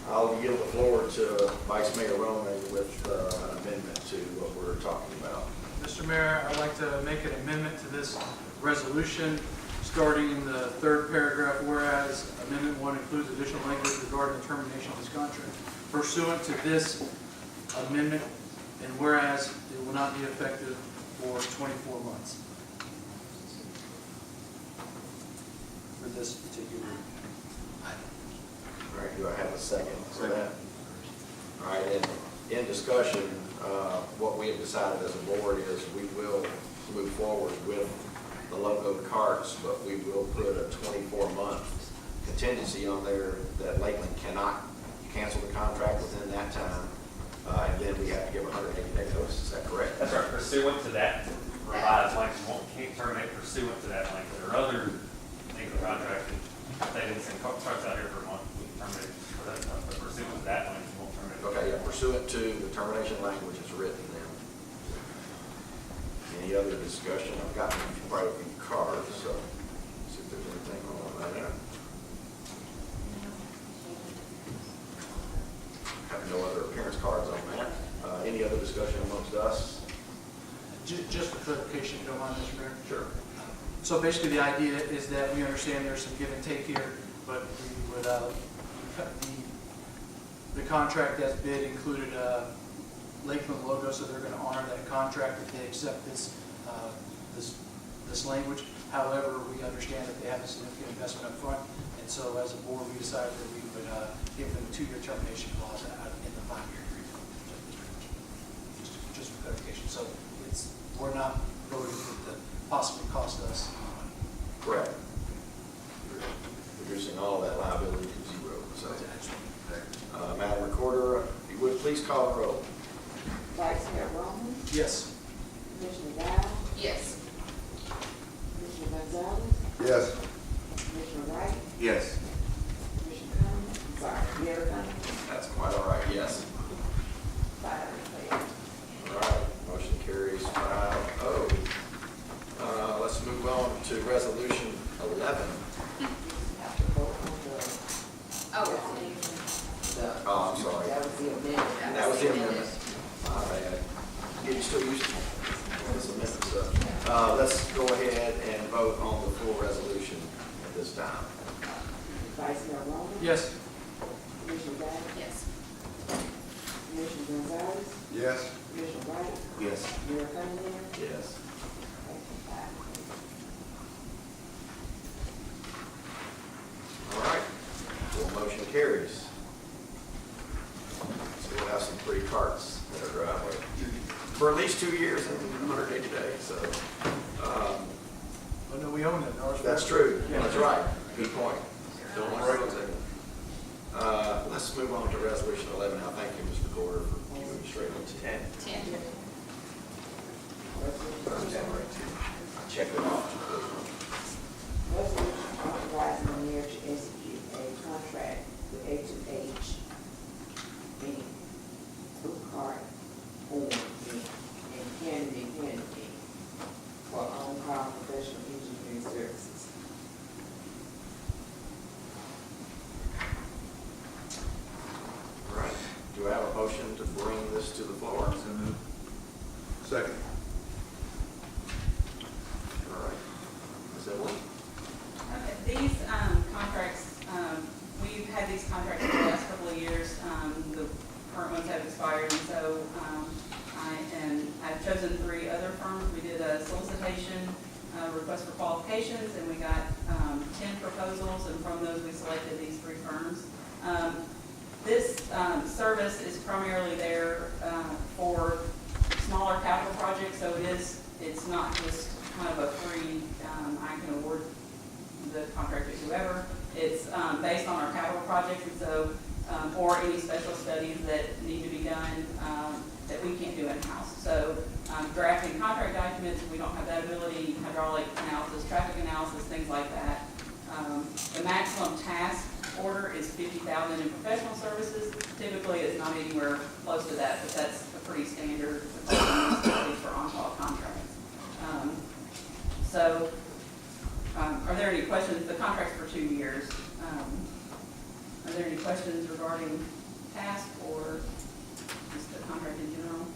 Speaker 2: I'll yield the floor to Vice Mayor Roman with an amendment to what we're talking about.
Speaker 12: Mr. Mayor, I'd like to make an amendment to this resolution, starting in the third paragraph, whereas Amendment 1 includes additional language regarding the termination of this contract. Pursuant to this amendment, and whereas it will not be effective for 24 months. For this particular item.
Speaker 2: All right, do I have a second for that? All right, in discussion, what we have decided as a board is we will move forward with the logo carts, but we will put a 24-month contingency on there that Lakeland cannot cancel the contract within that time, and then we have to give 180-day notice. Is that correct?
Speaker 16: That's right, pursuant to that revised language, can't terminate pursuant to that language. There are other things in the contract that they didn't send carts out here for a month, we can terminate for that, but pursuant to that language, we won't terminate.
Speaker 2: Okay, yeah, pursuant to the termination language is written then. Any other discussion? I've gotten quite a few cards, so see if there's anything on that. Have no other appearance cards on that. Any other discussion amongst us?
Speaker 12: Just for clarification, if you don't mind, Mr. Mayor.
Speaker 2: Sure.
Speaker 12: So basically, the idea is that we understand there's some give and take here, but we would, the contract as bid included a Lakeland logo, so they're going to honor that contract if they accept this, this language. However, we understand that they have a significant investment up front, and so as a board, we decided that we would give them a 2-year termination clause in the 5-year agreement. Just for clarification. So we're not voting that possibly cost us money.
Speaker 2: Correct. Reducing all that liability to zero. So, Madam Recorder, if you would please call the roll.
Speaker 10: Vice Mayor Roman,
Speaker 12: Yes.
Speaker 10: Commissioner Dow,
Speaker 7: Yes.
Speaker 10: Commissioner Gonzalez,
Speaker 13: Yes.
Speaker 10: Commissioner Wright,
Speaker 5: Yes.
Speaker 10: Commissioner Cummings, I'm sorry, Mayor Cummings,
Speaker 2: That's quite all right, yes.
Speaker 10: 5 in favor.
Speaker 2: All right, motion carries 5-0. Let's move on to Resolution 11.
Speaker 10: Have to vote on
Speaker 2: Oh, I'm sorry.
Speaker 10: that was the amendment.
Speaker 2: That was the amendment. My bad. Get you still used to this amendment stuff. Let's go ahead and vote on the full resolution at this time.
Speaker 10: Vice Mayor Roman,
Speaker 12: Yes.
Speaker 10: Commissioner Dow,
Speaker 7: Yes.
Speaker 10: Commissioner Gonzalez,
Speaker 13: Yes.
Speaker 10: Commissioner Wright,
Speaker 5: Yes.
Speaker 10: Mayor Cummings,
Speaker 2: Yes. All right. Full motion carries. So we'll have some pretty carts that are driveway for at least 2 years and 180 days. So
Speaker 12: Oh, no, we own it. Ours
Speaker 2: that's true. That's right. Good point. Don't want to rotate it. Let's move on to Resolution 11 now. Thank you, Mr. Recorder, for keeping me straight on 10.
Speaker 7: 10.
Speaker 2: I checked it off.
Speaker 10: resolution authorizing the mayor to execute a contract with H2H, Inc., Blue Card, Form, Inc., and Kennedy, Inc., for on-call professional engineering services.
Speaker 2: All right. Do I have a motion to bring this to the floor?
Speaker 5: So moved.
Speaker 13: Second.
Speaker 2: All right. Ms. Evelyn?
Speaker 11: Okay, these contracts, we've had these contracts for the last couple of years. The current ones have expired, and so I've chosen 3 other firms. We did a solicitation, request for qualifications, and we got 10 proposals, and from those we selected these 3 firms. This service is primarily there for smaller capital projects, so it's not just kind of a free, I can award the contract to whoever. It's based on our capital projects, and so, or any special studies that need to be done that we can't do in-house. So drafting contract documents, we don't have that ability, hydraulic analysis, traffic analysis, things like that. The maximum task order is $50,000 in professional services. Typically, it's not anywhere close to that, but that's a pretty standard for on-call contracts. So Are there any questions? The contract's for 2 years. Are there any questions regarding task or just the contract in general?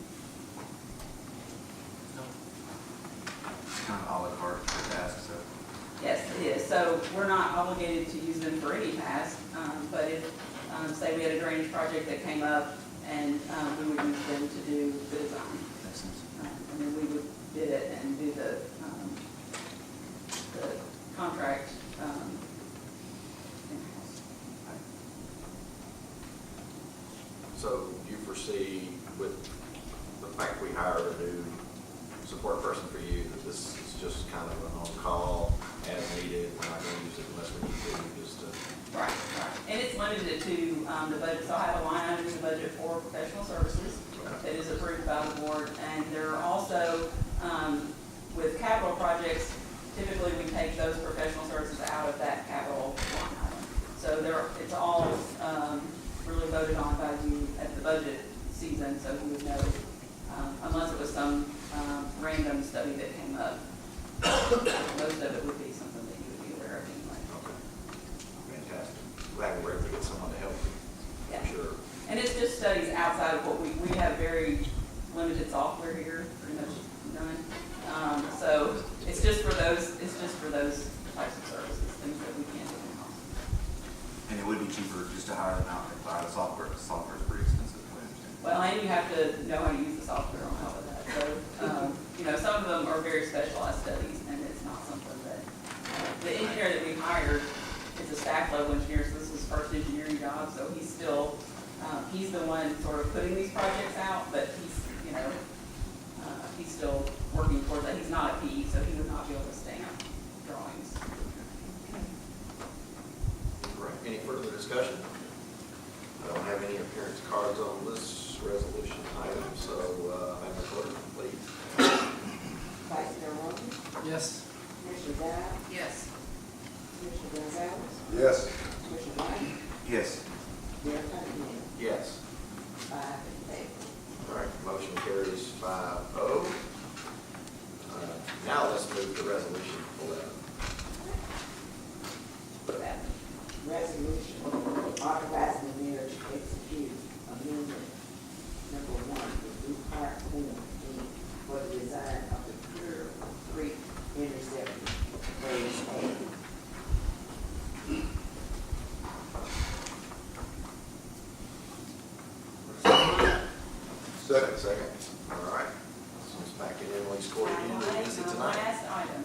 Speaker 5: It's kind of a la carte for tasks, so.
Speaker 11: Yes, it is. So we're not obligated to use them for any task, but if, say we had a drainage project that came up and we would use them to do the design.
Speaker 5: Makes sense.
Speaker 11: And then we would bid it and do the contract. In-house.
Speaker 2: So you foresee with the fact we hired a new support person for you, that this is just kind of an on-call as needed, we're not going to use it unless we need to, just to...
Speaker 11: Right, right. And it's limited to the budget, so I have a line item in the budget for professional services that is approved by the board. And there are also, with capital projects, typically we take those professional services out of that capital line item. So it's all really voted on by you at the budget season, so you would know, unless it was some random study that came up. Most of it would be something that you would be aware of anyway.
Speaker 2: Okay. Fantastic. Glad we're able to get someone to help you.
Speaker 11: Yeah.
Speaker 2: Sure.
Speaker 11: And it's just studies outside of what we have very limited software here, pretty much none. So it's just for those types of services, things that we can't do in-house.
Speaker 5: And it would be cheaper just to hire them out and buy the software. The software is pretty expensive, I understand.
Speaker 11: Well, and you have to know how to use the software on top of that. So, some of them are very specialized studies, and it's not something that, the engineer that we hired is a staff level engineer, so this is his first engineering job, so he's still, he's the one sort of putting these projects out, but he's still working towards that. He's not a PE, so he would not be able to stamp drawings.
Speaker 2: Right. Any further discussion? I don't have any appearance cards on this resolution item, so Madam Clerk, please.
Speaker 10: Vice Mayor Rosen,
Speaker 12: Yes.
Speaker 10: Commissioner Dow,
Speaker 11: Yes.
Speaker 10: Commissioner Gonzalez,
Speaker 13: Yes.
Speaker 10: Commissioner White,
Speaker 5: Yes.
Speaker 10: Mayor Cunningham,
Speaker 2: Yes.
Speaker 10: 5 in favor.
Speaker 2: All right, motion carries 5-0. Now let's move to resolution 11.
Speaker 10: Resolution authorizing the mayor to execute amendment number 1 for Blue Park Form for the design of the Clear Creek intersection, phase A.
Speaker 2: Second. All right. This one's back in Emily's court again. We're busy tonight.
Speaker 11: Last item.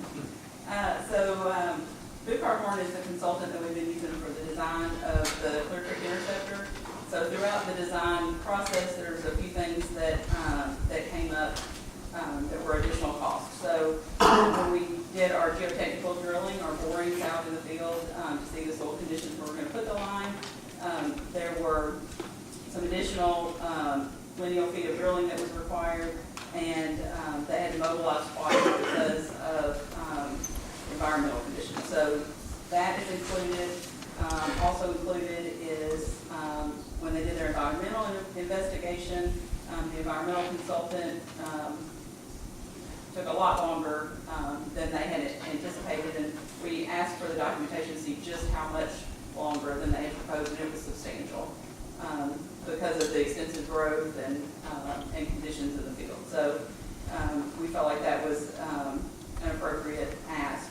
Speaker 11: Blue Horn is the consultant that we've been using for the design of the Clear Creek Interceptor. So throughout the design process, there's a few things that came up that were additional costs. So when we did our geotechnical drilling, our borings out in the field to see the soil conditions where we're going to put the line, there were some additional lineal feet of drilling that was required, and they had to mobilize twice because of environmental conditions. So that is included. Also included is when they did their environmental investigation, the environmental consultant took a lot longer than they had anticipated, and we asked for the documentation to see just how much longer than they had proposed, and it was substantial because of the extensive growth and conditions in the field. So we felt like that was an appropriate ask.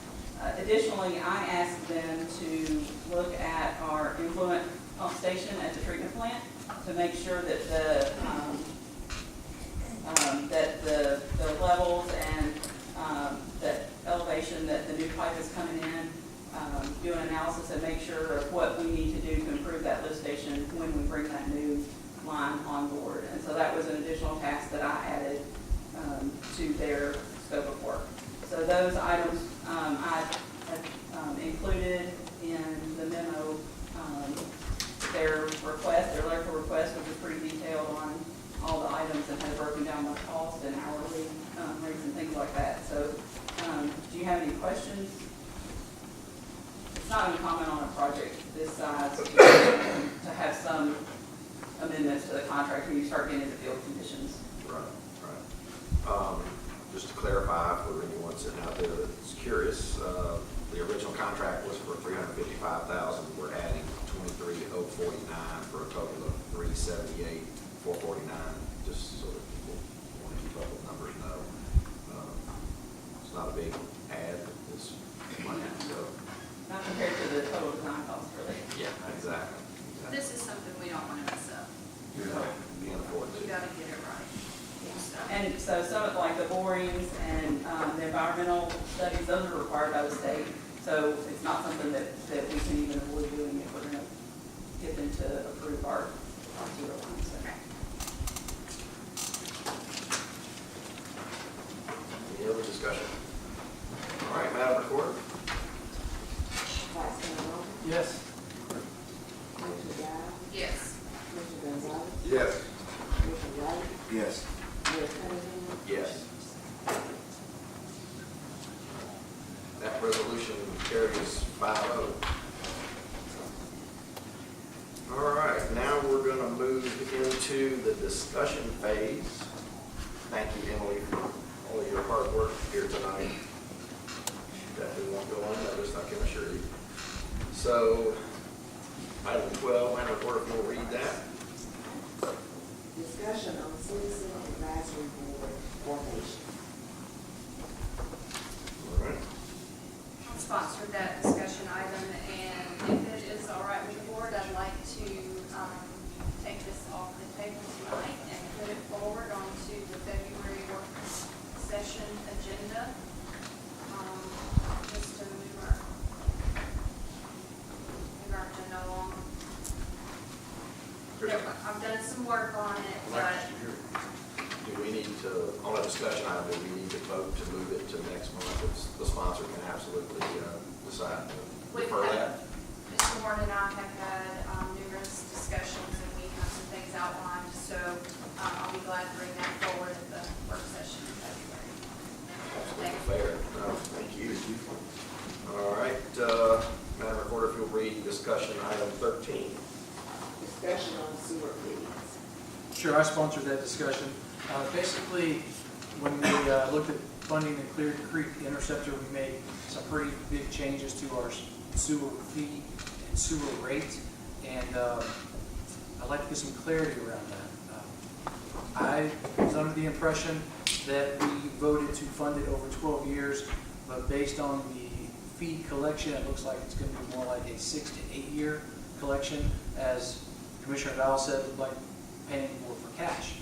Speaker 11: Additionally, I asked them to look at our influent pump station at the treatment plant to make sure that the levels and that elevation that the new pipe is coming in, do an analysis and make sure of what we need to do to improve that lift station when we bring that new line on board. And so that was an additional task that I added to their scope of work. So those items I have included in the memo, their request, their letter for request, which is pretty detailed on all the items and had broken down by cost and hourly rates and things like that. So do you have any questions? It's not uncommon on a project this size to have some amendments to the contract when you start getting into field conditions.
Speaker 2: Right. Just to clarify for anyone sitting out there that's curious, the original contract was for $355,000. We're adding $23,049 for a total of $378,449, just so that people who want to keep up with numbers know. It's not a big add, it's money, so.
Speaker 11: Not compared to the total design cost, really.
Speaker 2: Yeah, exactly.
Speaker 7: This is something we don't want to mess up.
Speaker 2: Can't afford
Speaker 7: We
Speaker 2: to.
Speaker 7: got to get it right. So,
Speaker 11: And so some of like the borings and the environmental studies, those are required by the state. So it's not something that we can even avoid doing if we're going to get them to approve our sewer lines. So.
Speaker 2: Any other discussion? All right, Madam Recorder?
Speaker 10: Vice Mayor Moore,
Speaker 12: Yes.
Speaker 10: Commissioner Dow,
Speaker 7: yes.
Speaker 10: Commissioner Gonzalez,
Speaker 2: Yes.
Speaker 10: Commissioner White,
Speaker 5: Yes.
Speaker 10: Mayor Cunningham.
Speaker 2: Yes. That resolution carries 5-0. All right, now we're going to move into the discussion phase. Thank you, Emily, for all of your hard work here tonight. Definitely won't go unnoticed, I can assure you. So, item 12, Madam Recorder, if you'll read that.
Speaker 10: Discussion on Citizen Advisory Board formation.
Speaker 2: All right.
Speaker 7: I sponsored that discussion item, and if it is all right with the board, I'd like to take this off the table tonight and put it forward onto the February work session agenda, just to move our agenda along. I've done some work on it, but
Speaker 2: Do we need to, on a discussion item, do we need to vote to move it to next month? The sponsor can absolutely decide to
Speaker 7: we've
Speaker 2: defer
Speaker 7: had,
Speaker 2: that.
Speaker 7: Mr. Ward and I have had numerous discussions, and we have some things outlined, so I'll be glad to bring that forward at the work session in February.
Speaker 2: Absolutely fair. No, thank you. All right, Madam Recorder, if you'll read discussion item 13.
Speaker 10: Discussion on sewer fees.
Speaker 12: Sure, I sponsored that discussion. Basically, when we looked at funding the Clear Creek Interceptor, we made some pretty big changes to our sewer fee and sewer rate, and I'd like to get some clarity around that. I was under the impression that we voted to fund it over 12 years, but based on the fee collection, it looks like it's going to be more like a 6 to 8 year collection, as Commissioner Val said, would like paying for cash.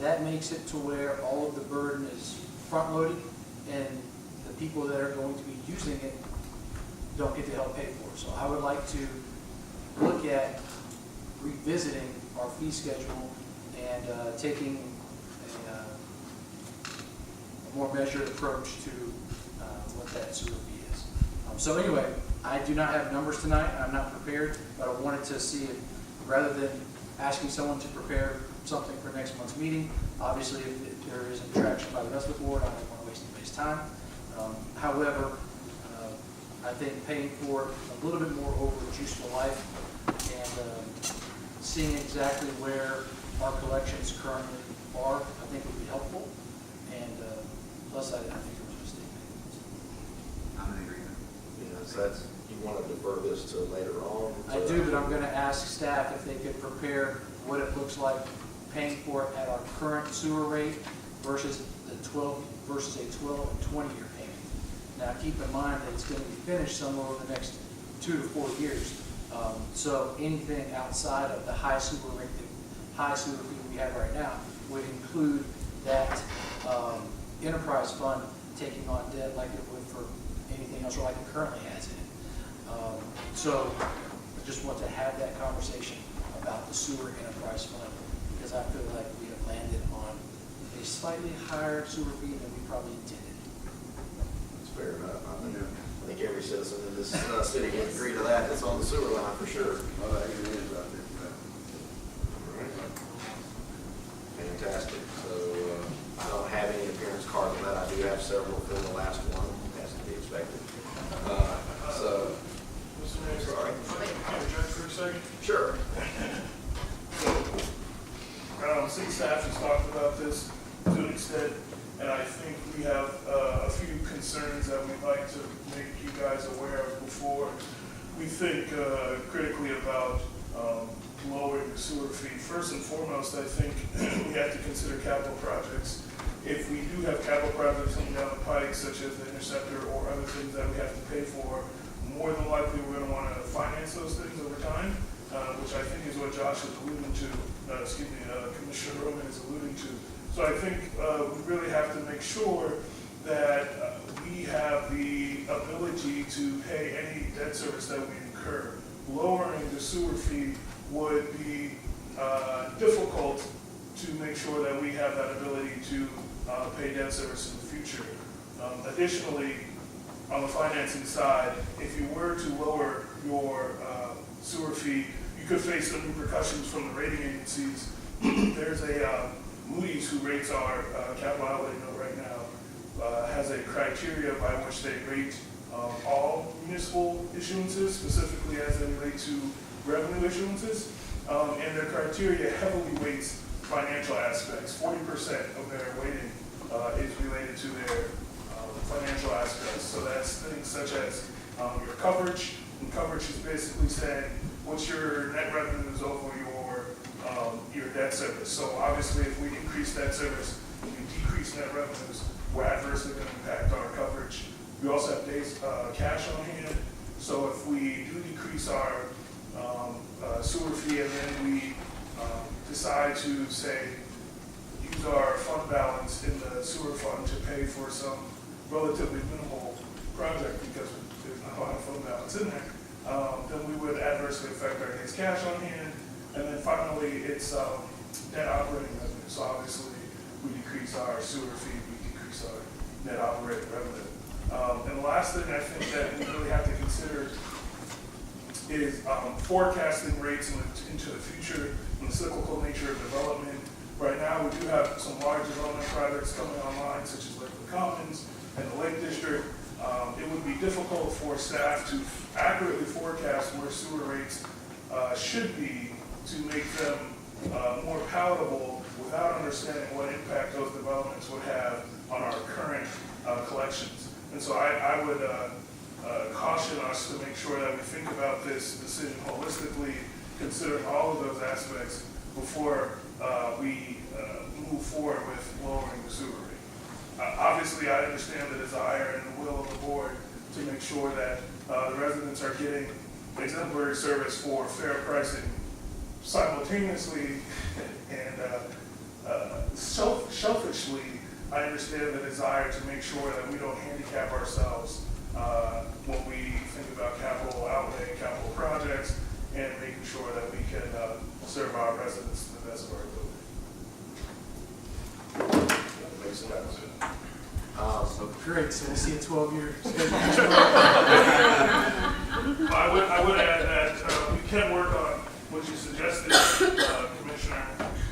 Speaker 12: That makes it to where all of the burden is front-loaded, and the people that are going to be using it don't get to help pay for it. So I would like to look at revisiting our fee schedule and taking a more measured approach to what that sewer fee is. So anyway, I do not have numbers tonight. I'm not prepared, but I wanted to see if, rather than asking someone to prepare something for next month's meeting, obviously if there is interaction by the rest of the board, I don't want to waste anybody's time. However, I think paying for a little bit more over its useful life and seeing exactly where our collections currently are, I think would be helpful. And plus, I think it was a mistake.
Speaker 5: I'm in agreement.
Speaker 2: Yeah, so that's, you want to defer this to later on?
Speaker 12: I do, but I'm going to ask staff if they could prepare what it looks like paying for it at our current sewer rate versus a 12 and 20-year payment. Now, keep in mind that it's going to be finished somewhere over the next 2 to 4 years. So anything outside of the high sewer rate, the high sewer fee we have right now, would include that enterprise fund taking on debt like it would for anything else, or like it currently has in it. So I just want to have that conversation about the sewer enterprise fund, because I feel like we have landed on a slightly higher sewer fee than we probably intended.
Speaker 2: That's fair enough. I think every citizen in this city can agree to that. It's on the sewer line for sure.
Speaker 13: Well, that is out there.
Speaker 2: All right. Fantastic. So I don't have any appearance cards of that. I do have several for the last one, as to be expected. So,
Speaker 6: Mr. Mayor,
Speaker 2: sorry.
Speaker 6: interject for a second?
Speaker 2: Sure.
Speaker 6: City staff has talked about this to an extent, and I think we have a few concerns that we'd like to make you guys guys aware of before we think critically about lowering the sewer fee. First and foremost, I think we have to consider capital projects. If we do have capital projects coming down the pike, such as the interceptor or other things that we have to pay for, more than likely we're going to want to finance those things over time, which I think is what Josh is alluding to, Commissioner Roman is alluding to. So I think we really have to make sure that we have the ability to pay any debt service that we incur. Lowering the sewer fee would be difficult to make sure that we have that ability to pay debt service in the future. Additionally, on the financing side, if you were to lower your sewer fee, you could face some repercussions from the rating agencies. There's a Moody's, who rates our capital outlay note right now, has a criteria by which they rate all municipal issuances, specifically as they relate to revenue issuances. And their criteria heavily weights financial aspects. 40% of their weighting is related to their financial aspects. So that's things such as your coverage. And coverage is basically saying what's your net revenues over your debt service. So obviously, if we increase debt service and we decrease net revenues, we're adversely going to impact our coverage. We also have days cash on hand. So if we do decrease our sewer fee and then we decide to, say, use our fund balance in the sewer fund to pay for some relatively minimal project because there's not a lot of fund balance in there, then we would adversely affect our days cash on hand. And then finally, it's net operating revenue. So obviously, we decrease our sewer fee, we decrease our net operating revenue. And the last thing I think that we really have to consider is forecasting rates into the future and the cyclical nature of development. Right now, we do have some large development projects coming online, such as Lakeland Commons and the Lake District. It would be difficult for staff to accurately forecast where sewer rates should be to make them more palatable without understanding what impact those developments would have on our current collections. And so I would caution us to make sure that we think about this decision holistically, considering all of those aspects before we move forward with lowering the sewer rate. Obviously, I understand the desire and the will of the board to make sure that the residents are getting exemplary service for fair pricing. Simultaneously and selfishly, I understand the desire to make sure that we don't handicap ourselves when we think about capital outlay, capital projects, and making sure that we can serve our residents to the best of our ability.
Speaker 2: Makes sense.
Speaker 12: Great, so we'll see a 12-year schedule.
Speaker 6: I would add that we can work on what you suggested, Commissioner.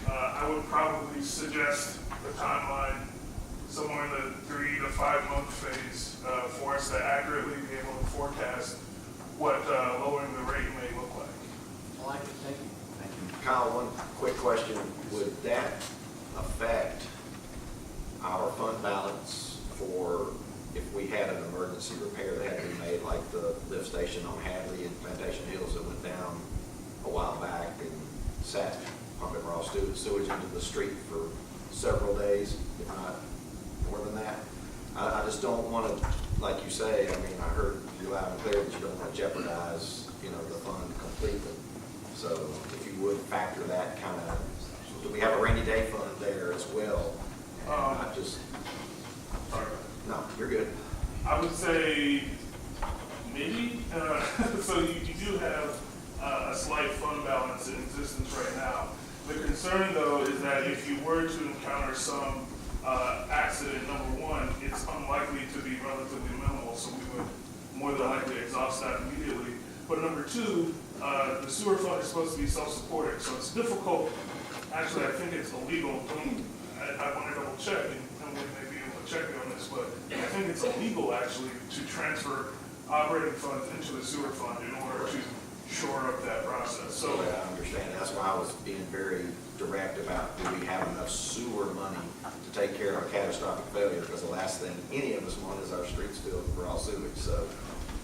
Speaker 6: I would probably suggest a timeline somewhere in the 3 to 5 month phase for us to accurately be able to forecast what lowering the rate may look like.
Speaker 12: I like it, thank you.
Speaker 2: Thank you. Kyle, one quick question. Would that affect our fund balance for if we had an emergency repair that had to be made, like the lift station on Hadley and Plantation Hills that went down a while back and sat pumping raw sewage into the street for several days, if not more than that? I just don't want to, like you say, I mean, I heard you loud and clear that you don't want to jeopardize, the fund completely. So if you would factor that kind of, do we have a rainy day fund there as well? Not just,
Speaker 6: Sorry.
Speaker 2: no, you're good.
Speaker 6: I would say maybe. So you do have a slight fund balance in existence right now. The concern, though, is that if you were to encounter some accident, number one, it's unlikely to be relatively minimal, so we would more than likely exhaust that immediately. But number two, the sewer fund is supposed to be self-supporting, so it's difficult. Actually, I think it's illegal. I want to double check, and we may be able to check me on this, but I think it's illegal actually to transfer operating funds into the sewer fund in order to shore up that process. So
Speaker 2: I understand. That's why I was being very direct about, do we have enough sewer money to take care of a catastrophic failure? Because the last thing any of us want is our streets filled with raw sewage. So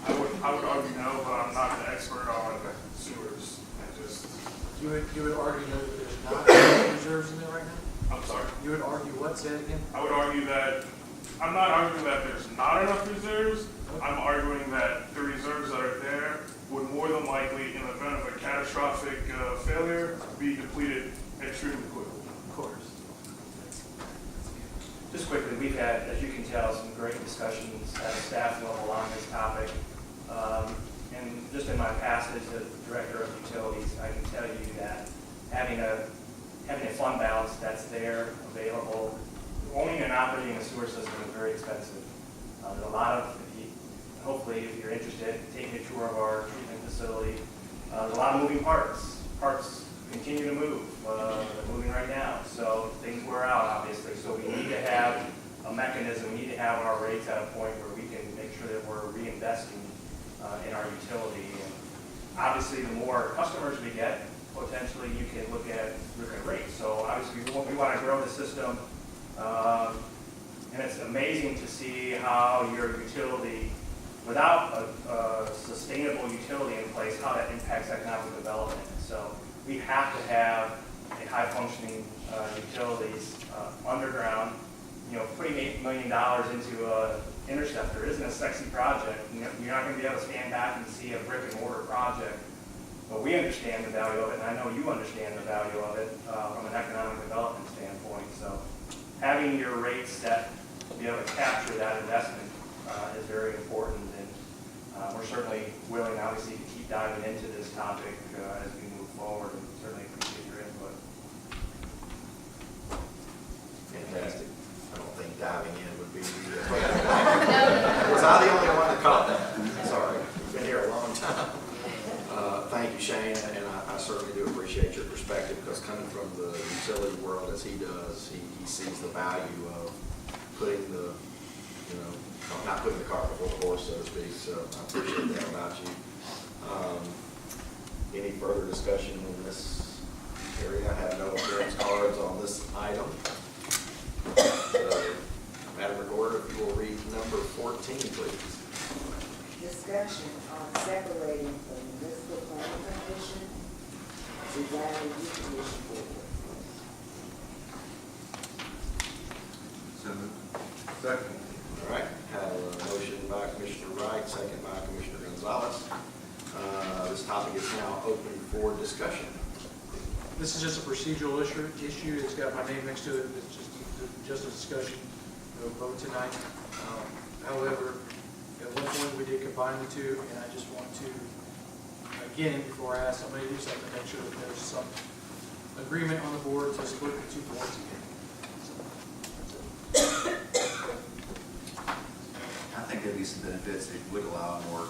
Speaker 6: I I would argue no, but I'm not an expert on sewers. I just,
Speaker 12: You would argue that there's not enough reserves in there right now?
Speaker 6: I'm sorry.
Speaker 12: You would argue what? Say it again?
Speaker 6: I would argue that, I'm not arguing that there's not enough reserves. I'm arguing that the reserves that are there would more than likely, in the event of a catastrophic failure, be depleted extremely quickly.
Speaker 12: Of course.
Speaker 8: Just quickly, we've had, as you can tell, some great discussions at a staff level on this topic. And just in my past as the director of utilities, I can tell you that having a fund balance that's there, available, owning and operating a sewer system is very expensive. There's a lot of, hopefully, if you're interested, taking a tour of our treatment facility, there's a lot of moving parts. Parts continue to move. They're moving right now. So things wear out, obviously. So we need to have a mechanism. We need to have our rates at a point where we can make sure that we're reinvesting in our utility. And obviously, the more customers we get, potentially you can look at rates. So obviously, we want to grow the system. And it's amazing to see how your utility, without a sustainable utility in place, how that impacts economic development. So we have to have a high-functioning utilities underground. Putting $8 million into an interceptor isn't a sexy project. You're not going to be able to stand back and see a brick-and-mortar project. But we understand the value of it, and I know you understand the value of it from an economic development standpoint. So having your rates set to be able to capture that investment is very important. And we're certainly willing, obviously, to keep diving into this topic as we move forward, and certainly appreciate your input.
Speaker 2: Fantastic. I don't think diving in would be the Was I the only one that caught that? Sorry. You've been here a long time. Thank you, Shane, and I certainly do appreciate your perspective, because coming from the utility world as he does, he sees the value of putting the, not putting the cart before the horse, so to speak. So I appreciate that about you. Any further discussion in this area? I have no appearance cards on this item. So, Madam Recorder, if you will read number 14, please.
Speaker 10: Discussion on separating the municipal planning commission, design review commission board.
Speaker 5: So moved.
Speaker 13: Second.
Speaker 2: All right, have a motion by Commissioner Wright, second by Commissioner Gonzalez. This topic is now open for discussion.
Speaker 12: This is just a procedural issue. It's got my name next to it. It's just a discussion. We'll vote tonight. However, at one point we did combine the two, and I just want to, again, before I ask somebody to do something, make sure that there's some agreement on the board to split the two boards again.
Speaker 5: I think there'd be some benefits. It would allow more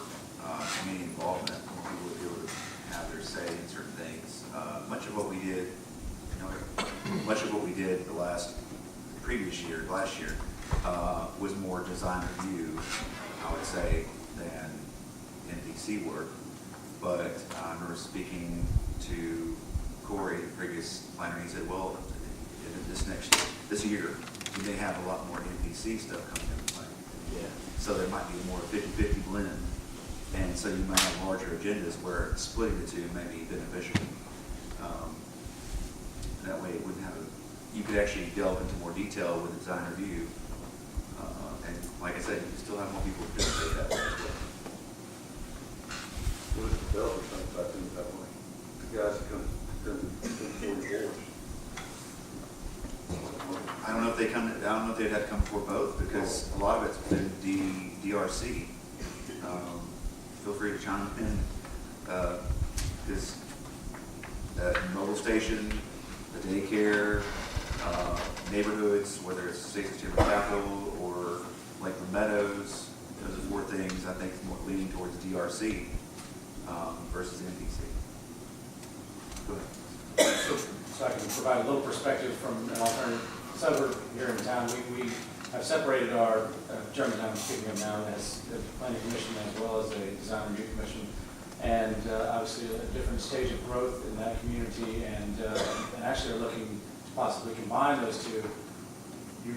Speaker 5: community involvement. More people would be able to have their say in certain things. Much of what we did last year, was more design review, I would say, than NPC work. But I remember speaking to Corey, the previous planner. He said, "Well, this year, you may have a lot more NPC stuff coming into play.
Speaker 2: Yeah.
Speaker 5: So there might be more 50-50 blend, and so you might have larger agendas where splitting the two may be beneficial. That way, it wouldn't have you could actually delve into more detail with the design review, and like I said, you can still have more people participate that way as well."
Speaker 13: What does the developer think about doing it that way? The guys that come forward boards.
Speaker 5: I don't know if they'd have to come before both, because a lot of it's been DRC. Feel free to chime in. This mobile station, the daycare, neighborhoods, whether it's Stacy Timber Capital or Lakeland Meadows, those are four things I think more leaning towards DRC versus NPC. Go ahead.
Speaker 18: So I can provide a little perspective from an alternative suburb here in town. We have separated our Germantown, speaking of now, as the planning commission as well as a design review commission, and obviously a different stage of growth in that community, and actually are looking to possibly combine those two.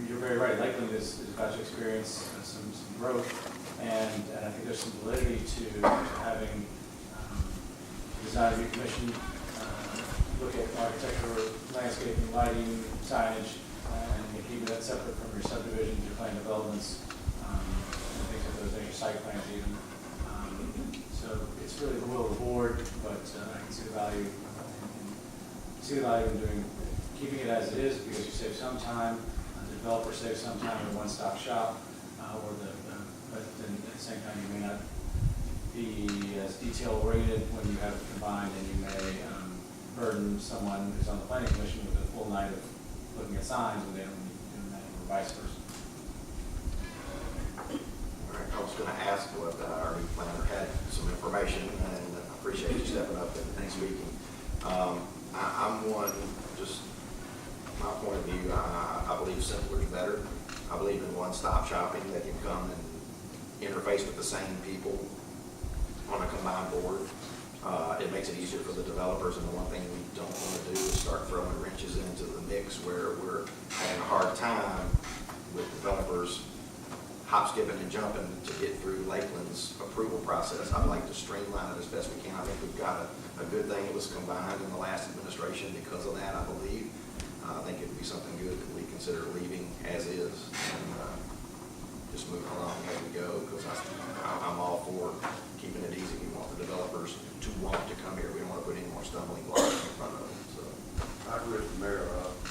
Speaker 18: You're very right. Lakeland is about to experience some growth And I think there's some validity to having the design review commission look at architecture, landscaping, lighting, signage, and keeping that separate from your subdivisions, your plan developments, and things like those, your site plans even. So it's really the will of the board, but I can see the value in doing, keeping it as it is, because you save some time, the developer saves some time in a one-stop shop, but then at the same time, you may not be as detail-oriented when you have it combined, and you may burden someone who's on the planning commission with a full night of looking at signs when they don't need to do that, or vice versa.
Speaker 2: All right, I was going to ask whether our new planner had some information, and I appreciate you stepping up and speaking. I'm one, just my point of view, I believe simpler is better. I believe in one-stop shopping, that you come and interface with the same people on a combined board. It makes it easier for the developers, and the one thing we don't want to do is start throwing wrenches into the mix where we're having a hard time with developers hop, skipping, and jumping to get through Lakeland's approval process. I'd like to streamline it as best we can. I think we've got a good thing that was combined in the last administration because of that, I believe. I think it would be something good that we consider leaving as is and just moving along as we go, because I'm all for keeping it easy. We want the developers to want to come here. We don't want to put any more stumbling blocks in front of them. So
Speaker 13: I agree with the mayor.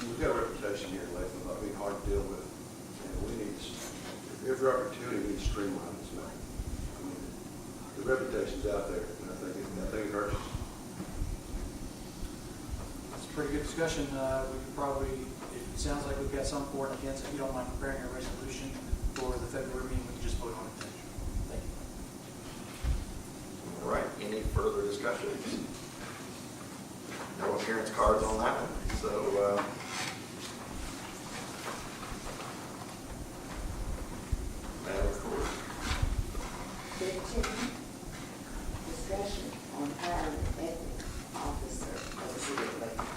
Speaker 13: We've got a reputation here in Lakeland about being hard to deal with, and we need to, every opportunity we need to streamline this matter. I mean, the reputation's out there, and I think it hurts us.
Speaker 12: It's a pretty good discussion. We could probably, it sounds like we've got some for and against. If you don't mind preparing a resolution for the February meeting, we can just vote on it then. Thank you.
Speaker 2: all right, any further discussion? No appearance cards on that one. So Madam Clerk.
Speaker 10: 15, discussion on hiring an ethics officer of the city of Lakeland.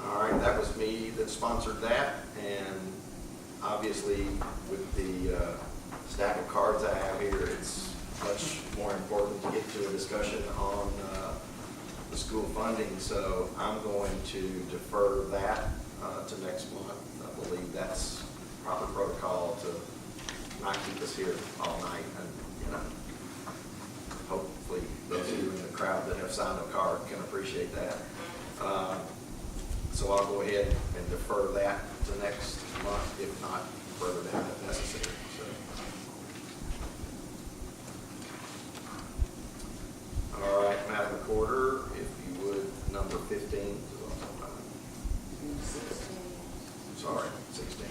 Speaker 2: All right, that was me that sponsored that, and obviously with the stack of cards I have here, it's much more important to get to a discussion on the school funding, so I'm going to defer that to next month. I believe that's proper protocol to not keep us here all night, and hopefully those of you in the crowd that have signed a card can appreciate that. So I'll go ahead and defer that to next month, if not further down if necessary. So. All right, Madam Recorder, if you would, number 15. Sorry, 16.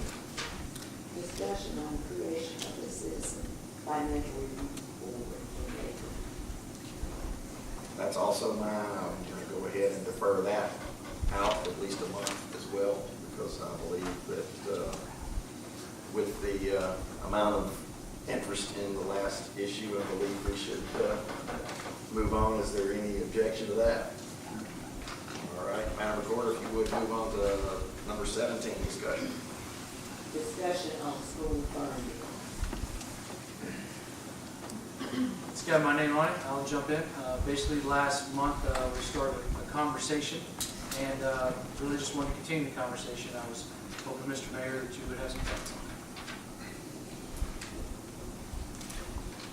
Speaker 10: Discussion on creation of the Citizen Financial Review Board in Lakeland.
Speaker 2: That's also mine. I'm going to go ahead and defer that out at least a month as well, because I believe that with the amount of interest in the last issue, I believe we should move on. Is there any objection to that? All right, Madam Recorder, if you would move on to number 17, discussion.
Speaker 10: Discussion on school funding.
Speaker 12: It's got my name on it. I'll jump in. Basically, last month we started a conversation, and really just wanted to continue the conversation. I was hoping, Mr. Mayor, that you would have some thoughts on it.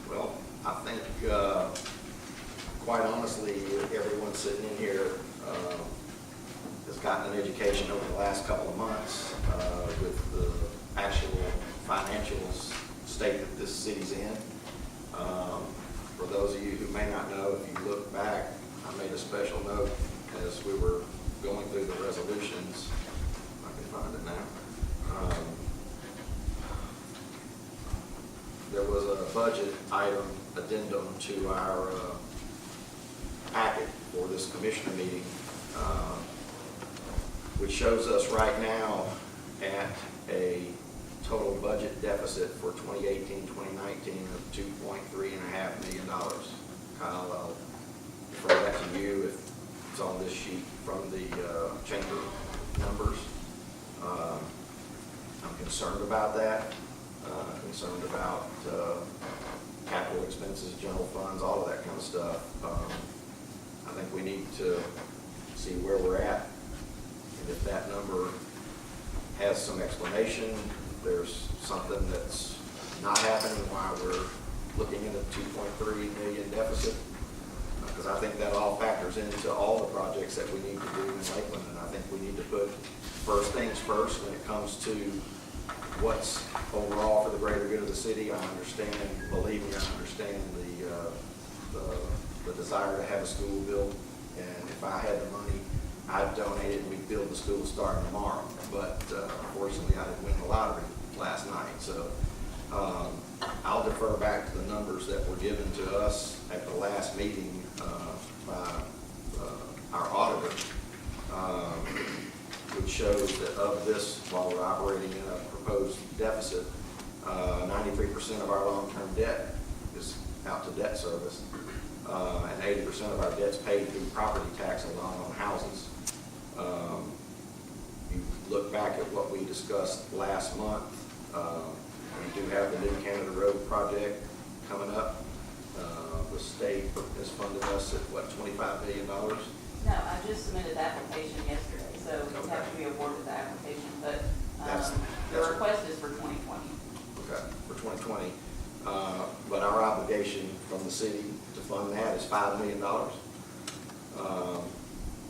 Speaker 2: Well, I think, quite honestly, everyone sitting in here has gotten an education over the last couple of months with the actual financials state that this city's in. For those of you who may not know, if you look back, I made a special note as we were going through the resolutions. I can find it now. There was a budget item addendum to our packet for this commissioner meeting, which shows us right now at a total budget deficit for 2018-2019 of $2.3.5 million. Kyle, I'll refer that to you if it's on this sheet from the chamber numbers. I'm concerned about that. concerned about capital expenses, general funds, all of that kind of stuff. I think we need to see where we're at, and if that number has some explanation, if there's something that's not happening, why we're looking at a 2.3 million deficit, because I think that all factors into all the projects that we need to do in Lakeland, and I think we need to put first things first when it comes to what's overall for the greater good of the city. I understand, believe me, I understand the desire to have a school built, and if I had the money, I'd donate it and we'd build the school starting tomorrow. But unfortunately, I didn't win the lottery last night, so I'll defer back to the numbers that were given to us at the last meeting by our auditor, which shows that of this, while we're operating in a proposed deficit, 93% of our long-term debt is out to debt service, and 80% of our debt's paid through property tax alone on houses. You look back at what we discussed last month, we do have the new Canada Road project coming up. The state has funded us at, what, $25 million?
Speaker 11: No, I just submitted the application yesterday, so we have to be awarded the application, but the request is for 2020.
Speaker 2: Okay, for 2020. But our obligation from the city to fund that is $5 million.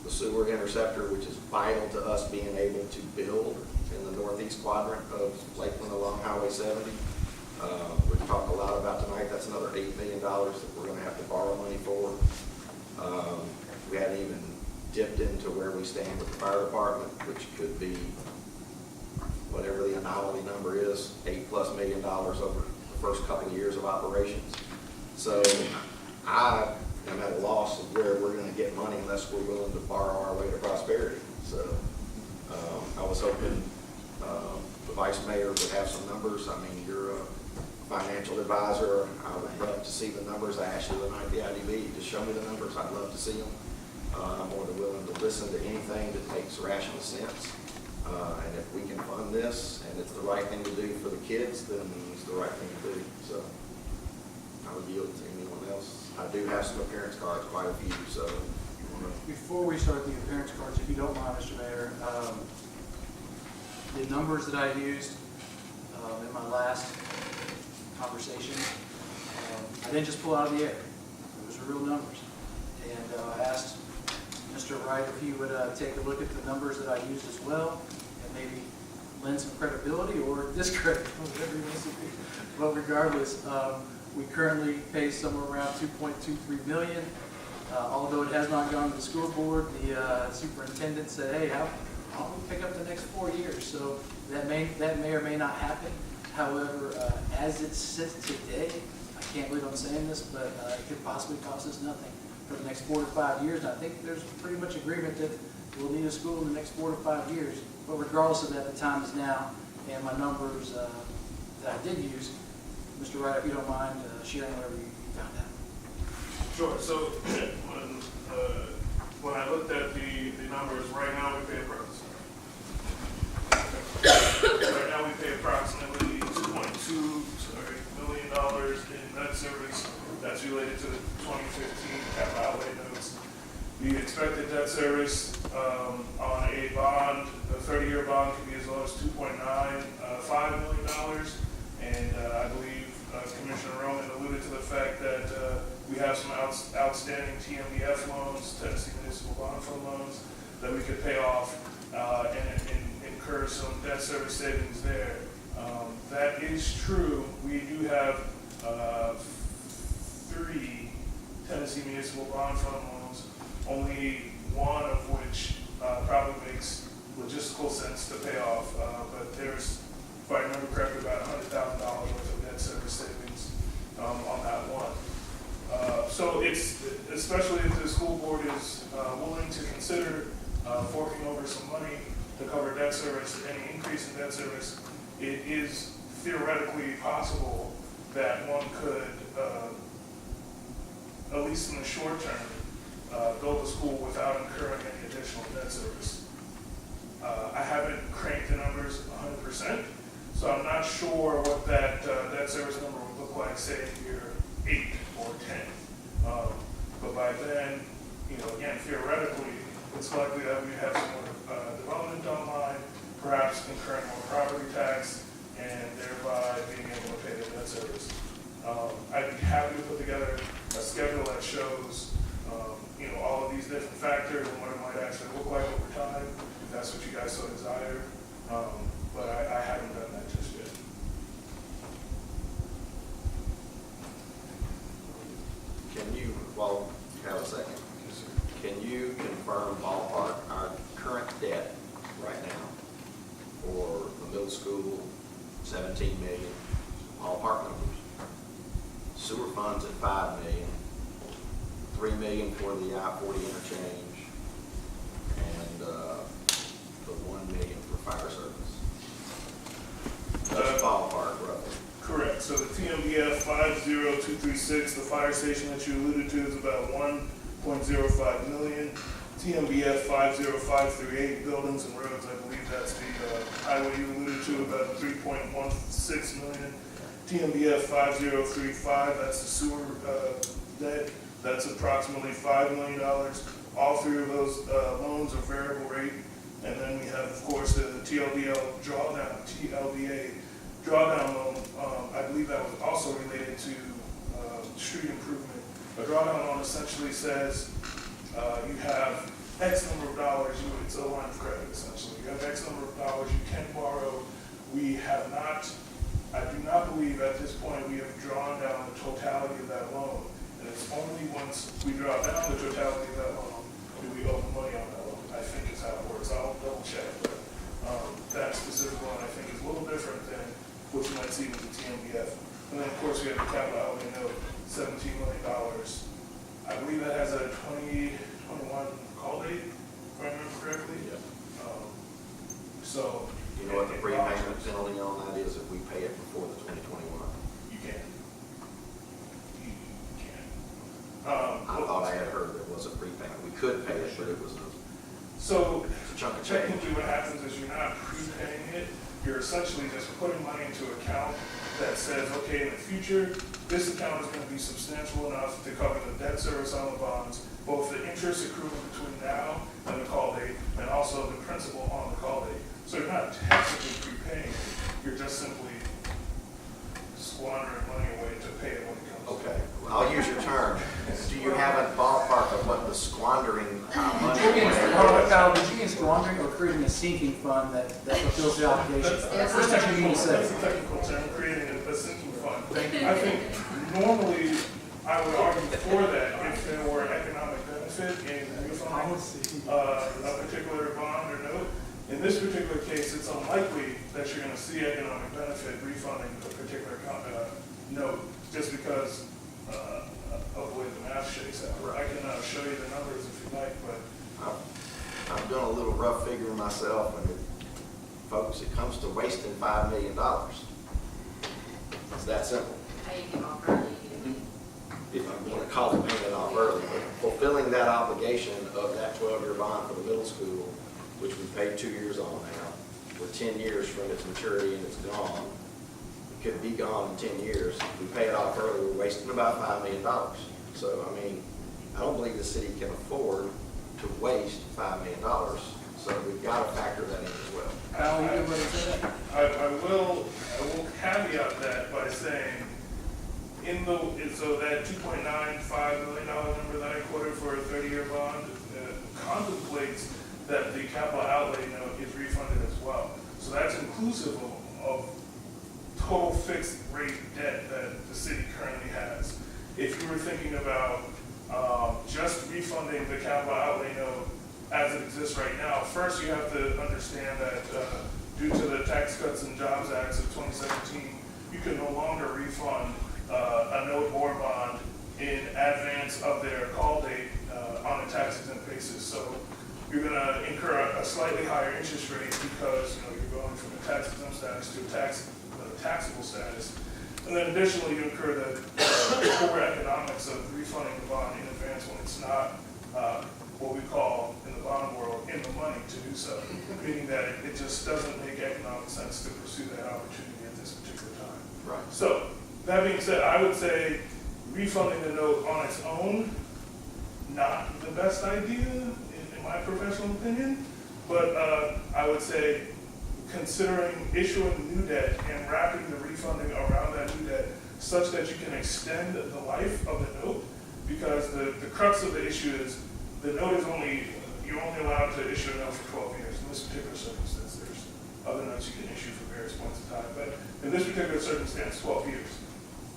Speaker 2: The sewer interceptor, which is vital to us being able to build in the northeast quadrant of Lakeland along Highway 70. We've talked a lot about tonight. That's another $8 million that we're going to have to borrow money for. We hadn't even dipped into where we stand with the fire department, which could be whatever the anomaly number is, $8+ million over the first couple of years of operations. So I am at a loss of where we're going to get money unless we're willing to borrow our way to prosperity. So I was hoping the vice mayor would have some numbers. I mean, you're a financial advisor. I would love to see the numbers. I asked you tonight at the IDB, just show me the numbers. I'd love to see them. I'm more than willing to listen to anything that makes rational sense. And if we can fund this and it's the right thing to do for the kids, then it's the right thing to do. So I would yield to anyone else. I do have some appearance cards, quite a few, so if you want to.
Speaker 12: Before we start the appearance cards, if you don't mind, Mr. Mayor, the numbers that I used in my last conversation, I didn't just pull out of the air. Those are real numbers. And I asked Mr. Wright if he would take a look at the numbers that I used as well and maybe lend some credibility or discredit, whatever he wants to do. But regardless, we currently pay somewhere around $2.23 million. Although it has not gone to the school board, the superintendent said, hey, how don't we pick up the next 4 years? So that may or may not happen. However, as it sits today, I can't believe I'm saying this, but it could possibly cost us nothing for the next 4 to 5 years. And I think there's pretty much agreement that we'll need a school in the next 4 to 5 years. But regardless of that, the time is now, and my numbers that I did use, Mr. Wright, if you don't mind sharing whatever you found out.
Speaker 6: Sure. So when I looked at the numbers, right now we pay approximately $2.2 million in debt service. That's related to the 2015 capital outlay notes. The expected debt service on a bond, a 30-year bond, could be as low as $2.95 million. And I believe Commissioner Roman alluded to the fact that we have some outstanding TMBF loans, Tennessee Municipal Bond Fund loans, that we could pay off and incur some debt service savings there. That is true. We do have 3 Tennessee Municipal Bond Fund loans, only one of which probably makes logistical sense to pay off. But there's, if I remember correctly, about $100,000 worth of debt service savings on that one. So it's, especially if the school board is willing to consider forking over some money to cover debt service, any increase in debt service, it is theoretically possible that one could, at least in the short term, build a school without incurring any additional debt service. I haven't cranked the numbers 100%, So I'm not sure what that debt service number would look like, say, in year 8 or 10. But by then, again, theoretically, it's likely that we have some more development online, perhaps incurring more property tax, and thereby being able to pay the debt service. I'd be happy to put together a schedule that shows, all of these different factors and what it might actually look like over time, if that's what you guys so desire. But I haven't done that just yet.
Speaker 2: Can you, while you have a second, can you confirm ballpark our current debt right now for the middle school, 17 million, ballpark numbers? Sewer funds at 5 million, 3 million for the I-40 interchange, and the 1 million for fire service. That's ballpark, roughly.
Speaker 6: Correct. So the TMBF 50236, the fire station that you alluded to, is about 1.05 million. TMBF 50538, buildings and roads, I believe that's the highway you alluded to, about 3.16 million. TMBF 5035, that's the sewer debt, that's approximately $5 million. All three of those loans are variable rate. And then we have, of course, the TLBA drawdown loan. I believe that was also related to street improvement. A drawdown loan essentially says you have X number of dollars, it's a line of credit essentially. You have X number of dollars you can borrow. We have not, I do not believe at this point we have drawn down the totality of that loan. And it's only once we draw down the totality of that loan do we owe the money on that loan, I think is how it works. I'll double check, but that specific loan I think is a little different than what you might see with the TMBF. And then of course we have the capital outlay note, $17 million. I believe that has a 2021 call date, if I remember correctly.
Speaker 2: Yeah.
Speaker 6: So.
Speaker 2: You know what the prepayment penalty on that is if we pay it before the 2021?
Speaker 6: You can. You can.
Speaker 2: I thought I had heard there was a prepayment. We could pay it, but it was
Speaker 6: So
Speaker 2: a chunk of change.
Speaker 6: technically what happens is you're not prepaying it, you're essentially just putting money into an account that says, okay, in the future, this account is going to be substantial enough to cover the debt service on the bonds, both the interest accruing between now and the call date, and also the principal on the call date. So you're not technically prepaying it, you're just simply squandering money away to pay it when it comes.
Speaker 2: Okay, well, I'll use your term. Do you have a ballpark of what the squandering money
Speaker 12: Kyle, did you mean squandering or creating a sinking fund that fulfills the obligations? That's what you mean to say.
Speaker 6: That's a technical term, creating a sinking fund. I think normally I would argue for that if there were economic benefit in refunding a particular bond or note. In this particular case, it's unlikely that you're going to see economic benefit refunding a particular note just because of the way the math shakes out. I can show you the numbers if you like, but
Speaker 2: I've done a little rough figure myself, and folks, it comes to wasting $5 million. It's that simple.
Speaker 7: Paying it off early.
Speaker 2: If you want to call it paying it off early, but fulfilling that obligation of that 12-year bond for the middle school, which we paid 2 years on now, we're 10 years from its maturity and it's gone. It could be gone in 10 years. If we pay it off early, we're wasting about $5 million. So, I mean, I don't believe the city can afford to waste $5 million. So we've got to factor that in as well.
Speaker 12: Kyle, you good with that?
Speaker 6: I will caveat that by saying, so that $2.95 million number that I quoted for a 30-year bond contemplates that the capital outlay note is refunded as well. So that's inclusive of total fixed rate debt that the city currently has. If you were thinking about just refunding the capital outlay note as it exists right now, first you have to understand that due to the Tax Cuts and Jobs Acts of 2017, you can no longer refund a note or bond in advance of their call date on a tax exempt basis. So you're going to incur a slightly higher interest rate because you're going from a tax exempt status to a taxable status. And then additionally, you incur the poor economics of refunding the bond in advance when it's not what we call in the bond world in the money to do so, meaning that it just doesn't make economic sense to pursue that opportunity at this particular time.
Speaker 2: Right.
Speaker 6: So, that being said, I would say refunding the note on its own, not the best idea, in my professional opinion, but I would say considering issuing new debt and wrapping the refunding around that new debt such that you can extend the life of the note, because the crux of the issue is the note is you're only allowed to issue a note for 12 years. In this particular circumstance, there's other notes you can issue for various points in time, but in this particular circumstance, 12 years.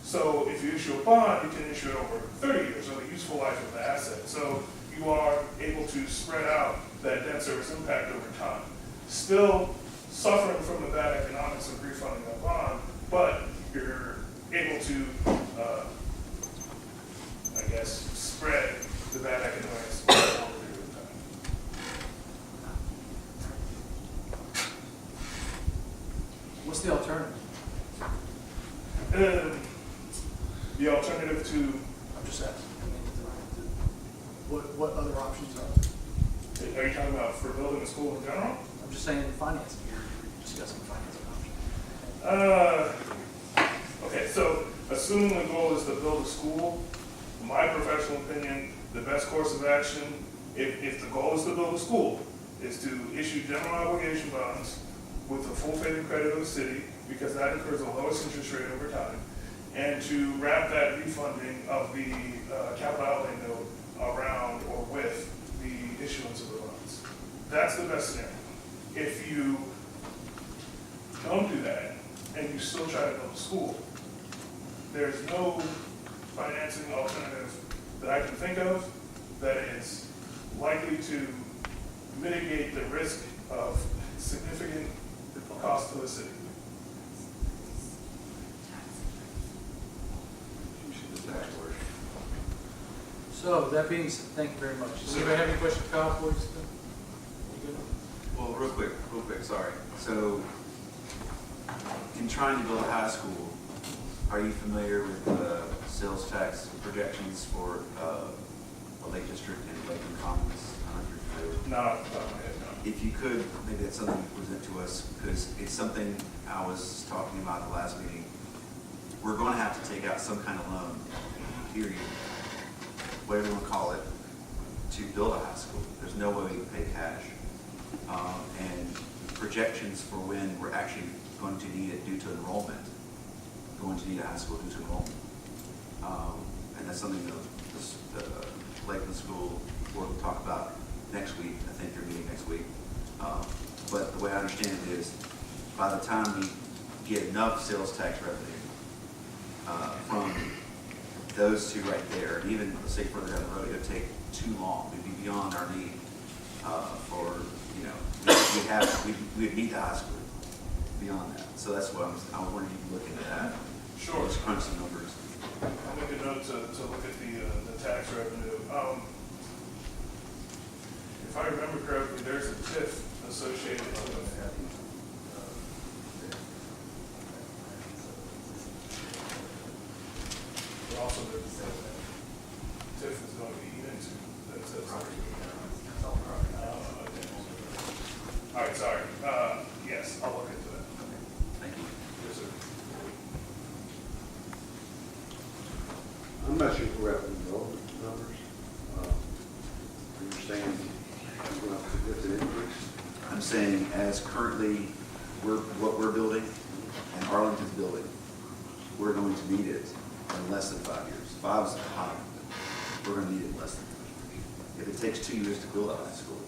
Speaker 6: So if you issue a bond, you can issue it over 30 years, or the useful life of the asset. So you are able to spread out that debt service impact over time. Still suffering from the bad economics of refunding that bond, but you're able to, I guess, spread the bad economics over a period of time.
Speaker 12: What's the alternative?
Speaker 6: The alternative to,
Speaker 12: I'm just asking. What other options are there?
Speaker 6: are you talking about for building a school in general?
Speaker 12: I'm just saying financing. You're discussing financing options.
Speaker 6: Okay, so assuming the goal is to build a school, in my professional opinion, the best course of action, if the goal is to build a school, is to issue general obligation bonds with the full faith and credit of the city, because that incurs the lowest interest rate over time, and to wrap that refunding of the capital outlay note around or with the issuance of the bonds. That's the best scenario. If you don't do that, and you still try to build a school, there's no financing alternative that I can think of that is likely to mitigate the risk of significant cost to the city.
Speaker 12: So that being said, thank you very much. Does anybody have any questions for Kyle, please? You good?
Speaker 5: Well, real quick, sorry. So, in trying to build a high school, are you familiar with the sales tax projections for the Lake District and Lakeland Commons? I don't know if you're familiar with.
Speaker 6: Not off the top of my head, no.
Speaker 5: If you could, maybe that's something to present to us, because it's something I was talking about the last meeting. We're going to have to take out some kind of loan, period, whatever you want to call it, to build a high school. There's no way we can pay cash. And projections for when we're actually going to need it due to enrollment, going to need a high school due to enrollment. And that's something that the Lakeland School Board will talk about next week. I think they're meeting next week. But the way I understand it is, by the time we get enough sales tax revenue from those two right there, and even, let's say, further down the road, it would take too long. We'd be beyond our need for, we'd need the high school beyond that. So that's what I was wondering if you could look into that.
Speaker 6: Sure.
Speaker 5: Let's crunch some numbers.
Speaker 6: I'll make a note to look at the tax revenue. If I remember correctly, there's a TIF associated with but also the TIF is going to be eaten into. All right, sorry. Yes, I'll look into that.
Speaker 5: Thank you.
Speaker 6: Yes, sir.
Speaker 13: I'm not sure if we're at the enrollment numbers. I understand we're going to have a significant increase.
Speaker 5: I'm saying, as currently, what we're building and Arlington's building, we're going to need it in less than 5 years. 5 is high. We're going to need it in less than 5 years. If it takes 2 years to build a high school,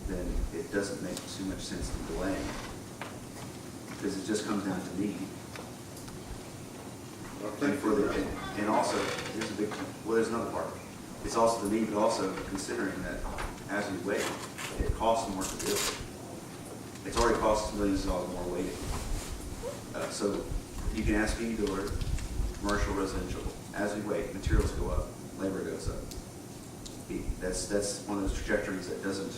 Speaker 5: then it doesn't make too much sense to delay, because it just comes down to need. And also, there's a big, well, there's another part. It's also the need, but also considering that as we wait, it costs more to build. It's already cost us millions of dollars more waiting. So you can ask any builder, commercial, residential, as we wait, materials go up, labor goes up. That's one of those trajectories that doesn't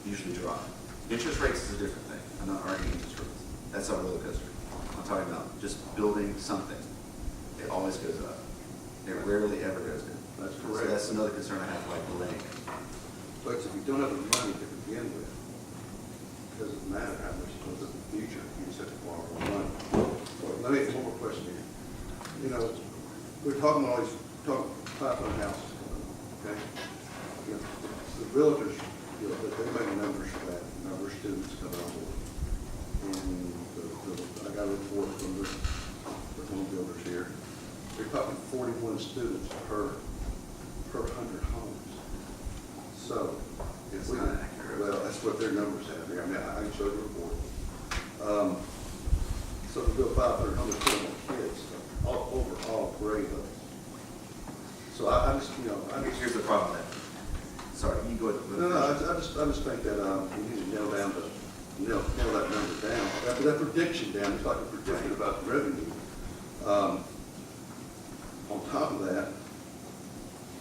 Speaker 5: usually drop. Interest rates is a different thing. I'm not arguing interest rates. That's our roller coaster. I'm talking about just building something. It always goes up. It rarely ever goes down.
Speaker 13: That's
Speaker 5: So
Speaker 13: correct.
Speaker 5: that's another concern I have, like delaying it.
Speaker 13: But if you don't have the money to begin with, it doesn't matter how much it goes in the future, you just have to borrow more money. Well, let me ask one more question here. You know, we're talking about all these, talking 500 houses, okay? You know, the realtors, you know, they make numbers for that, number of students coming on board. And I got a report from the home builders here. They're talking 41 students per 100 homes. So, if we, well, that's what their numbers have here. I mean, I can show you the report. So to build 500 homes, put more kids over all grade levels. So I just, you know,
Speaker 5: Here's the problem then. Sorry, you go ahead.
Speaker 13: No, I just think that we need to nail that number down. That prediction down, it's like a prediction about the revenue. On top of that,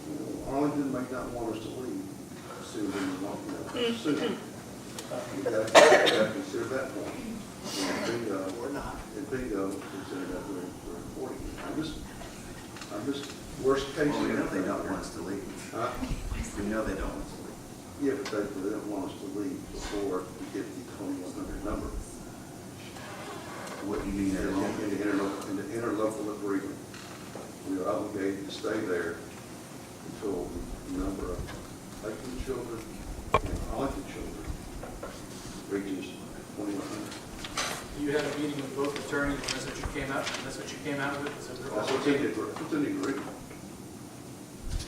Speaker 13: you know, Arlington may not want us to leave sooner than we want, sooner. You gotta consider that point. Or not. And bingo, consider that we're important. I'm just worst case.
Speaker 5: Well, we know they don't want us to leave.
Speaker 13: Huh?
Speaker 5: We know they don't want us to leave.
Speaker 13: Yeah, but they don't want us to leave before we get the 2,100 number.
Speaker 5: What do you mean?
Speaker 13: In the interlocal agreement, we are obligated to stay there until the number of Lakeland children and Arlington children reaches 2,100.
Speaker 12: You had a meeting with both attorneys, and that's what you came out with?
Speaker 13: That's what's in the agreement.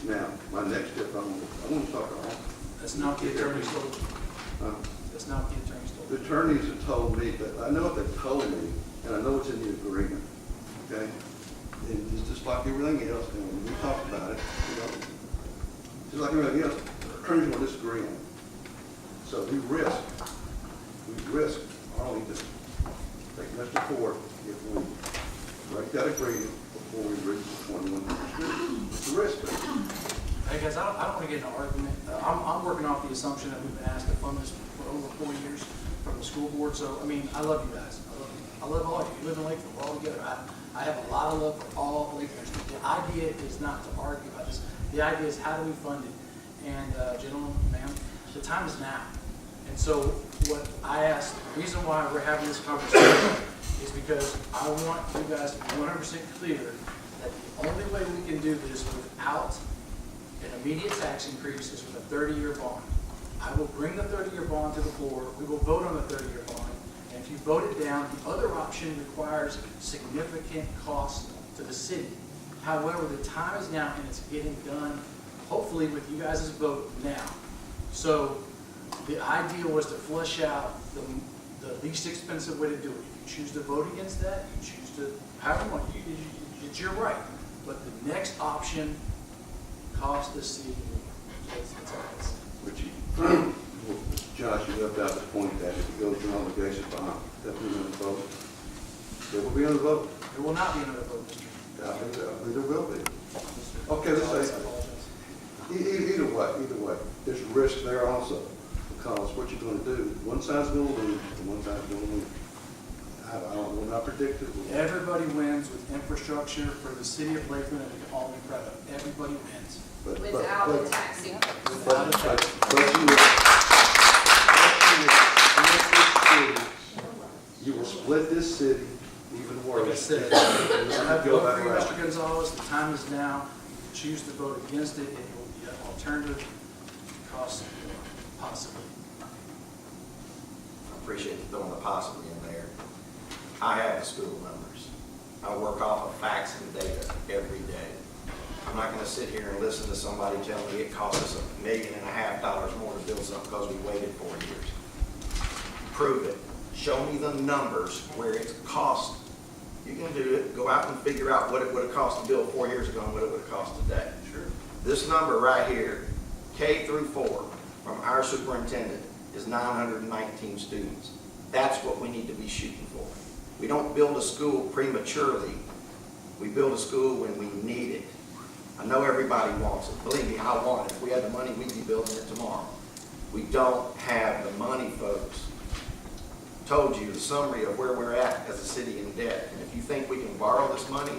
Speaker 13: Now, my next step, I want to talk to all.
Speaker 12: That's not the attorney's told you. That's not what the attorney's told you.
Speaker 13: The attorneys have told me that, I know what they've told me, and I know it's in the agreement, okay? And it's just like everything else, and when we talked about it, you know, just like everything else, attorneys will disagree on it. So we risk Arlington taking us to court if we break that agreement before we reach the 2,100 students. It's a risk.
Speaker 12: Hey guys, I don't want to get in an argument. I'm working off the assumption that we've been asked to fund this for over 4 years from the school board. So, I mean, I love you guys. I love all of you. You live in Lakeville. We're all together. I have a lot of love for all Lakevillers. The idea is not to argue about this. The idea is how do we fund it? And gentlemen, ma'am, the time is now. And so what I asked, the reason why we're having this conversation is because I want you guys to be 100% clear that the only way we can do this without an immediate tax increase is with a 30-year bond. I will bring the 30-year bond to the floor. We will vote on the 30-year bond. And if you vote it down, the other option requires significant cost to the city. However, the time is now and it's getting done, hopefully with you guys' vote now. So the idea was to flush out the least expensive way to do it. If you choose to vote against that, you choose to, however you want, it's your right. But the next option cost the city more. That's all it is.
Speaker 13: Josh, you left out the point that if it goes to an obligation bond, that will be another vote. There will be another vote.
Speaker 12: There will not be another vote, Mr.
Speaker 13: I think there will be. Okay, let's say, either way, there's risk there also, because what you're going to do, one side's going to lose and one side's going to win. We're not predictable.
Speaker 12: Everybody wins with infrastructure for the city of Lakeland, and we can all be proud of it. Everybody wins.
Speaker 7: Without the tax increase.
Speaker 12: Without a tax.
Speaker 13: You will split this city even worse.
Speaker 12: Like I said, I vote for you, Mr. Gonzalez. The time is now. Choose to vote against it, and it will be an alternative cost possibly.
Speaker 2: I appreciate you throwing the possibly in there. I have the school numbers. I work off of facts and data every day. I'm not going to sit here and listen to somebody tell me it costs us $1.5 million more to build something because we waited 4 years. Prove it. Show me the numbers where it's cost. You can do it. Go out and figure out what it would have cost to build 4 years ago and what it would have cost today. Sure. This number right here, K through 4, from our superintendent, is 919 students. That's what we need to be shooting for. We don't build a school prematurely. We build a school when we need it. I know everybody wants it. Believe me, I want it. If we had the money, we'd be building it tomorrow. We don't have the money, folks. Told you the summary of where we're at as a city in debt. And if you think we can borrow this money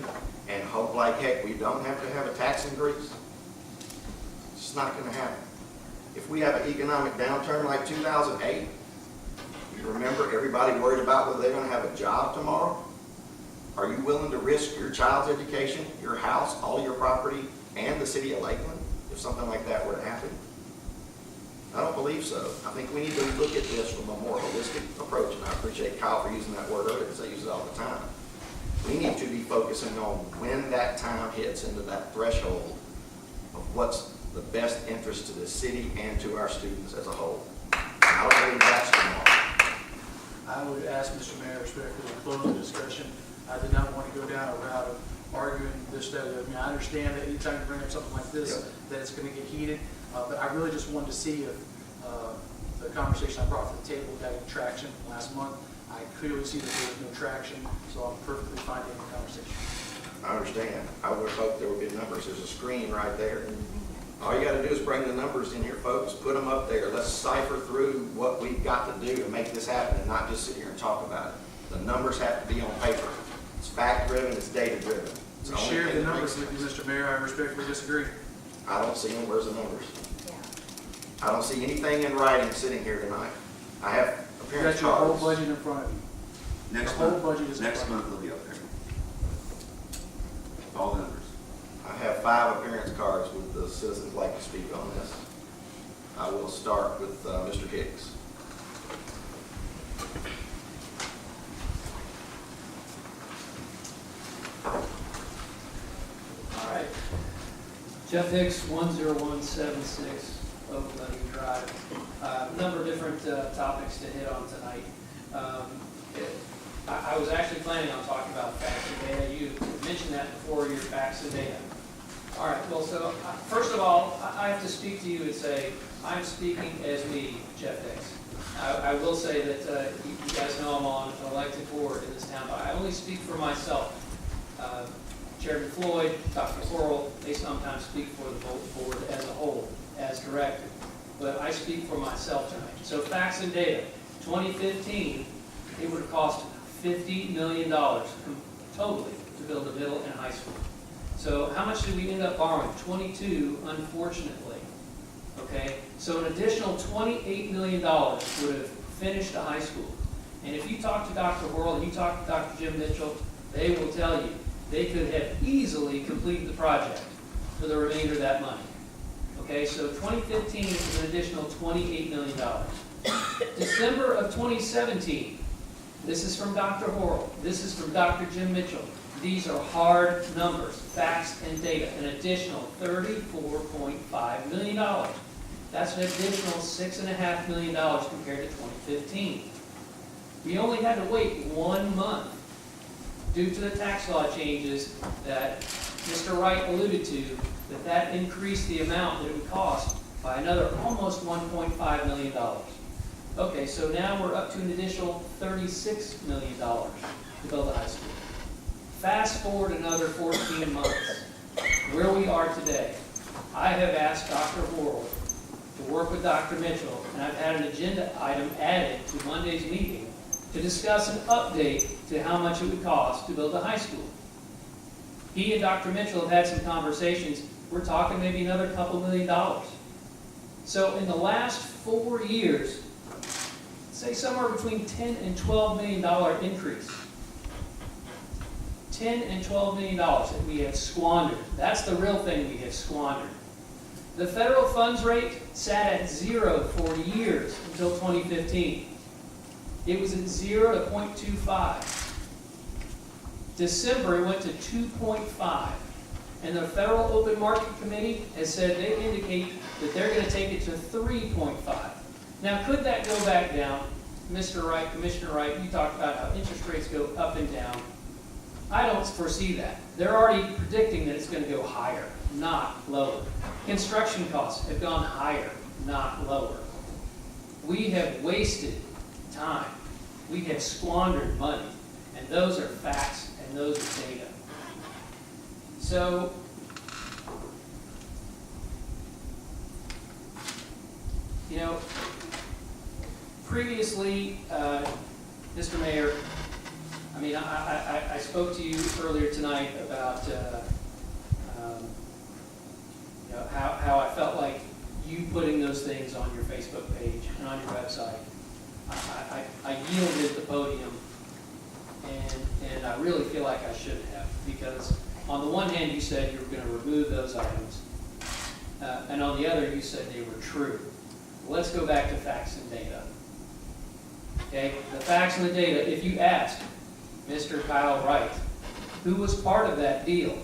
Speaker 2: and hope like heck we don't have to have a tax increase, it's not going to happen. If we have an economic downturn like 2008, you remember everybody worried about whether they're going to have a job tomorrow? Are you willing to risk your child's education, your house, all your property, and the city of Lakeland if something like that were to happen? I don't believe so. I think we need to look at this from a more holistic approach, and I appreciate Kyle for using that word earlier because I use it all the time. We need to be focusing on when that time hits into that threshold of what's the best interest to the city and to our students as a whole. I don't believe that's tomorrow.
Speaker 12: I would ask Mr. Mayor respectfully to close the discussion. I did not want to go down a route of arguing this, that. I mean, I understand that anytime you bring up something like this, that it's going to get heated, but I really just wanted to see if the conversation I brought to the table got any traction last month. I clearly see that there was no traction, so I'm perfectly fine in the conversation.
Speaker 2: I understand. I would have hoped there would be numbers. There's a screen right there. All you got to do is bring the numbers in here, folks. Put them up there. Let's cipher through what we've got to do to make this happen and not just sit here and talk about it. The numbers have to be on paper. It's fact-driven. It's data-driven.
Speaker 12: We shared the numbers with you, Mr. Mayor. I respectfully disagree.
Speaker 2: I don't see them. Where's the numbers? I don't see anything in writing sitting here tonight. I have
Speaker 12: You got your whole budget in front of you.
Speaker 5: Next
Speaker 12: The whole
Speaker 5: month,
Speaker 12: budget is
Speaker 5: next
Speaker 12: in front
Speaker 5: month it'll be up there. All the numbers.
Speaker 2: I have 5 appearance cards with the citizens like to speak on this. I will start with Mr. Hicks.
Speaker 14: All right. Jeff Hicks, 10176 Oakland Drive. A number of different topics to hit on tonight. I was actually planning on talking about facts and data. You mentioned that before, your facts and data. All right, well, so first of all, I have to speak to you and say, I'm speaking as me, Jeff Hicks. I will say that you guys know I'm on an elected board in this town, but I only speak for myself. Chairman Floyd, Dr. Coral, they sometimes speak for the board as a whole, as directed. But I speak for myself tonight. So facts and data. 2015, it would have cost $50 million totally to build a middle and high school. So how much did we end up borrowing? 22, unfortunately. Okay, so an additional $28 million would have finished the high school. And if you talk to Dr. Worrell and you talk to Dr. Jim Mitchell, they will tell you they could have easily completed the project for the remainder of that money. Okay, so 2015 is an additional $28 million. December of 2017, this is from Dr. Worrell, this is from Dr. Jim Mitchell. These are hard numbers, facts and data, an additional $34.5 million. That's an additional $6.5 million compared to 2015. We only had to wait 1 month due to the tax law changes that Mr. Wright alluded to, that increased the amount that it would cost by another almost $1.5 million. Okay, so now we're up to an additional $36 million to build a high school. Fast forward another 14 months, where we are today. I have asked Dr. Worrell to work with Dr. Mitchell, and I've had an agenda item added to Monday's meeting to discuss an update to how much it would cost to build a high school. He and Dr. Mitchell have had some conversations. We're talking maybe another couple $1 million. So in the last 4 years, say somewhere between $10 and $12 million increase. $10 and $12 million that we have squandered. That's the real thing we have squandered. The federal funds rate sat at 0 for years until 2015. It was at 0 to 0.25. December, it went to 2.5. And the Federal Open Market Committee has said they indicate that they're going to take it to 3.5. Now, could that go back down? Mr. Wright, Commissioner Wright, you talked about how interest rates go up and down. I don't foresee that. They're already predicting that it's going to go higher, not lower. Construction costs have gone higher, not lower. We have wasted time. We have squandered money. And those are facts and those are data. So, you know, previously, Mr. Mayor, I mean, I spoke to you earlier tonight about you know, how I felt like you putting
Speaker 19: those things on your Facebook page and on your website. I yielded the podium, and I really feel like I should have, because on the one hand, you said you were going to remove those items, and on the other, you said they were true. Let's go back to facts and data. Okay, the facts and the data, if you ask Mr. Kyle Wright, who was part of that deal,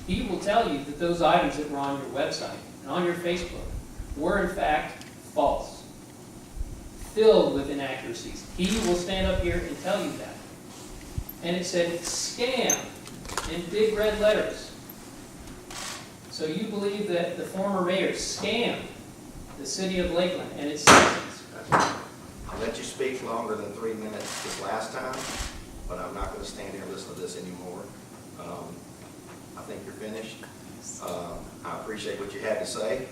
Speaker 19: he will tell you that those items that were on your website and on your Facebook were in fact false, filled with inaccuracies. He will stand up here and tell you that. And it said scam in big red letters. So you believe that the former mayor scammed the city of Lakeland and its citizens?
Speaker 2: I let you speak longer than 3 minutes this last time, but I'm not going to stand here and listen to this anymore. I think you're finished. I appreciate what you had to say,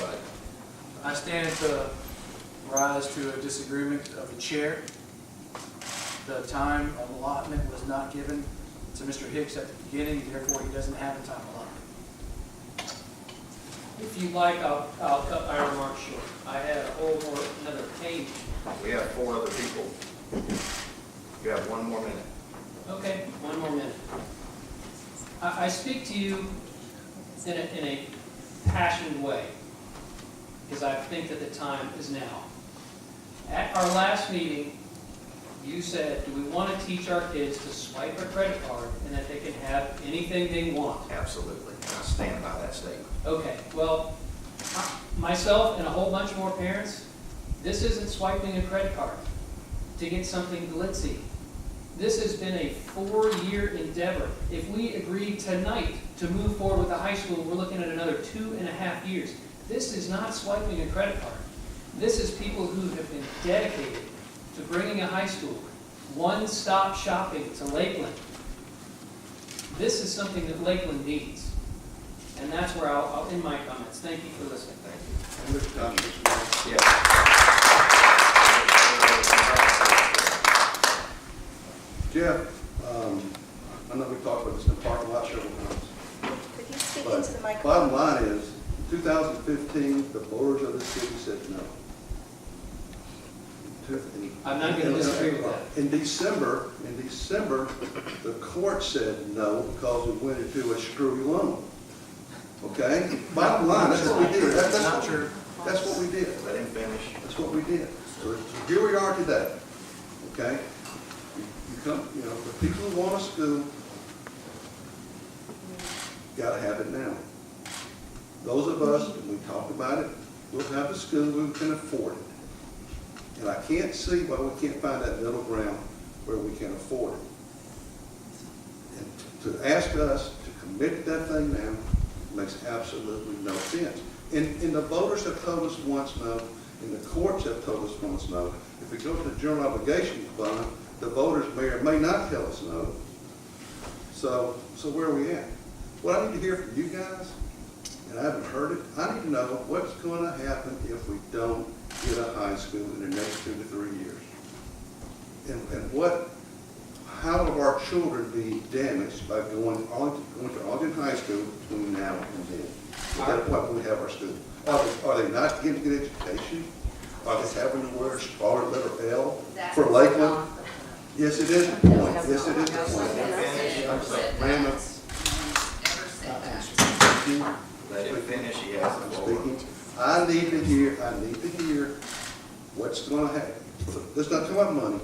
Speaker 2: but
Speaker 12: I stand to rise to a disagreement of the chair. The time allotment was not given to Mr. Hicks at the beginning, therefore he doesn't have a time allotment.
Speaker 19: If you like, I'll cut my remarks short. I had a whole another page.
Speaker 2: we have 4 other people. You have 1 more minute.
Speaker 19: Okay, 1 more minute. I speak to you in a passionate way, because I think that the time is now. At our last meeting, you said, do we want to teach our kids to swipe a credit card and that they can have anything they want?
Speaker 2: Absolutely, and I stand by that statement.
Speaker 19: Okay, well, myself and a whole bunch more parents, this isn't swiping a credit card to get something glitzy. This has been a 4-year endeavor. If we agree tonight to move forward with the high school, we're looking at another 2.5 years. This is not swiping a credit card. This is people who have been dedicated to bringing a high school, one-stop shopping to Lakeland. This is something that Lakeland needs. And that's where I'll end my comments. Thank you for listening.
Speaker 2: Thank you.
Speaker 13: Mr. Thomas,
Speaker 2: Yes.
Speaker 13: Jeff, I know we talked about this in the parking lot several times.
Speaker 4: Could you speak
Speaker 13: But
Speaker 4: into the microphone?
Speaker 13: bottom line is, in 2015, the voters of the city said no.
Speaker 19: I'm not going to disagree with that.
Speaker 13: In December, the court said no because we went into a screwy loan. Okay? Bottom line, that's what we did. That's what we did.
Speaker 2: Let him finish.
Speaker 13: That's what we did. So here we are today. Okay? You come, you know, the people who want a school gotta have it now. Those of us, when we talk about it, we'll have a school we can afford it. And I can't see why we can't find that middle ground where we can afford it. And to ask us to commit to that thing now makes absolutely no sense. And the voters have told us once no, and the courts have told us once no. If we go to the general obligation fund, the voters may or may not tell us no. So where are we at? What I need to hear from you guys, and I haven't heard it, I need to know what's going to happen if we don't get a high school in the next 2 to 3 years. And how will our children be damaged by going to Ogden High School between now and then? At what point we have our school? Are they not getting a good education? Are they having to wear a scarlet letter L for Lakeland? Yes, it is the point. Yes, it is the point. Ma'am,
Speaker 2: Let him finish. He has the floor.
Speaker 13: speaking. I need to hear what's going to happen. Let's not talk about money.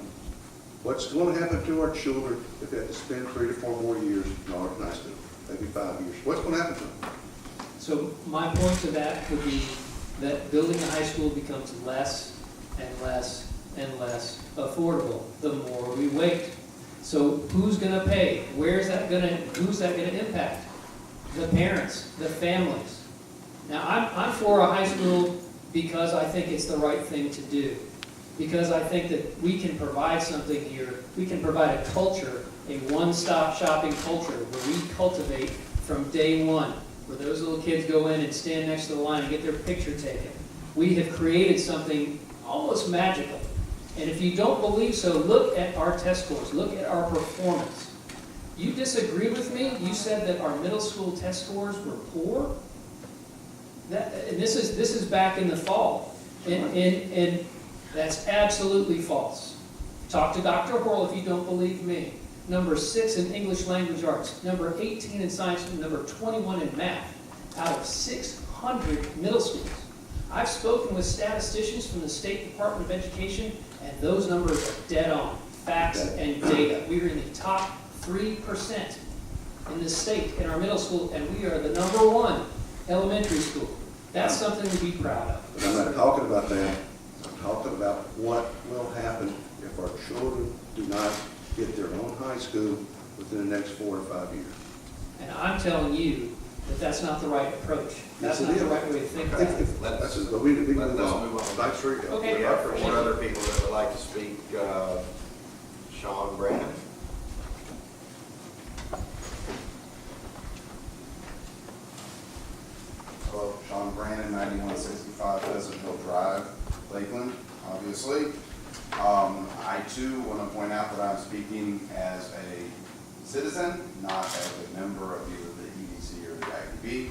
Speaker 13: What's going to happen to our children if they have to spend 3 to 4 more years in Ogden High School? Maybe 5 years. What's going to happen to them?
Speaker 19: So my point to that could be that building a high school becomes less and less and less affordable the more we wait. So who's going to pay? Who's that going to impact? The parents, the families. Now I'm for a high school because I think it's the right thing to do. Because I think that we can provide something here. We can provide a culture, a one-stop shopping culture where we cultivate from day one, where those little kids go in and stand next to the line and get their picture taken. We have created something almost magical. And if you don't believe so, look at our test scores. Look at our performance. You disagree with me? You said that our middle school test scores were poor? And this is back in the fall, and that's absolutely false. Talk to Dr. Horl if you don't believe me. Number 6 in English language arts, number 18 in science, and number 21 in math, out of 600 middle schools. I've spoken with statisticians from the State Department of Education, and those numbers are dead on, facts and data. We are in the top 3% in the state in our middle school, and we are the number 1 elementary school. That's something to be proud of.
Speaker 13: But I'm not talking about that. I'm talking about what will happen if our children do not get their own high school within the next 4 or 5 years.
Speaker 19: And I'm telling you that that's not the right approach. That's
Speaker 13: Yes, it
Speaker 19: not the
Speaker 13: is.
Speaker 19: right way to think about it.
Speaker 2: Let's
Speaker 13: But we move
Speaker 2: move
Speaker 13: on.
Speaker 2: on.
Speaker 13: Thanks, Rick.
Speaker 19: Okay.
Speaker 2: We have 4 other people that would like to speak. Sean Brandon.
Speaker 1: Hello, Sean Brandon, 9165 Pleasantville Drive, Lakeland, obviously. I too want to point out that I'm speaking as a citizen, not as a member of either the EDC or the IDB.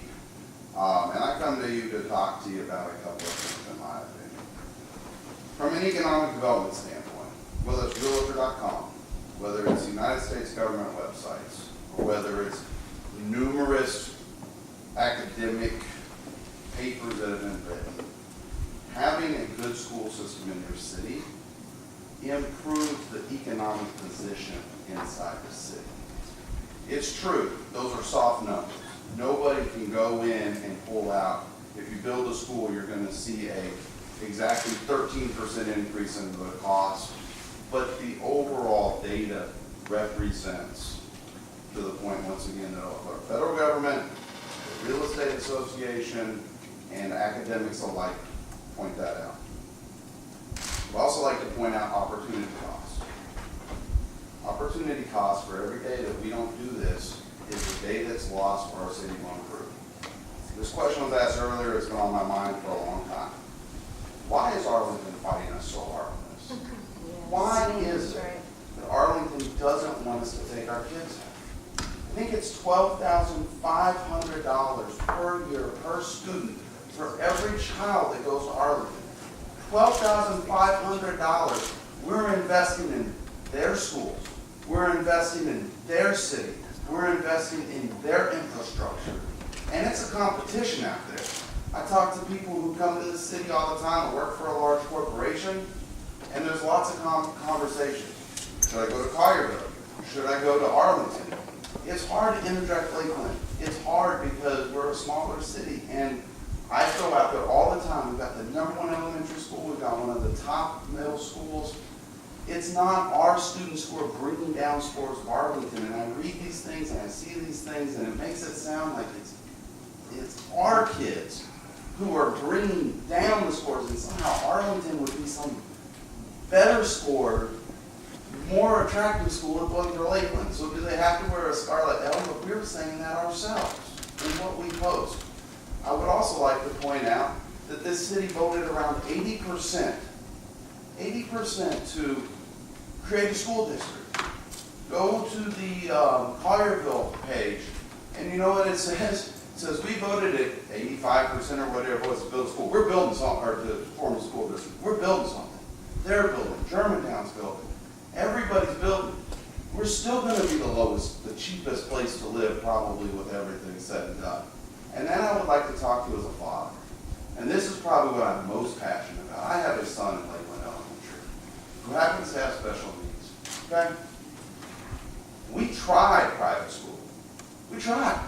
Speaker 1: And I come to you to talk to you about a couple of things in my opinion. From an economic development standpoint, whether it's realtor.com, whether it's United States government websites, or whether it's numerous academic papers that have been written, having a good school system in your city improves the economic position inside the city. It's true, those are soft numbers. Nobody can go in and pull out, if you build a school, you're going to see exactly 13% increase in the cost, but the overall data represents, to the point once again that our federal government, the real estate association, and academics alike point that out. I'd also like to point out opportunity costs. Opportunity costs for every day that we don't do this is the day that's lost for our city to improve. This question was asked earlier, it's been on my mind for a long time. Why is Arlington fighting us so hard on this? Why is it that Arlington doesn't want us to take our kids out? I think it's $12,500 per year per student for every child that goes to Arlington. $12,500 we're investing in their schools. We're investing in their city. We're investing in their infrastructure. And it's a competition out there. I talk to people who come to the city all the time and work for a large corporation, and there's lots of conversations. Should I go to Collierville? Should I go to Arlington? It's hard to interject Lakeland. It's hard because we're a smaller city, and I go out there all the time. We've got the #1 elementary school. We've got one of the top middle schools. It's not our students who are bringing down scores of Arlington, and I read these things and I see these things, and it makes it sound like it's our kids who are bringing down the scores, and somehow Arlington would be some better scored, more attractive school than going to Lakeland. So do they have to wear a scarlet L? But we're saying that ourselves in what we post. I would also like to point out that this city voted around 80% to create a school district. Go to the Collierville page, and you know what it says? It says we voted at 85% or whatever it was to build a school. We're building something, or to form a school district. We're building something. They're building. Germantown's building. Everybody's building. We're still going to be the cheapest place to live, probably, with everything said and done. And then I would like to talk to you as a father. And this is probably what I'm most passionate about. I have a son in Lakeland Elementary who happens to have special needs. Okay? We tried private school. We tried.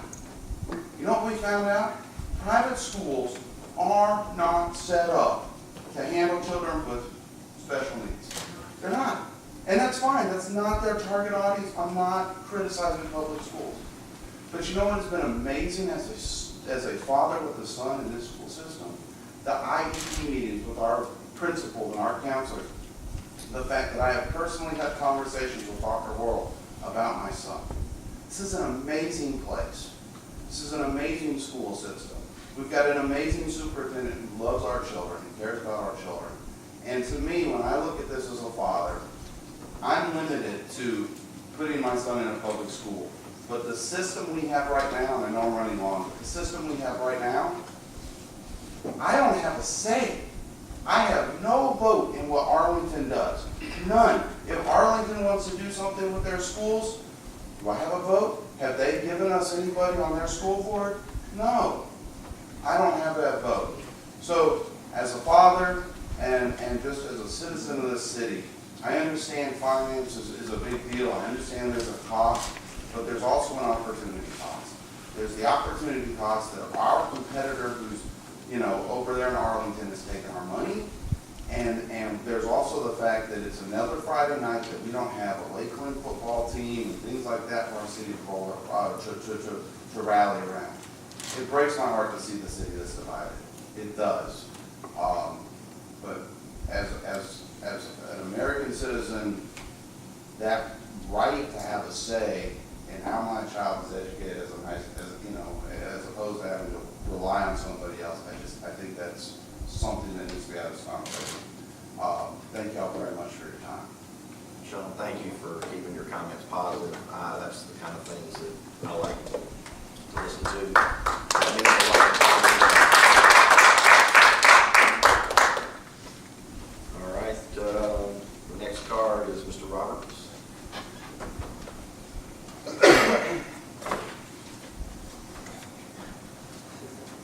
Speaker 1: You know what we found out? Private schools are not set up to handle children with special needs. They're not. And that's fine. That's not their target audience. I'm not criticizing public schools. But you know what has been amazing as a father with a son in this school system? The IEP meetings with our principals and our counselors. The fact that I have personally had conversations with Dr. Worrell about my son. This is an amazing place. This is an amazing school system. We've got an amazing superintendent who loves our children and cares about our children. And to me, when I look at this as a father, I'm limited to putting my son in a public school. But the system we have right now, and I know I'm running long, but the system we have right now I don't have a say. I have no vote in what Arlington does. None. If Arlington wants to do something with their schools, do I have a vote? Have they given us anybody on their school board? No. I don't have that vote. So, as a father and just as a citizen of this city, I understand finance is a big deal. I understand there's a cost, but there's also an opportunity cost. There's the opportunity cost that our competitor who's, over there in Arlington is taking our money. And there's also the fact that it's another Friday night that we don't have a Lakeland football team and things like that for our city to rally around. It breaks my heart to see the city this divided. It does. But as an American citizen, that right to have a say in how my child is educated as opposed to having to rely on somebody else, I think that's something that needs to be out of this conversation. Thank y'all very much for your time.
Speaker 2: Sean, thank you for keeping your comments positive. That's the kind of things that I like to listen to. All right, the next card is Mr. Roberts.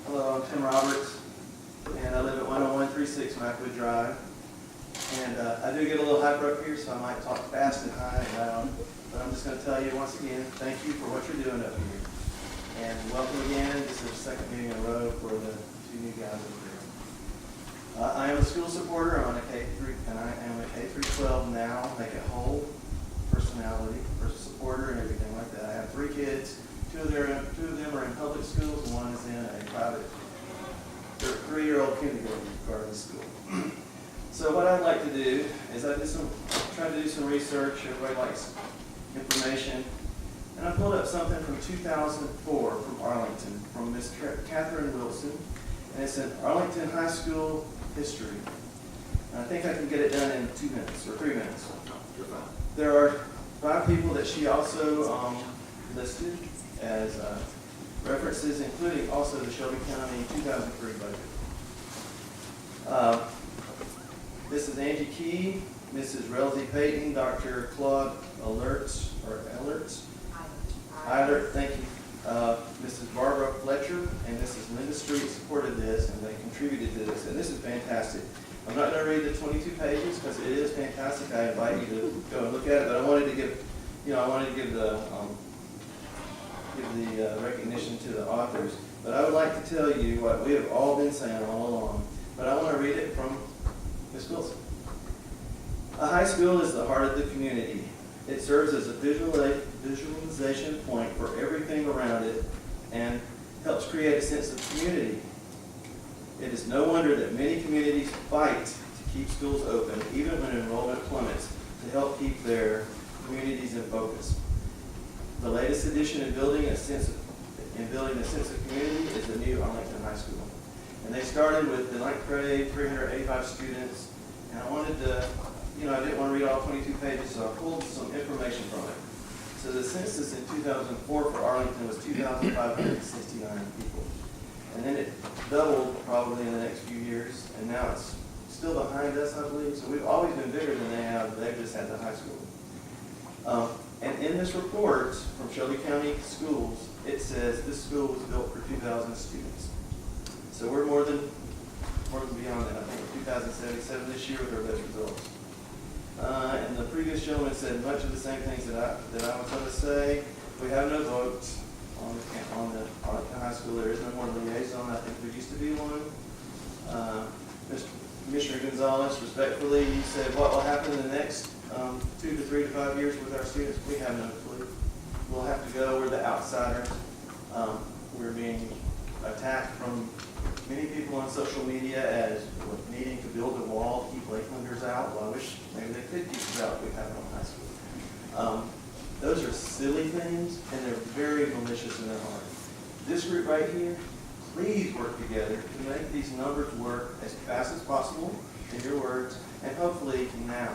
Speaker 9: Hello, I'm Tim Roberts, and I live at 10136 Macwood Drive. And I do get a little hyper up here, so I might talk fast and high and loud. But I'm just going to tell you once again, thank you for what you're doing up here. And welcome again. This is the second meeting in a row for the two new guys up here. I am a school supporter. I'm a K-3, and I am a K-12 now. Make it whole personality, supporter, and everything like that. I have 3 kids. Two of them are in public schools, and one is in a private 3-year-old kindergarten school. So what I'd like to do is try to do some research. Everybody likes information. And I pulled up something from 2004 from Arlington, from Miss Catherine Wilson. And it's in Arlington High School history. And I think I can get it done in 2 minutes or 3 minutes. There are 5 people that she also listed as references, including also the Shelby County 2003 budget. This is Angie Key, Mrs. Relzy Payton, Dr. Claude Alerts, thank you. Mrs. Barbara Fletcher and Mrs. Linda Street supported this, and they contributed to this, and this is fantastic. I'm not going to read the 22 pages because it is fantastic. I invite you to go and look at it, but I wanted to give the recognition to the authors. But I would like to tell you what we have all been saying all along. But I want to read it from Ms. Wilson. A high school is the heart of the community. It serves as a visualization point for everything around it and helps create a sense of community. It is no wonder that many communities fight to keep schools open, even when enrollment plummets, to help keep their communities in focus. The latest addition in building a sense of community is the new Arlington High School. And they started with the 9th grade, 385 students, and I wanted to, I didn't want to read all 22 pages, so I pulled some information from it. So the census in 2004 for Arlington was 2,569 people. And then it doubled probably in the next few years, and now it's still behind us, I believe. So we've always been bigger than they have. They've just had the high school. And in this report from Shelby County Schools, it says this school was built for 2,000 students. So we're more than beyond that. I think we're 2,077 this year with our best results. And the previous gentleman said much of the same things that I was going to say. We have no vote on the Arlington High School. There is no more liaison. I think there used to be one. Commissioner Gonzalez, respectfully, you said what will happen in the next 2 to 3 to 5 years with our students. We have no clue. We'll have to go. We're the outsiders. We're being attacked from many people on social media as needing to build a wall to keep Lakelanders out. Well, I wish maybe they could keep us out if we have it on high school. Those are silly things, and they're very malicious in their heart. This group right here, please work together to make these numbers work as fast as possible, in your words, and hopefully now.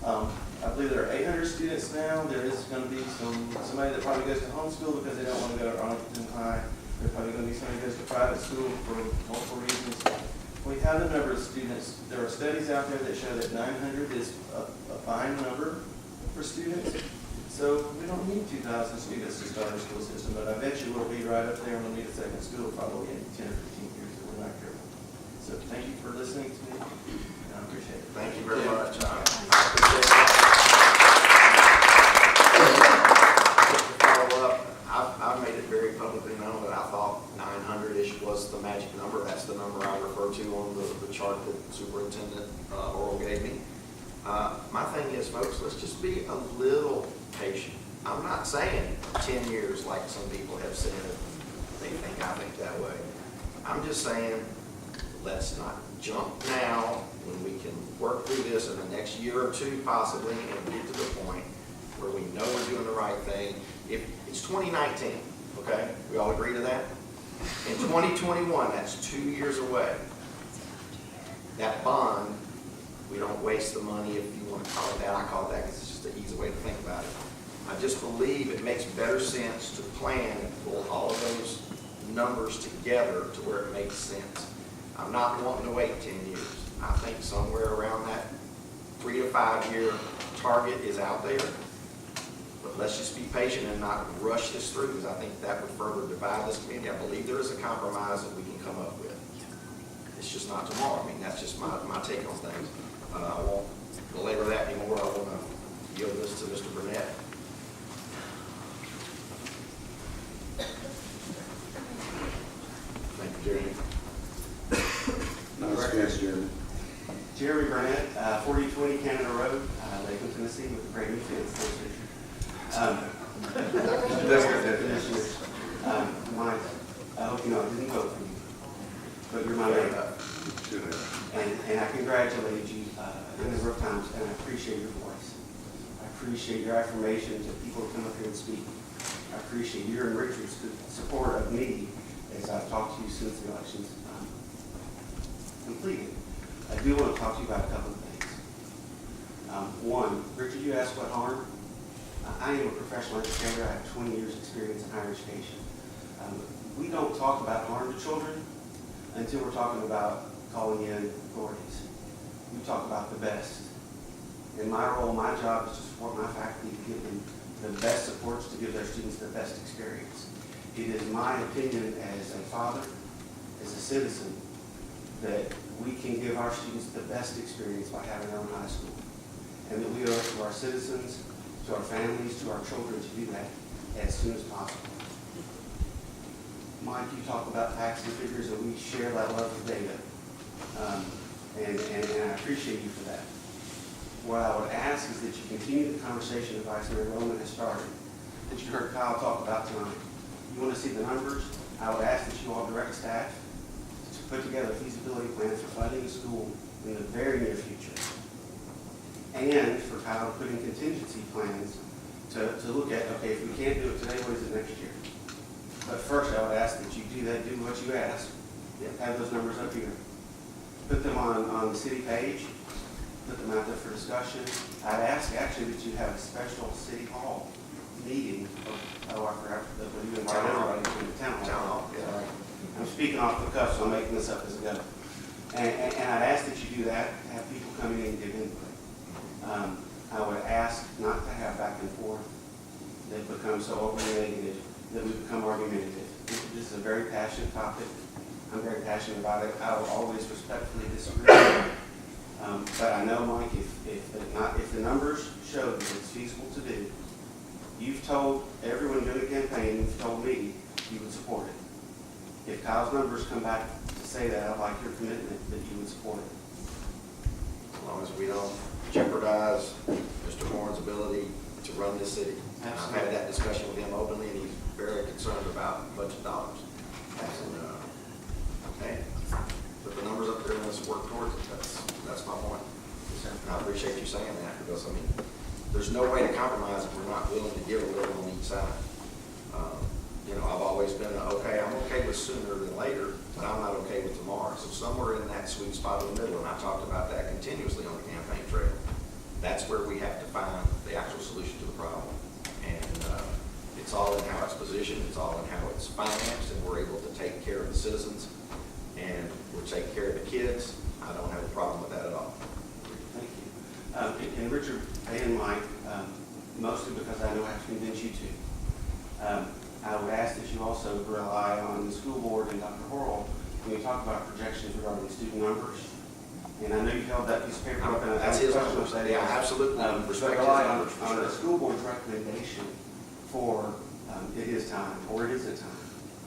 Speaker 9: I believe there are 800 students now. There is going to be somebody that probably goes to homeschool because they don't want to go to Arlington High. They're probably going to be somebody who goes to private school for multiple reasons. We have the number of students. There are studies out there that show that 900 is a fine number for students. So we don't need 2,000 students to start our school system, but I bet you we'll be right up there and we'll need a second school probably in 10 or 15 years if we're not careful. So thank you for listening to me. I appreciate it.
Speaker 2: Thank you very much. I appreciate it. Just to follow up, I've made it very publicly known that I thought 900-ish was the magic number. That's the number I referred to on the chart that Superintendent Oral gave me. My thing is, folks, let's just be a little patient. I'm not saying 10 years like some people have said. They think I think that way. I'm just saying, let's not jump now when we can work through this in the next year or two possibly and get to the point where we know we're doing the right thing. If it's 2019, okay? We all agree to that? In 2021, that's 2 years away. That bond, we don't waste the money, if you want to call it that. I call it that because it's just an easy way to think about it. I just believe it makes better sense to plan and pull all of those numbers together to where it makes sense. I'm not wanting to wait 10 years. I think somewhere around that 3 to 5 year target is out there. But let's just be patient and not rush this through, because I think that would further divide this community. I believe there is a compromise that we can come up with. It's just not tomorrow. I mean, that's just my take on things. I won't belabor that anymore. I want to yield this to Mr. Burnett. Thank you, Jeremy.
Speaker 13: Nice, Jeremy.
Speaker 9: Jeremy Burnett, 4020 Canada Road, Lakeland, Tennessee, with a brand new fence. I hope you know I didn't vote for you, but you're my neighbor. And I congratulate you a number of times, and I appreciate your voice. I appreciate your affirmation to people who come up here and speak. I appreciate your and Richard's support of me as I've talked to you since the elections completed. I do want to talk to you about a couple of things. One, Richard, you asked what harm. I am a professional educator. I have 20 years experience in higher education. We don't talk about harm to children until we're talking about calling in authorities. We talk about the best. In my role, my job is to support my faculty to give them the best supports to give their students the best experience. It is my opinion as a father, as a citizen, that we can give our students the best experience by having our own high school. And that we owe it to our citizens, to our families, to our children to do that as soon as possible. Mike, you talk about facts and figures, and we share that love of data. And I appreciate you for that. What I would ask is that you continue the conversation that Vice Mayor Roman has started, that you heard Kyle talk about tonight. You want to see the numbers? I would ask that you all direct staff to put together a feasibility plan for funding the school in the very near future. And for Kyle to put in contingency plans to look at, okay, if we can't do it today, what is it next year? But first, I would ask that you do that, do what you asked, have those numbers up here. Put them on the city page, put them out there for discussion. I'd ask actually that you have a special city hall meeting. I forgot that you invite everybody to the town hall. Sorry. I'm speaking off the cuff, so I'm making this up as I go. And I'd ask that you do that, have people coming in and give input. I would ask not to have back and forth that becomes so overly negative that we become argumentative. This is a very passionate topic. I'm very passionate about it. I will always respectfully disagree. But I know, Mike, if the numbers show that it's feasible to do, you've told everyone doing the campaign, you've told me you would support it. If Kyle's numbers come back to say that, I'd like your commitment that you would support it.
Speaker 2: As long as we don't jeopardize Mr. Warren's ability to run this city. I've had that discussion with him openly, and he's very concerned about budget dollars. Okay, put the numbers up there and let's work towards it. That's my point. And I appreciate you saying that, because I mean, there's no way to compromise if we're not willing to give a little on each side. I've always been I'm okay with sooner than later, but I'm not okay with tomorrow. So somewhere in that sweet spot in the middle, and I talked about that continuously on the campaign trail. That's where we have to find the actual solution to the problem. And It's all in how it's positioned, it's all in how it's financed, and we're able to take care of the citizens, and we're taking care of the kids. I don't have a problem with that at all.
Speaker 9: Thank you. And Richard and Mike, mostly because I know I have to convince you to. I would ask that you also rely on the school board and Dr. Horrell when you talk about projections regarding student numbers. And I know you held that piece of paper up, and
Speaker 2: That's his numbers. Yeah, absolutely. Respect his
Speaker 9: rely
Speaker 2: numbers, for
Speaker 9: on the
Speaker 2: sure.
Speaker 9: school board's recommendation for it is time, or it is a time.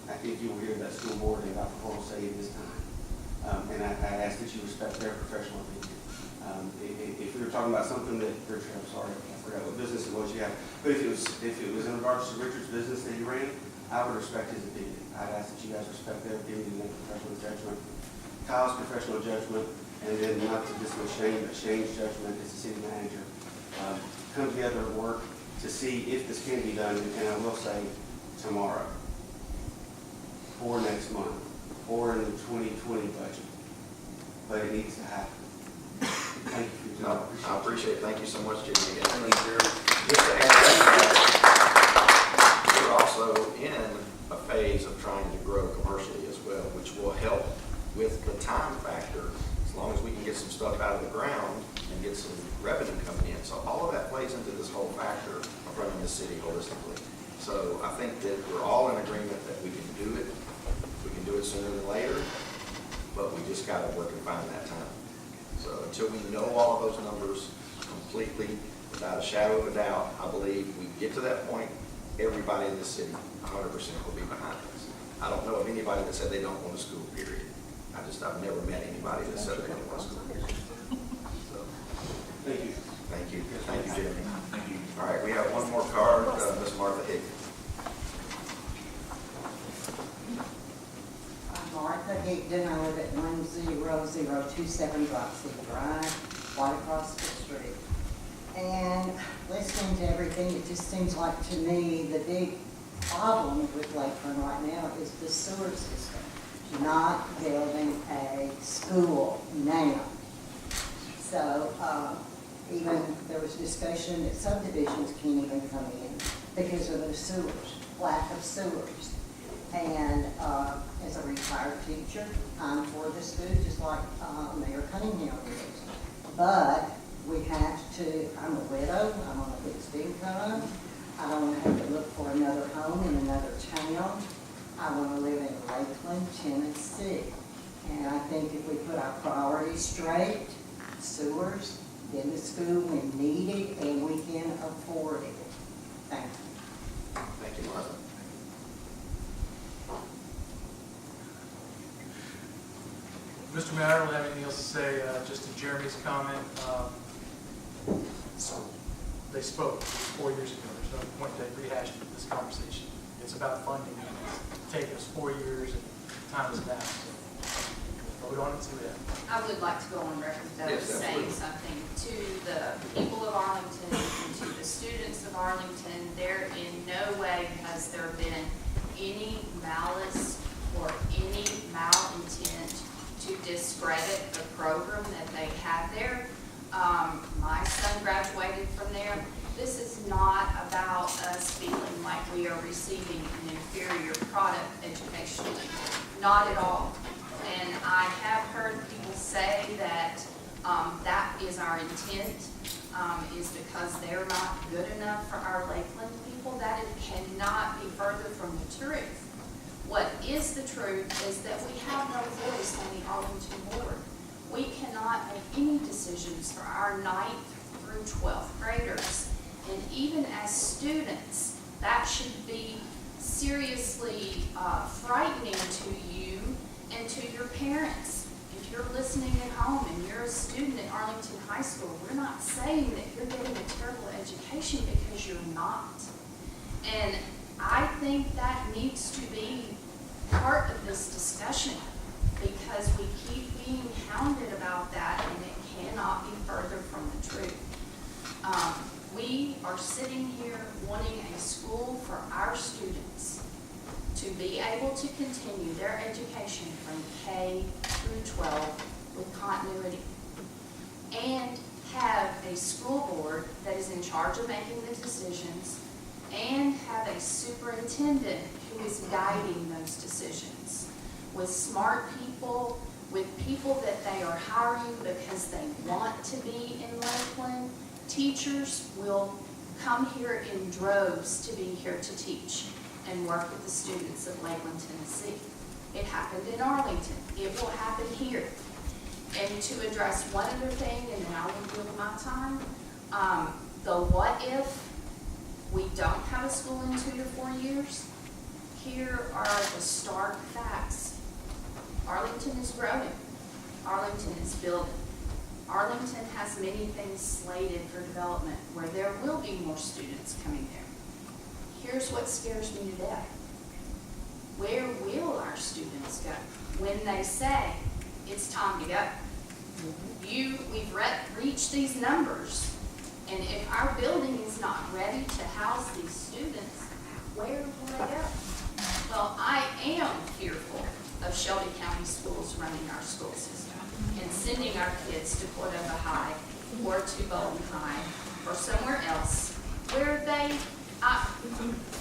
Speaker 9: I think you will hear that school board and Dr. Horrell say it is time. And I ask that you respect their professional opinion. If we were talking about something that, Richard, I'm sorry, I forgot what business it was you have, but if it was in regards to Richard's business that he ran, I would respect his opinion. I'd ask that you guys respect their opinion and their professional judgment, Kyle's professional judgment, and then not to dismiss Shane, but Shane's judgment as the city manager. Come together and work to see if this can be done, and I will say tomorrow, or next month, or in the 2020 budget. But it needs to happen. Thank you for your time.
Speaker 2: I appreciate it. Thank you so much, Jimmy. And just to add to that, we're also in a phase of trying to grow commercially as well, which will help with the time factor, as long as we can get some stuff out of the ground and get some revenue coming in. So all of that plays into this whole factor of running the city holistically. So I think that we're all in agreement that we can do it. We can do it sooner than later, but we just got to work and find that time. So until we know all of those numbers completely, without a shadow of a doubt, I believe we get to that point, everybody in this city, 100% will be behind us. I don't know of anybody that said they don't want a school, period. I've never met anybody that said they don't want a school, period. So,
Speaker 9: Thank you.
Speaker 2: thank you. Thank you, Jeremy. Thank you. All right, we have one more card, Ms. Martha Higgins.
Speaker 15: Martha Higdon, I live at 10027 Roxy Drive, right across the street. And listening to everything, it just seems like to me the big problem with Lakeland right now is the sewer system. Not building a school now. So even there was discussion that subdivisions can't even come in because of the sewers, lack of sewers. And as a retired teacher, I'm for the school, just like Mayor Cunningham is. But we have to, I'm a widow, I'm on a fixed income. I don't want to have to look for another home in another town. I want to live in Lakeland, Tennessee. And I think if we put our priorities straight, sewers, then the school when needed, and we can afford it. Thank you.
Speaker 2: Thank you, Martha.
Speaker 12: Mr. Mayor, I don't have anything else to say, just to Jeremy's comment. So they spoke 4 years ago. There's no point to rehash this conversation. It's about funding. It's taken us 4 years, and time is now. So vote on it, see what happens.
Speaker 7: I would like to go on record though,
Speaker 2: Yes,
Speaker 7: saying
Speaker 2: absolutely.
Speaker 7: something to the people of Arlington and to the students of Arlington. There in no way has there been any malice or any malintent to discredit the program that they have there. My son graduated from there. This is not about us feeling like we are receiving an inferior product educationally. Not at all. And I have heard people say that that is our intent, is because they're not good enough for our Lakeland people. That it cannot be further from the truth. What is the truth is that we have no voice on the Arlington board. We cannot make any decisions for our 9th through 12th graders. And even as students, that should be seriously frightening to you and to your parents. If you're listening at home and you're a student at Arlington High School, we're not saying that you're getting a terrible education, because you're not. And I think that needs to be part of this discussion, because we keep being hounded about that, and it cannot be further from the truth. We are sitting here wanting a school for our students to be able to continue their education from K through 12 with continuity, and have a school board that is in charge of making the decisions, and have a superintendent who is guiding those decisions with smart people, with people that they are hiring because they want to be in Lakeland. Teachers will come here in droves to be here to teach and work with the students of Lakeland, Tennessee. It happened in Arlington. It will happen here. And to address one other thing, and then I will give my time, the what if we don't have a school in 2 to 4 years, here are the stark facts. Arlington is growing. Arlington is building. Arlington has many things slated for development where there will be more students coming there. Here's what scares me to death. Where will our students go when they say it's time to go? We've reached these numbers, and if our building is not ready to house these students, where will they go? Well, I am fearful of Shelby County Schools running our school system and sending our kids to Cordova High or to Bolton High or somewhere else where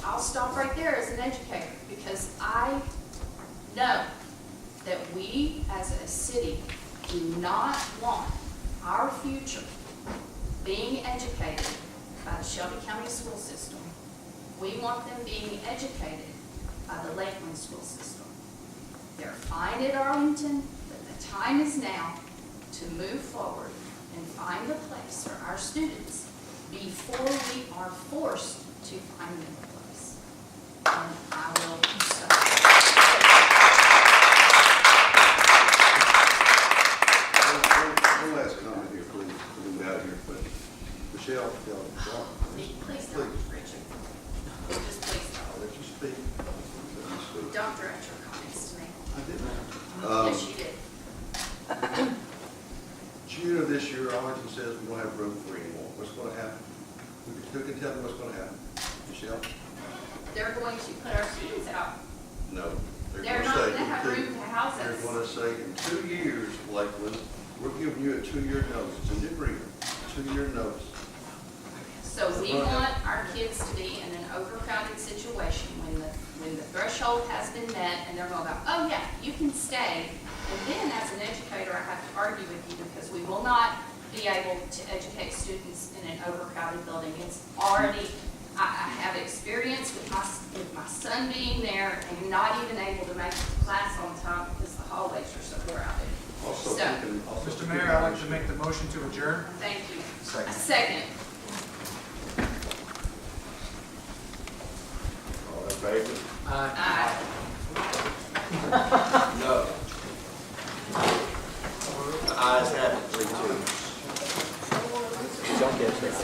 Speaker 7: I'll stop right there as an educator, because I know that we as a city do not want our future being educated by the Shelby County school system. We want them being educated by the Lakeland school system. They're fine at Arlington, but the time is now to move forward and find a place for our students before we are forced to find them a place. And I will stop.
Speaker 13: One last comment here, please, to move out here, but Michelle,
Speaker 7: Please don't, Richard. Just please
Speaker 13: I'll let you speak. Let you speak.
Speaker 7: don't direct your comments to me.
Speaker 13: I didn't.
Speaker 7: Yes, you did.
Speaker 13: June of this year, Arlington says we don't have room for anymore. What's going to happen? Who can tell me what's going to happen? Michelle?
Speaker 7: They're going to put our students out.
Speaker 13: No.
Speaker 7: They're not going to have room to house
Speaker 13: They're
Speaker 7: us.
Speaker 13: going to say in 2 years, Lakeland, we're giving you a 2-year notice. It's in the agreement, 2-year notice.
Speaker 7: So we want our kids to be in an overcrowded situation when the threshold has been met and they're going to go, oh yeah, you can stay. And then as an educator, I have to argue with you because we will not be able to educate students in an overcrowded building. It's already, I have experience with my son being there and not even able to make class on time because the hallways are so crowded.
Speaker 13: Also,
Speaker 7: So,
Speaker 12: Mr. Mayor, I'd like to make the motion to adjourn.
Speaker 7: thank you.
Speaker 5: Second.
Speaker 7: A second.
Speaker 2: All in favor?
Speaker 7: Aye.
Speaker 2: No. The ayes have it, 3-2. Don't get that.